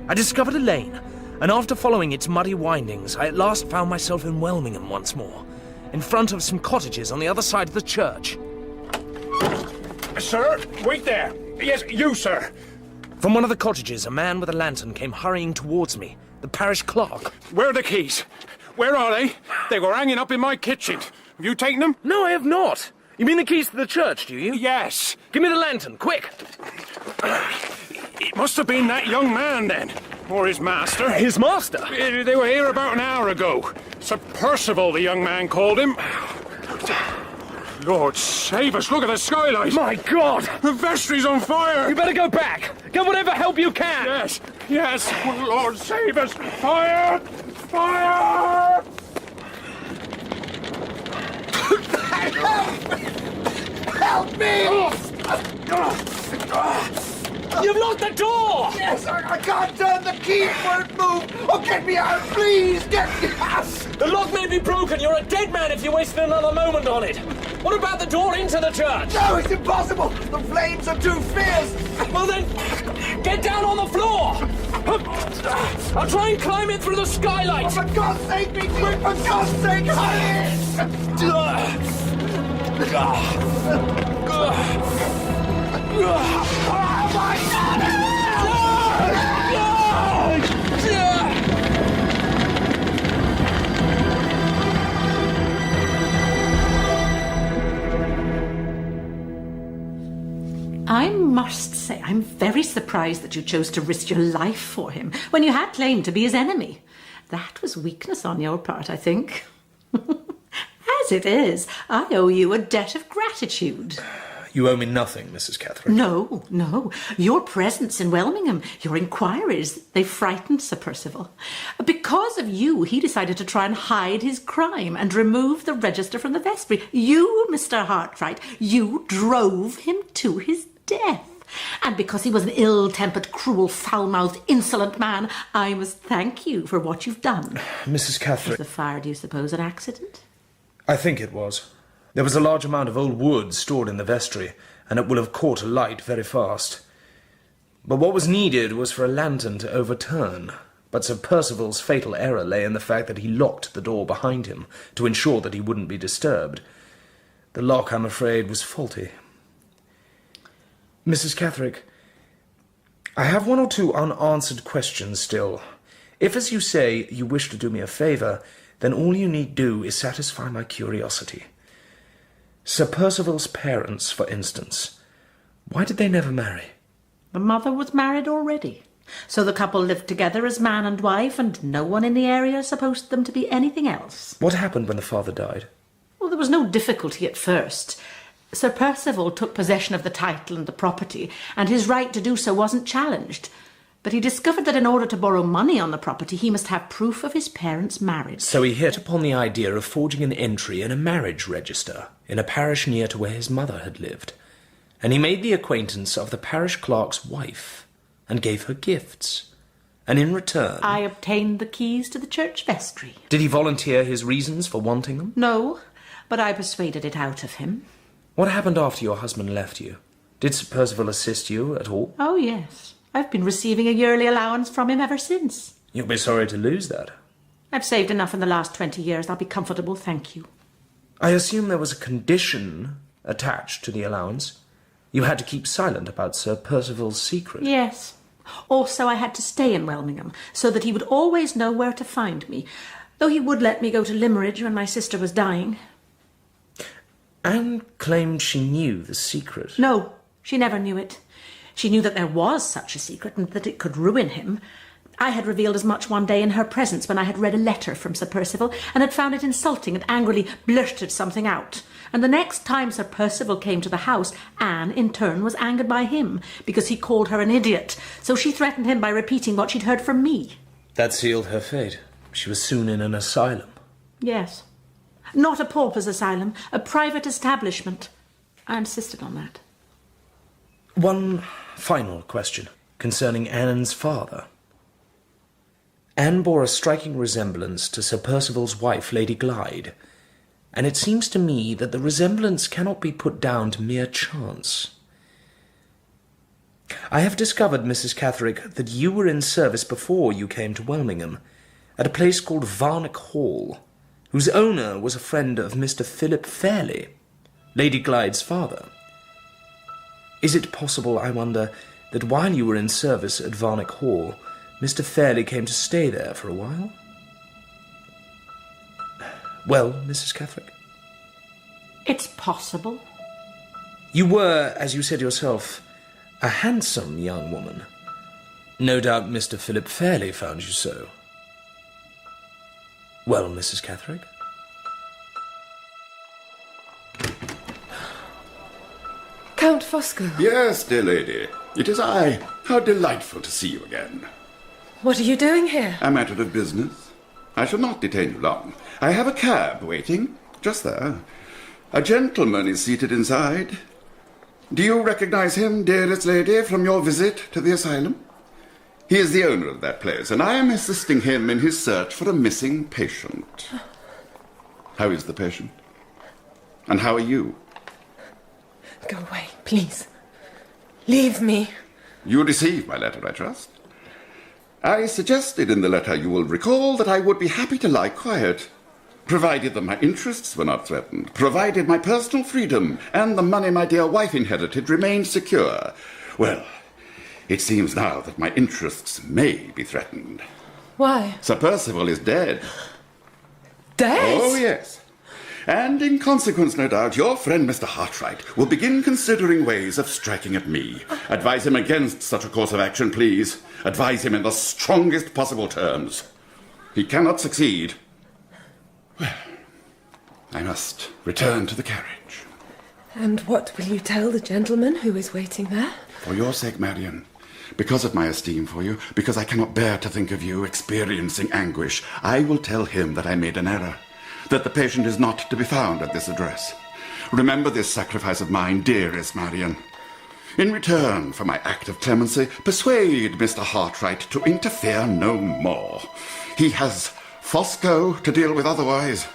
I discovered a lane, and after following its muddy windings, I at last found myself in Welmingham once more, in front of some cottages on the other side of the church. Sir, wait there. Yes, you, sir. From one of the cottages, a man with a lantern came hurrying towards me, the parish clerk. Where are the keys? Where are they? They were hanging up in my kitchen. Have you taken them? No, I have not. You mean the keys to the church, do you? Yes. Give me the lantern, quick. It must have been that young man, then. Or his master. His master? They were here about an hour ago. Sir Perceval, the young man called him. Lord save us, look at the skylight. My God! The vestry's on fire. You better go back. Get whatever help you can. Yes. Lord save us. Fire! Fire! Help me! You've locked the door! Yes, I can't turn the key, it won't move! Oh, get me out, please! Get me out! The lock may be broken. You're a dead man if you wasted another moment on it. What about the door into the church? No, it's impossible! The flames are too fierce! Well then, get down on the floor! I'll try and climb in through the skylight! Oh, for God's sake, be quick! For God's sake, hurry! Oh, my God! must say I'm very surprised that you chose to risk your life for him when you had claimed to be his enemy. That was weakness on your part, I think. As it is, I owe you a debt of gratitude. You owe me nothing, Mrs. Catherine. No, no. Your presence in Welmingham, your inquiries, they frightened Sir Perceval. Because of you, he decided to try and hide his crime and remove the register from the vestry. You, Mr. Hartright, you drove him to his death. And because he was an ill-tempered, cruel, foul-mouthed, insolent man, I must thank you for what you've done. Mrs. Catherine... Was the fire, do you suppose, an accident? I think it was. There was a large amount of old wood stored in the vestry, and it will have caught alight very fast. But what was needed was for a lantern to overturn. But Sir Perceval's fatal error lay in the fact that he locked the door behind him to ensure that he wouldn't be disturbed. The lock, I'm afraid, was faulty. Mrs. Catherine, I have one or two unanswered questions still. If, as you say, you wish to do me a favour, then all you need do is satisfy my curiosity. Sir Perceval's parents, for instance, why did they never marry? The mother was married already, so the couple lived together as man and wife, and no one in the area supposed them to be anything else. What happened when the father died? Well, there was no difficulty at first. Sir Perceval took possession of the title and the property, and his right to do so wasn't challenged. But he discovered that in order to borrow money on the property, he must have proof of his parents' marriage. So he hit upon the idea of forging an entry in a marriage register in a parish near to where his mother had lived. And he made the acquaintance of the parish clerk's wife and gave her gifts. And in return... I obtained the keys to the church vestry. Did he volunteer his reasons for wanting them? No, but I persuaded it out of him. What happened after your husband left you? Did Sir Perceval assist you at all? Oh, yes. I've been receiving a yearly allowance from him ever since. You'll be sorry to lose that. I've saved enough in the last 20 years. I'll be comfortable, thank you. I assume there was a condition attached to the allowance. You had to keep silent about Sir Perceval's secret. Yes. Also, I had to stay in Welmingham, so that he would always know where to find me, though he would let me go to Limmeridge when my sister was dying. Anne claimed she knew the secret. No, she never knew it. She knew that there was such a secret and that it could ruin him. I had revealed as much one day in her presence when I had read a letter from Sir Perceval and had found it insulting and angrily blurted something out. And the next time Sir Perceval came to the house, Anne, in turn, was angered by him because he called her an idiot. So she threatened him by repeating what she'd heard from me. That sealed her fate. She was soon in an asylum. Yes. Not a pauper's asylum, a private establishment. I insisted on that. One final question concerning Anne's father. Anne bore a striking resemblance to Sir Perceval's wife, Lady Glyde, and it seems to me that the resemblance cannot be put down to mere chance. I have discovered, Mrs. Catterick, that you were in service before you came to Welmingham, at a place called Varnock Hall, whose owner was a friend of Mr. Philip Fairley, Lady Glyde's father. Is it possible, I wonder, that while you were in service at Varnock Hall, Mr. Fairley came to stay there for a while? Well, Mrs. Catterick? It's possible. You were, as you said yourself, a handsome young woman. No doubt Mr. Philip Fairley found you so. Well, Mrs. Catterick? Count Fosco. Yes, dear lady. It is I. How delightful to see you again. What are you doing here? A matter of business. I shall not detain you long. I have a cab waiting, just there. A gentleman is seated inside. Do you recognize him, dearest lady, from your visit to the asylum? He is the owner of that place, and I am assisting him in his search for a missing patient. How is the patient? And how are you? Go away, please. Leave me. You received my letter, I trust. I suggested in the letter, you will recall, that I would be happy to lie quiet, provided that my interests were not threatened, provided my personal freedom and the money my dear wife inherited remained secure. Well, it seems now that my interests may be threatened. Why? Sir Perceval is dead. Dead? Oh, yes. And in consequence, no doubt, your friend Mr. Hartright will begin considering ways of striking at me. Advise him against such a course of action, please. Advise him in the strongest possible terms. He cannot succeed. Well, I must return to the carriage. And what will you tell the gentleman who is waiting there? For your sake, Marian, because of my esteem for you, because I cannot bear to think of you experiencing anguish, I will tell him that I made an error, that the patient is not to be found at this address. Remember this sacrifice of mine, dearest Marian. In return for my act of clemency, persuade Mr. Hartright to interfere no more. He has Fosco to deal with otherwise,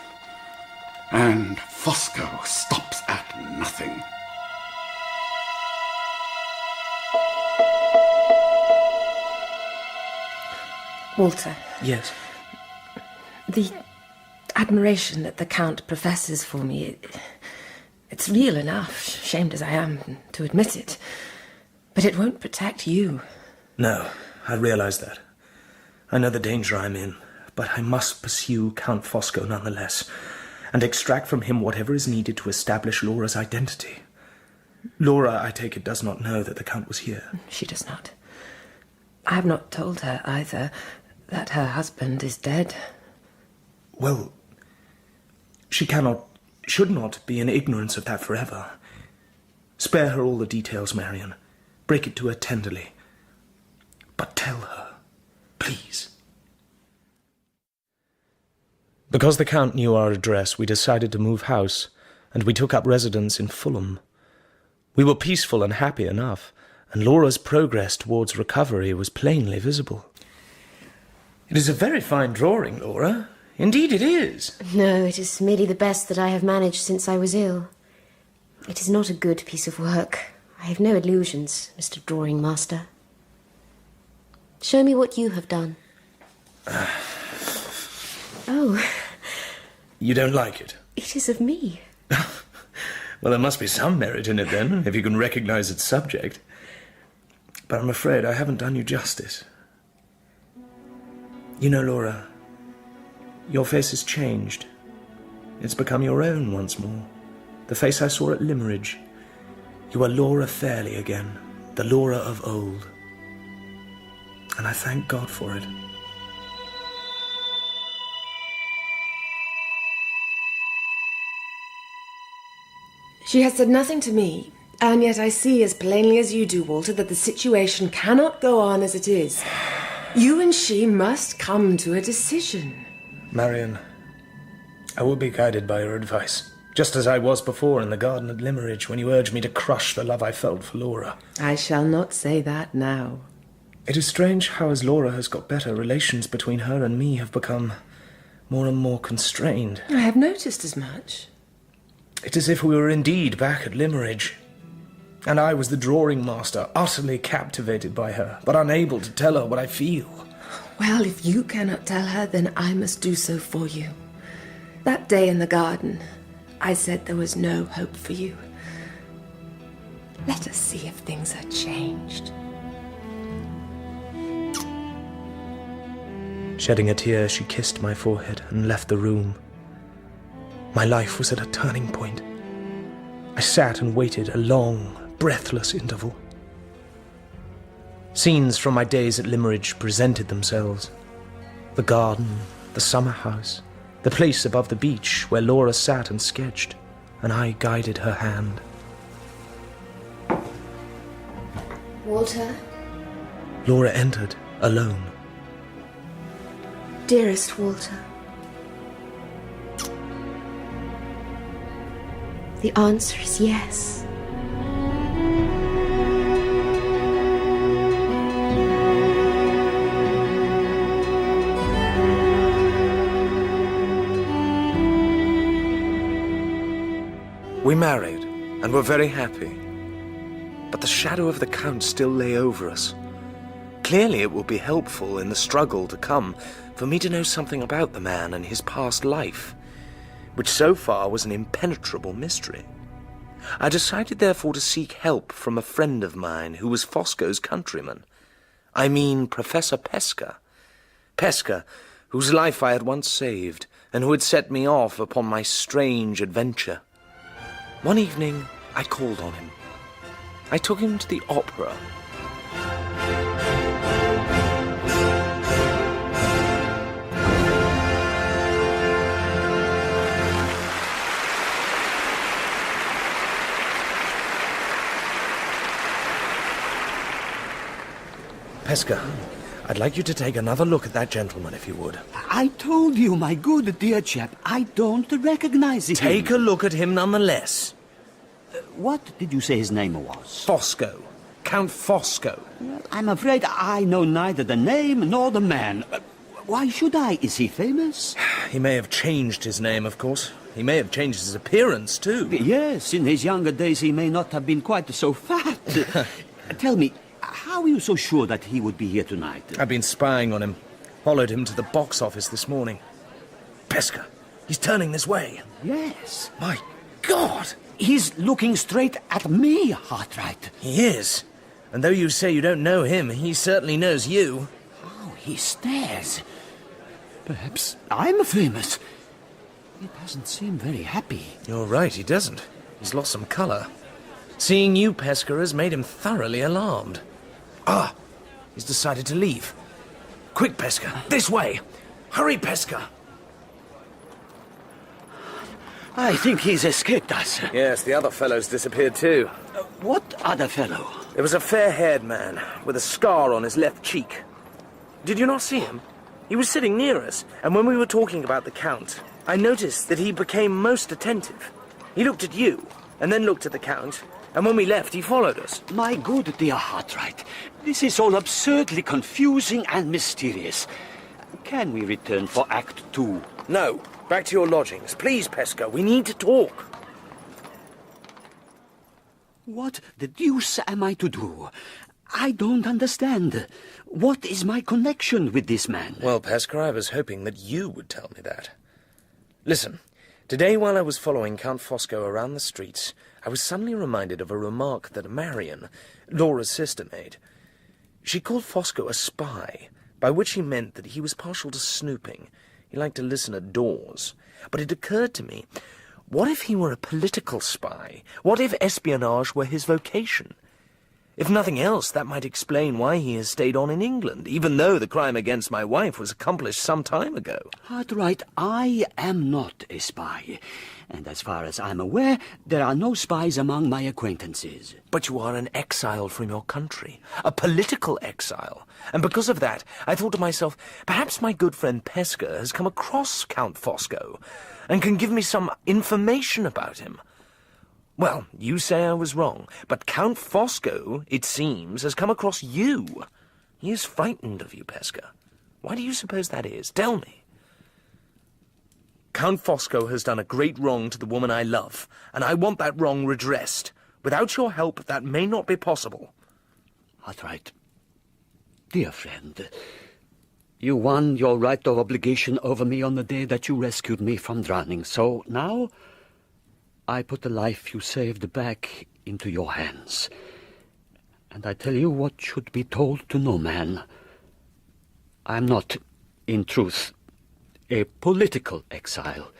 and Fosco stops at nothing. Walter. Yes? The admiration that the Count professes for me, it's real enough, shamed as I am to admit it. But it won't protect you. No, I realise that. I know the danger I'm in, but I must pursue Count Fosco nonetheless, and extract from him whatever is needed to establish Laura's identity. Laura, I take it, does not know that the Count was here. She does not. I have not told her, either, that her husband is dead. Well, should not be in ignorance of that forever. Spare her all the details, Marian. Break it to her tenderly. But tell her, please. Because the Count knew our address, we decided to move house, and we took up residence in Fulham. We were peaceful and happy enough, and Laura's progress towards recovery was plainly visible. It is a very fine drawing, Laura. Indeed it is. No, it is merely the best that I have managed since I was ill. It is not a good piece of work. I have no illusions, Mr. Drawing Master. Show me what you have done. Oh. You don't like it? It is of me. Well, there must be some merit in it, then, if you can recognise its subject. But I'm afraid I haven't done you justice. You know, Laura, your face has changed. It's become your own once more. The face I saw at Limmeridge. You are Laura Fairley again, the Laura of old. And I thank God for it. She has said nothing to me, and yet I see as plainly as you do, Walter, that the situation cannot go on as it is. You and she must come to a decision. Marian, I will be guided by your advice, just as I was before in the garden at Limmeridge when you urged me to crush the love I felt for Laura. I shall not say that now. It is strange how, as Laura has got better, relations between her and me have become more and more constrained. I have noticed as much. It's as if we were indeed back at Limmeridge, and I was the drawing master, utterly captivated by her, but unable to tell her what I feel. Well, if you cannot tell her, then I must do so for you. That day in the garden, I said there was no hope for you. Let us see if things are changed. Shedding a tear, she kissed my forehead and left the room. My life was at a turning point. I sat and waited a long, breathless interval. Scenes from my days at Limmeridge presented themselves. The garden, the summer house, the place above the beach where Laura sat and sketched, and I guided her hand. Walter? Laura entered, alone. Dearest Walter. The answer is yes. We married, and were very happy. But the shadow of the Count still lay over us. Clearly it will be helpful in the struggle to come for me to know something about the man and his past life, which so far was an impenetrable mystery. I decided therefore to seek help from a friend of mine who was Fosco's countryman. I mean Professor Pesca. Pesca, whose life I had once saved, and who had set me off upon my strange adventure. One evening, I called on him. I took him to the opera. Pesca, I'd like you to take another look at that gentleman, if you would. I told you, my good dear chap, I don't recognize him. Take a look at him nonetheless. What did you say his name was? Fosco. Count Fosco. Well, I'm afraid I know neither the name nor the man. Why should I? Is he famous? He may have changed his name, of course. He may have changed his appearance, too. Yes, in his younger days he may not have been quite so fat. Tell me, how are you so sure that he would be here tonight? I've been spying on him. Followed him to the box office this morning. Pesca, he's turning this way. Yes. My God! He's looking straight at me, Hartright. He is. And though you say you don't know him, he certainly knows you. Oh, he stares. Perhaps I'm famous. He doesn't seem very happy. You're right, he doesn't. He's lost some colour. Seeing you, Pesca, has made him thoroughly alarmed. Ah, he's decided to leave. Quick, Pesca, this way. Hurry, Pesca. I think he's escaped us. Yes, the other fellow's disappeared too. What other fellow? There was a fair-haired man with a scar on his left cheek. Did you not see him? He was sitting near us, and when we were talking about the Count, I noticed that he became most attentive. He looked at you, and then looked at the Count, and when we left, he followed us. My good dear Hartright, this is all absurdly confusing and mysterious. Can we return for Act 2? No. Back to your lodgings. Please, Pesca, we need to talk. What the deuce am I to do? I don't understand. What is my connection with this man? Well, Pesca, I was hoping that you would tell me that. Listen, today while I was following Count Fosco around the streets, I was suddenly reminded of a remark that Marian, Laura's sister, made. She called Fosco a spy, by which she meant that he was partial to snooping. He liked to listen at doors. But it occurred to me, what if he were a political spy? What if espionage were his vocation? If nothing else, that might explain why he has stayed on in England, even though the crime against my wife was accomplished some time ago. Hartright, I am not a spy. And as far as I'm aware, there are no spies among my acquaintances. But you are an exile from your country, a political exile. And because of that, I thought to myself, perhaps my good friend Pesca has come across Count Fosco and can give me some information about him. Well, you say I was wrong, but Count Fosco, it seems, has come across you. He is frightened of you, Pesca. Why do you suppose that is? Tell me. Count Fosco has done a great wrong to the woman I love, and I want that wrong redressed. Without your help, that may not be possible. Hartright, dear friend, you won your right of obligation over me on the day that you rescued me from drowning, so now I put the life you saved back into your hands. And I tell you what should be told to no man. I am not, in truth, a political exile.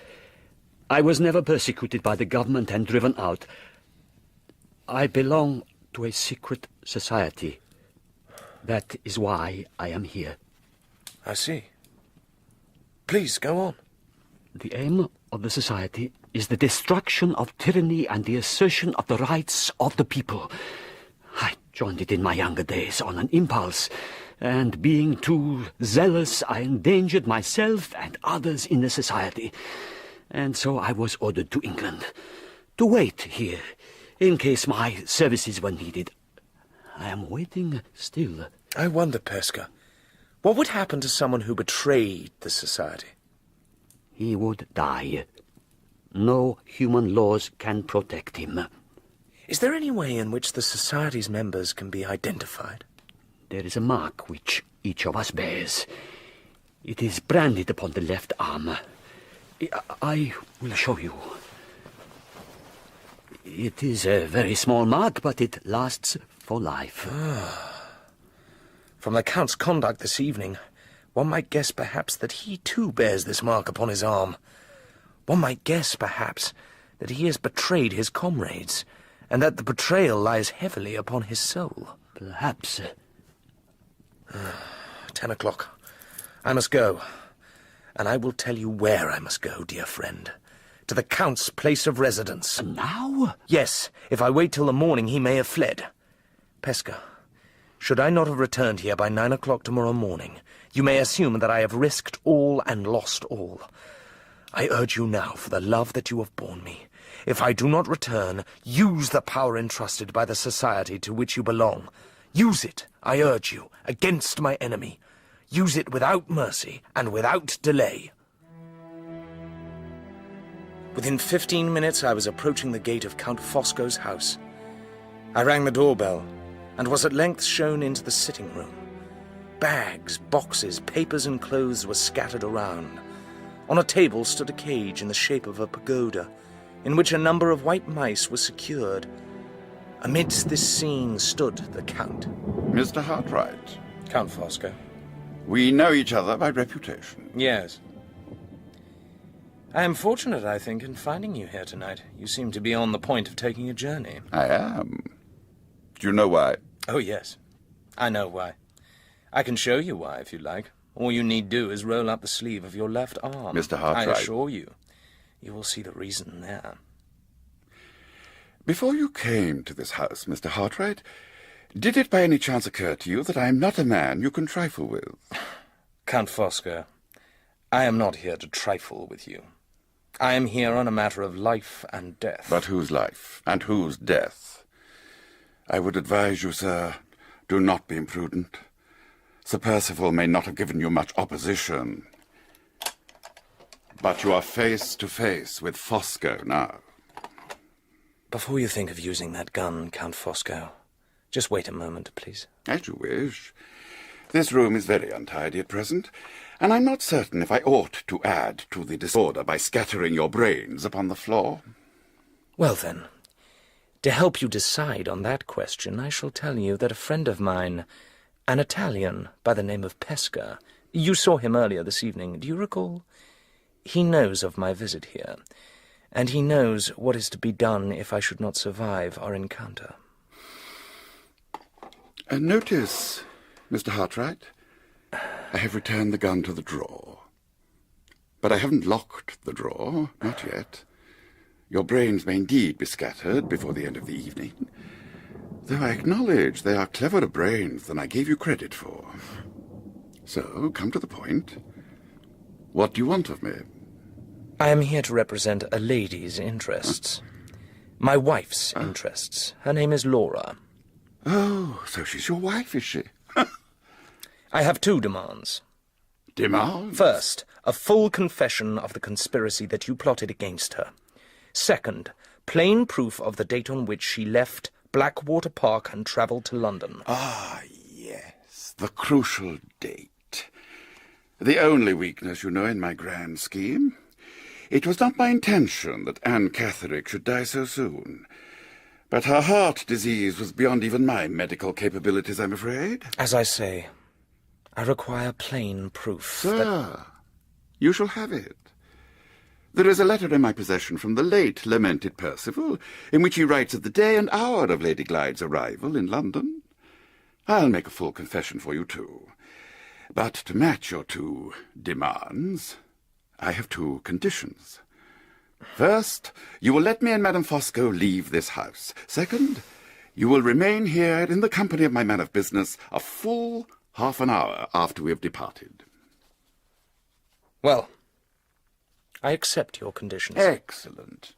I was never persecuted by the government and driven out. I belong to a secret society. That is why I am here. I see. Please, go on. The aim of the society is the destruction of tyranny and the assertion of the rights of the people. I joined it in my younger days on an impulse, and being too zealous, I endangered myself and others in the society. And so I was ordered to England, to wait here, in case my services were needed. I am waiting still. I wonder, Pesca, what would happen to someone who betrayed the society? He would die. No human laws can protect him. Is there any way in which the society's members can be identified? There is a mark which each of us bears. It is branded upon the left arm. I will show you. It is a very small mark, but it lasts for life. From the Count's conduct this evening, One might guess, perhaps, that he too bears this mark upon his arm. One might guess, perhaps, that he has betrayed his comrades, and that the betrayal lies heavily upon his soul. Perhaps. 10 o'clock. I must go. And I will tell you where I must go, dear friend. To the Count's place of residence. Now? Yes, if I wait till the morning, he may have fled. Pesca, should I not have returned here by 9 o'clock tomorrow morning, you may assume that I have risked all and lost all. I urge you now, for the love that you have borne me, if I do not return, use the power entrusted by the society to which you belong. Use it, I urge you, against my enemy. Use it without mercy and without delay. Within 15 minutes I was approaching the gate of Count Fosco's house. I rang the doorbell, and was at length shown into the sitting room. Bags, boxes, papers and clothes were scattered around. On a table stood a cage in the shape of a pagoda, in which a number of white mice were secured. Amidst this scene stood the Count. Mr. Hartright. Count Fosco. We know each other by reputation. Yes. I am fortunate, I think, in finding you here tonight. You seem to be on the point of taking a journey. I am. Do you know why? Oh, yes. I know why. I can show you why, if you like. All you need do is roll up the sleeve of your left arm. Mr. Hartright. I assure you, you will see the reason there. Before you came to this house, Mr. Hartright, did it by any chance occur to you that I am not a man you can trifle with? Count Fosco, I am not here to trifle with you. I am here on a matter of life and death. But whose life and whose death? I would advise you, sir, do not be imprudent. Sir Perceval may not have given you much opposition, but you are face to face with Fosco now. Before you think of using that gun, Count Fosco, just wait a moment, please. As you wish. This room is very untidy at present, and I'm not certain if I ought to add to the disorder by scattering your brains upon the floor. Well, then, to help you decide on that question, I shall tell you that a friend of mine, an Italian by the name of Pesca, you saw him earlier this evening, do you recall? He knows of my visit here, and he knows what is to be done if I should not survive our encounter. Notice, Mr. Hartright, I have returned the gun to the drawer. But I haven't locked the drawer, not yet. Your brains may indeed be scattered before the end of the evening, though I acknowledge they are cleverer brains than I gave you credit for. So, come to the point. What do you want of me? I am here to represent a lady's interests. My wife's interests. Her name is Laura. Oh, so she's your wife, is she? I have two demands. Demands? First, a full confession of the conspiracy that you plotted against her. Second, plain proof of the date on which she left Blackwater Park and travelled to London. Ah, yes, the crucial date. The only weakness, you know, in my grand scheme. It was not my intention that Anne Catherick should die so soon. But her heart disease was beyond even my medical capabilities, I'm afraid. As I say, I require plain proof. Sir, you shall have it. There is a letter in my possession from the late lamented Perceval, in which he writes of the day and hour of Lady Glyde's arrival in London. I'll make a full confession for you, too. But to match your two demands, I have two conditions. First, you will let me and Madame Fosco leave this house. Second, you will remain here in the company of my man of business a full half an hour after we have departed. Well, I accept your conditions. Excellent.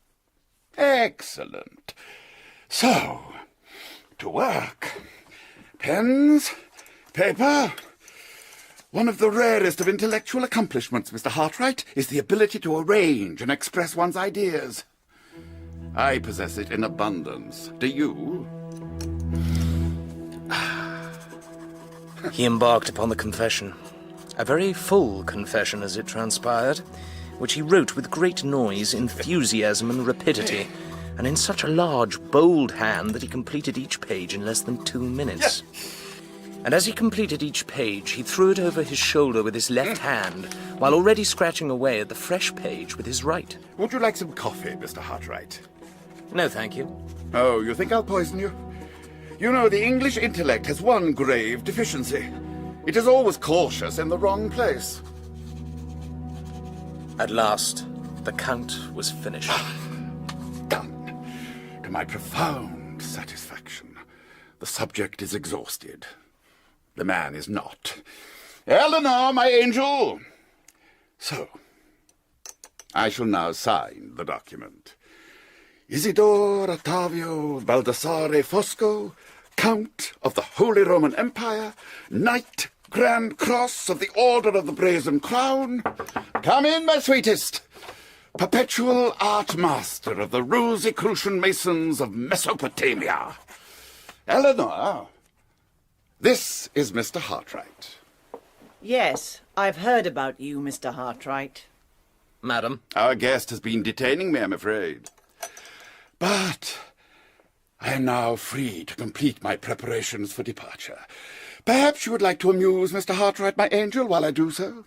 Excellent. So, to work. Pens, paper. One of the rarest of intellectual accomplishments, Mr. Hartright, is the ability to arrange and express one's ideas. I possess it in abundance. Do you? He embarked upon the confession. A very full confession, as it transpired, which he wrote with great noise, enthusiasm, and rapidity, and in such a large, bold hand that he completed each page in less than 2 minutes. and as he completed each page, he threw it over his shoulder with his left hand, while already scratching away at the fresh page with his right. Would you like some coffee, Mr. Hartright? No, thank you. Oh, you think I'll poison you? You know, the English intellect has one grave deficiency. It is always cautious in the wrong place. At last, the Count was finished. Done. To my profound satisfaction. The subject is exhausted. The man is not. Eleanor, my angel! So, I shall now sign the document. Isidore Ottavio Baldassare Fosco, Count of the Holy Roman Empire, Knight Grand Cross of the Order of the Brazen Crown. Come in, my sweetest. Perpetual Art Master of the Rosicrucian Masons of Mesopotamia. Eleanor, this is Mr. Hartright. Yes, I've heard about you, Mr. Hartright. Madam? Our guest has been detaining me, I'm afraid. But I am now free to complete my preparations for departure. Perhaps you would like to amuse Mr. Hartright, my angel, while I do so?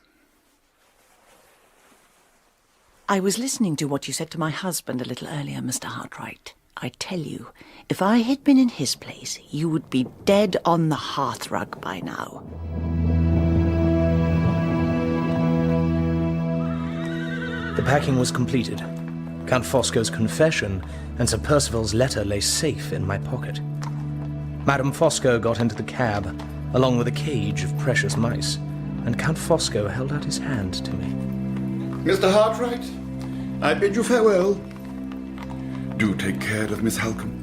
I was listening to what you said to my husband a little earlier, Mr. Hartright. I tell you, if I had been in his place, you would be dead on the hearthrug by now. The packing was completed. Count Fosco's confession and Sir Perceval's letter lay safe in my pocket. Madame Fosco got into the cab, along with a cage of precious mice, and Count Fosco held out his hand to me. Mr. Hartright, I bid you farewell. Do take care of Miss Halcombe.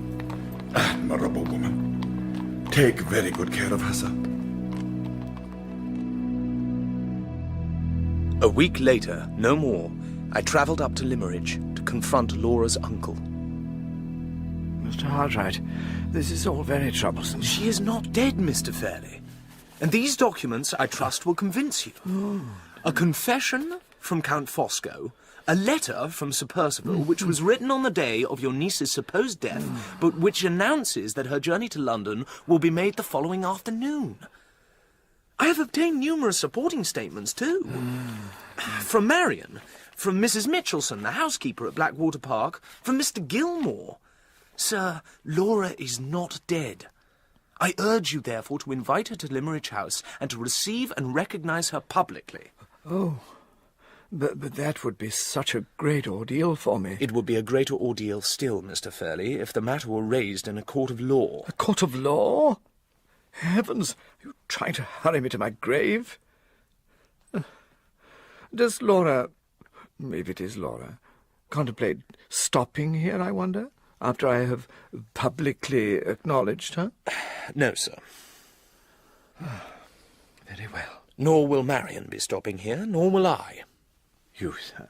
Admirable woman. Take very good care of her, sir. A week later, no more, I travelled up to Limmeridge to confront Laura's uncle. Mr. Hartright, this is all very troublesome. She is not dead, Mr. Fairley. And these documents, I trust, will convince you. A confession from Count Fosco, a letter from Sir Perceval, which was written on the day of your niece's supposed death, but which announces that her journey to London will be made the following afternoon. I have obtained numerous supporting statements, too. From Marian, from Mrs. Mitchelson, the housekeeper at Blackwater Park, from Mr. Gilmore. Sir, Laura is not dead. I urge you, therefore, to invite her to Limmeridge House and to receive and recognise her publicly. Oh, but that would be such a great ordeal for me. It would be a greater ordeal still, Mr. Fairley, if the matter were raised in a court of law. A court of law? Heavens, are you trying to hurry me to my grave? Does Laura, if it is Laura, contemplate stopping here, I wonder, after I have publicly acknowledged her? No, sir. Very well. Nor will Marian be stopping here, nor will I. You, sir?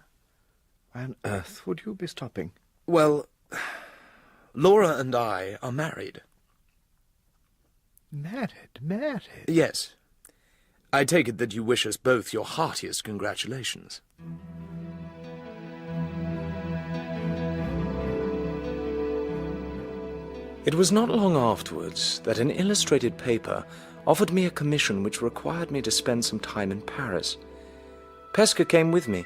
Why on earth would you be stopping? Well, Laura and I are married. Married? Yes. I take it that you wish us both your heartiest congratulations. It was not long afterwards that an illustrated paper offered me a commission which required me to spend some time in Paris. Pesca came with me.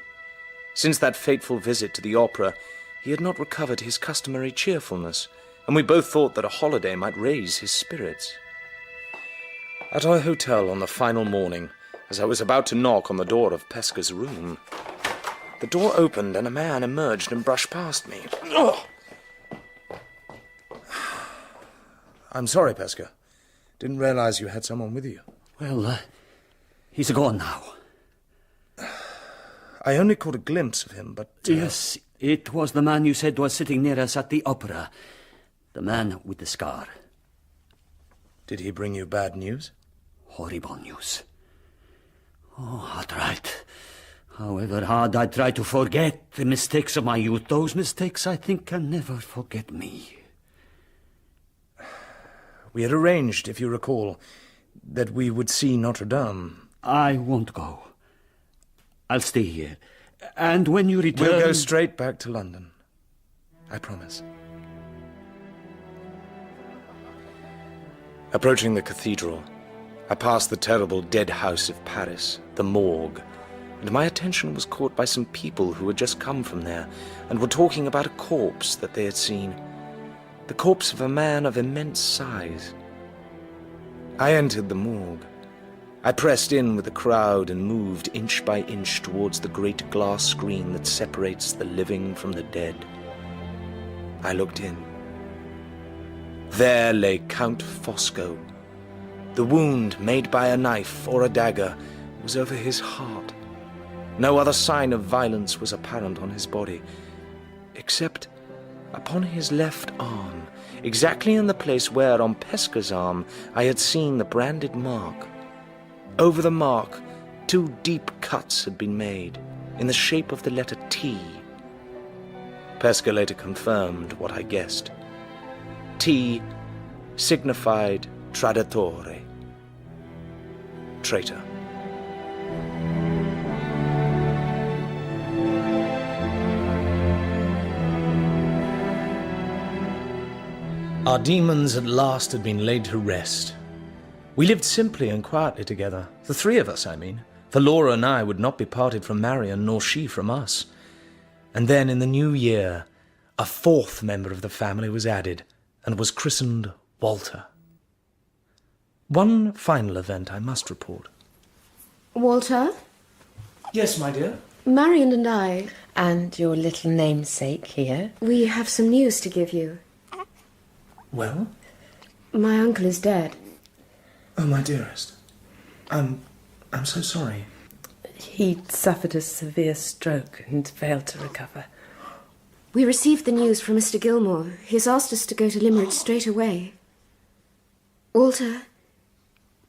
Since that fateful visit to the opera, he had not recovered his customary cheerfulness, and we both thought that a holiday might raise his spirits. At our hotel on the final morning, as I was about to knock on the door of Pesca's room, the door opened and a man emerged and brushed past me. Oh! I'm sorry, Pesca. Didn't realize you had someone with you. Well, he's gone now. I only caught a glimpse of him, but... Yes, it was the man you said was sitting near us at the opera. The man with the scar. Did he bring you bad news? Horrible news. Oh, Hartright. However hard I try to forget the mistakes of my youth, those mistakes I think can never forget me. We had arranged, if you recall, that we would see Notre Dame. I won't go. I'll stay here. And when you return... We'll go straight back to London. I promise. Approaching the cathedral, I passed the terrible dead house of Paris, the morgue, and my attention was caught by some people who had just come from there and were talking about a corpse that they had seen. The corpse of a man of immense size. I entered the morgue. I pressed in with the crowd and moved inch by inch towards the great glass screen that separates the living from the dead. I looked in. There lay Count Fosco. The wound made by a knife or a dagger was over his heart. No other sign of violence was apparent on his body, except upon his left arm, exactly in the place where, on Pesca's arm, I had seen the branded mark. Over the mark, 2 deep cuts had been made, in the shape of the letter T. Pesca later confirmed what I guessed. T signified traditore, traitor. Our demons at last had been laid to rest. We lived simply and quietly together, the 3 of us, I mean, for Laura and I would not be parted from Marian, nor she from us. And then, in the new year, a 4th member of the family was added, and was christened Walter. One final event I must report. Walter? Yes, my dear? Marian and I... And your little namesake here? We have some news to give you. Well? My uncle is dead. Oh, my dearest. I'm so sorry. He suffered a severe stroke and failed to recover. We received the news from Mr. Gilmore. He has asked us to go to Limerick straight away. Walter,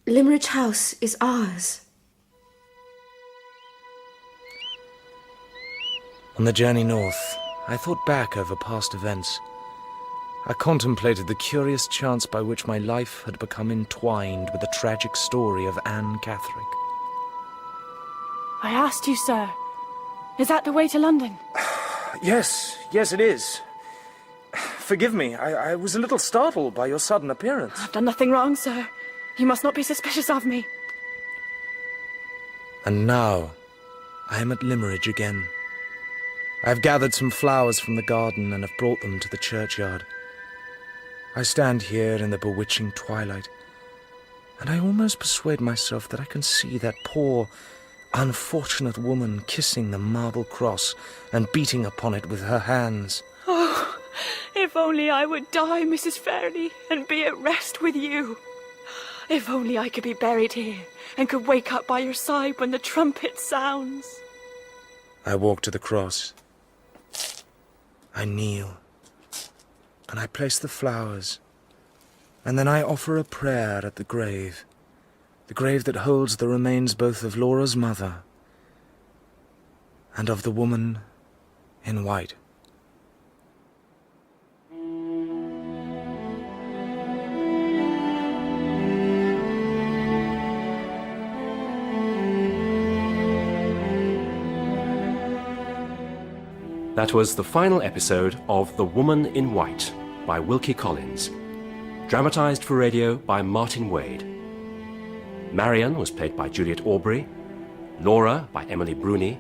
Limerick House is ours. On the journey north, I thought back over past events. I contemplated the curious chance by which my life had become entwined with the tragic story of Anne Catherick. I asked you, sir. Is that the way to London? Yes, it is. Forgive me, I was a little startled by your sudden appearance. I've done nothing wrong, sir. You must not be suspicious of me. And now, I am at Limerick again. I have gathered some flowers from the garden and have brought them to the churchyard. I stand here in the bewitching twilight, and I almost persuade myself that I can see that poor, unfortunate woman kissing the marble cross and beating upon it with her hands. Oh, if only I would die, Mrs. Fairley, and be at rest with you. If only I could be buried here and could wake up by your side when the trumpet sounds. I walk to the cross. I kneel. And I place the flowers, and then I offer a prayer at the grave that holds the remains both of Laura's mother and of the woman in white. That was the final episode of The Woman in White by Wilkie Collins, dramatised for radio by Martin Wade. Marian was played by Juliet Aubrey, Laura by Emily Bruni,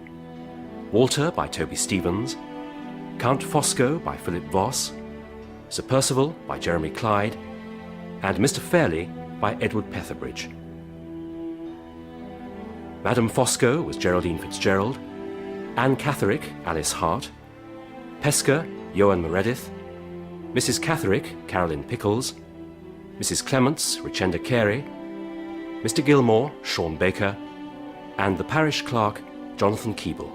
Walter by Toby Stevens, Count Fosco by Philip Voss, Sir Perceval by Jeremy Clyde, and Mr. Fairley by Edward Petherbridge. Madame Fosco was Geraldine Fitzgerald, Anne Catherick, Alice Hart, Pesca, Johan Meredith, Mrs. Catherick, Carolyn Pickles, Mrs. Clements, Richenda Carey, Mr. Gilmore, Sean Baker, and the parish clerk, Jonathan Keeble.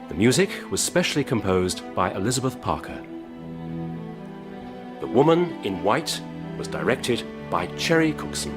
The music was specially composed by Elizabeth Parker. The Woman in White was directed by Cherry Cookson.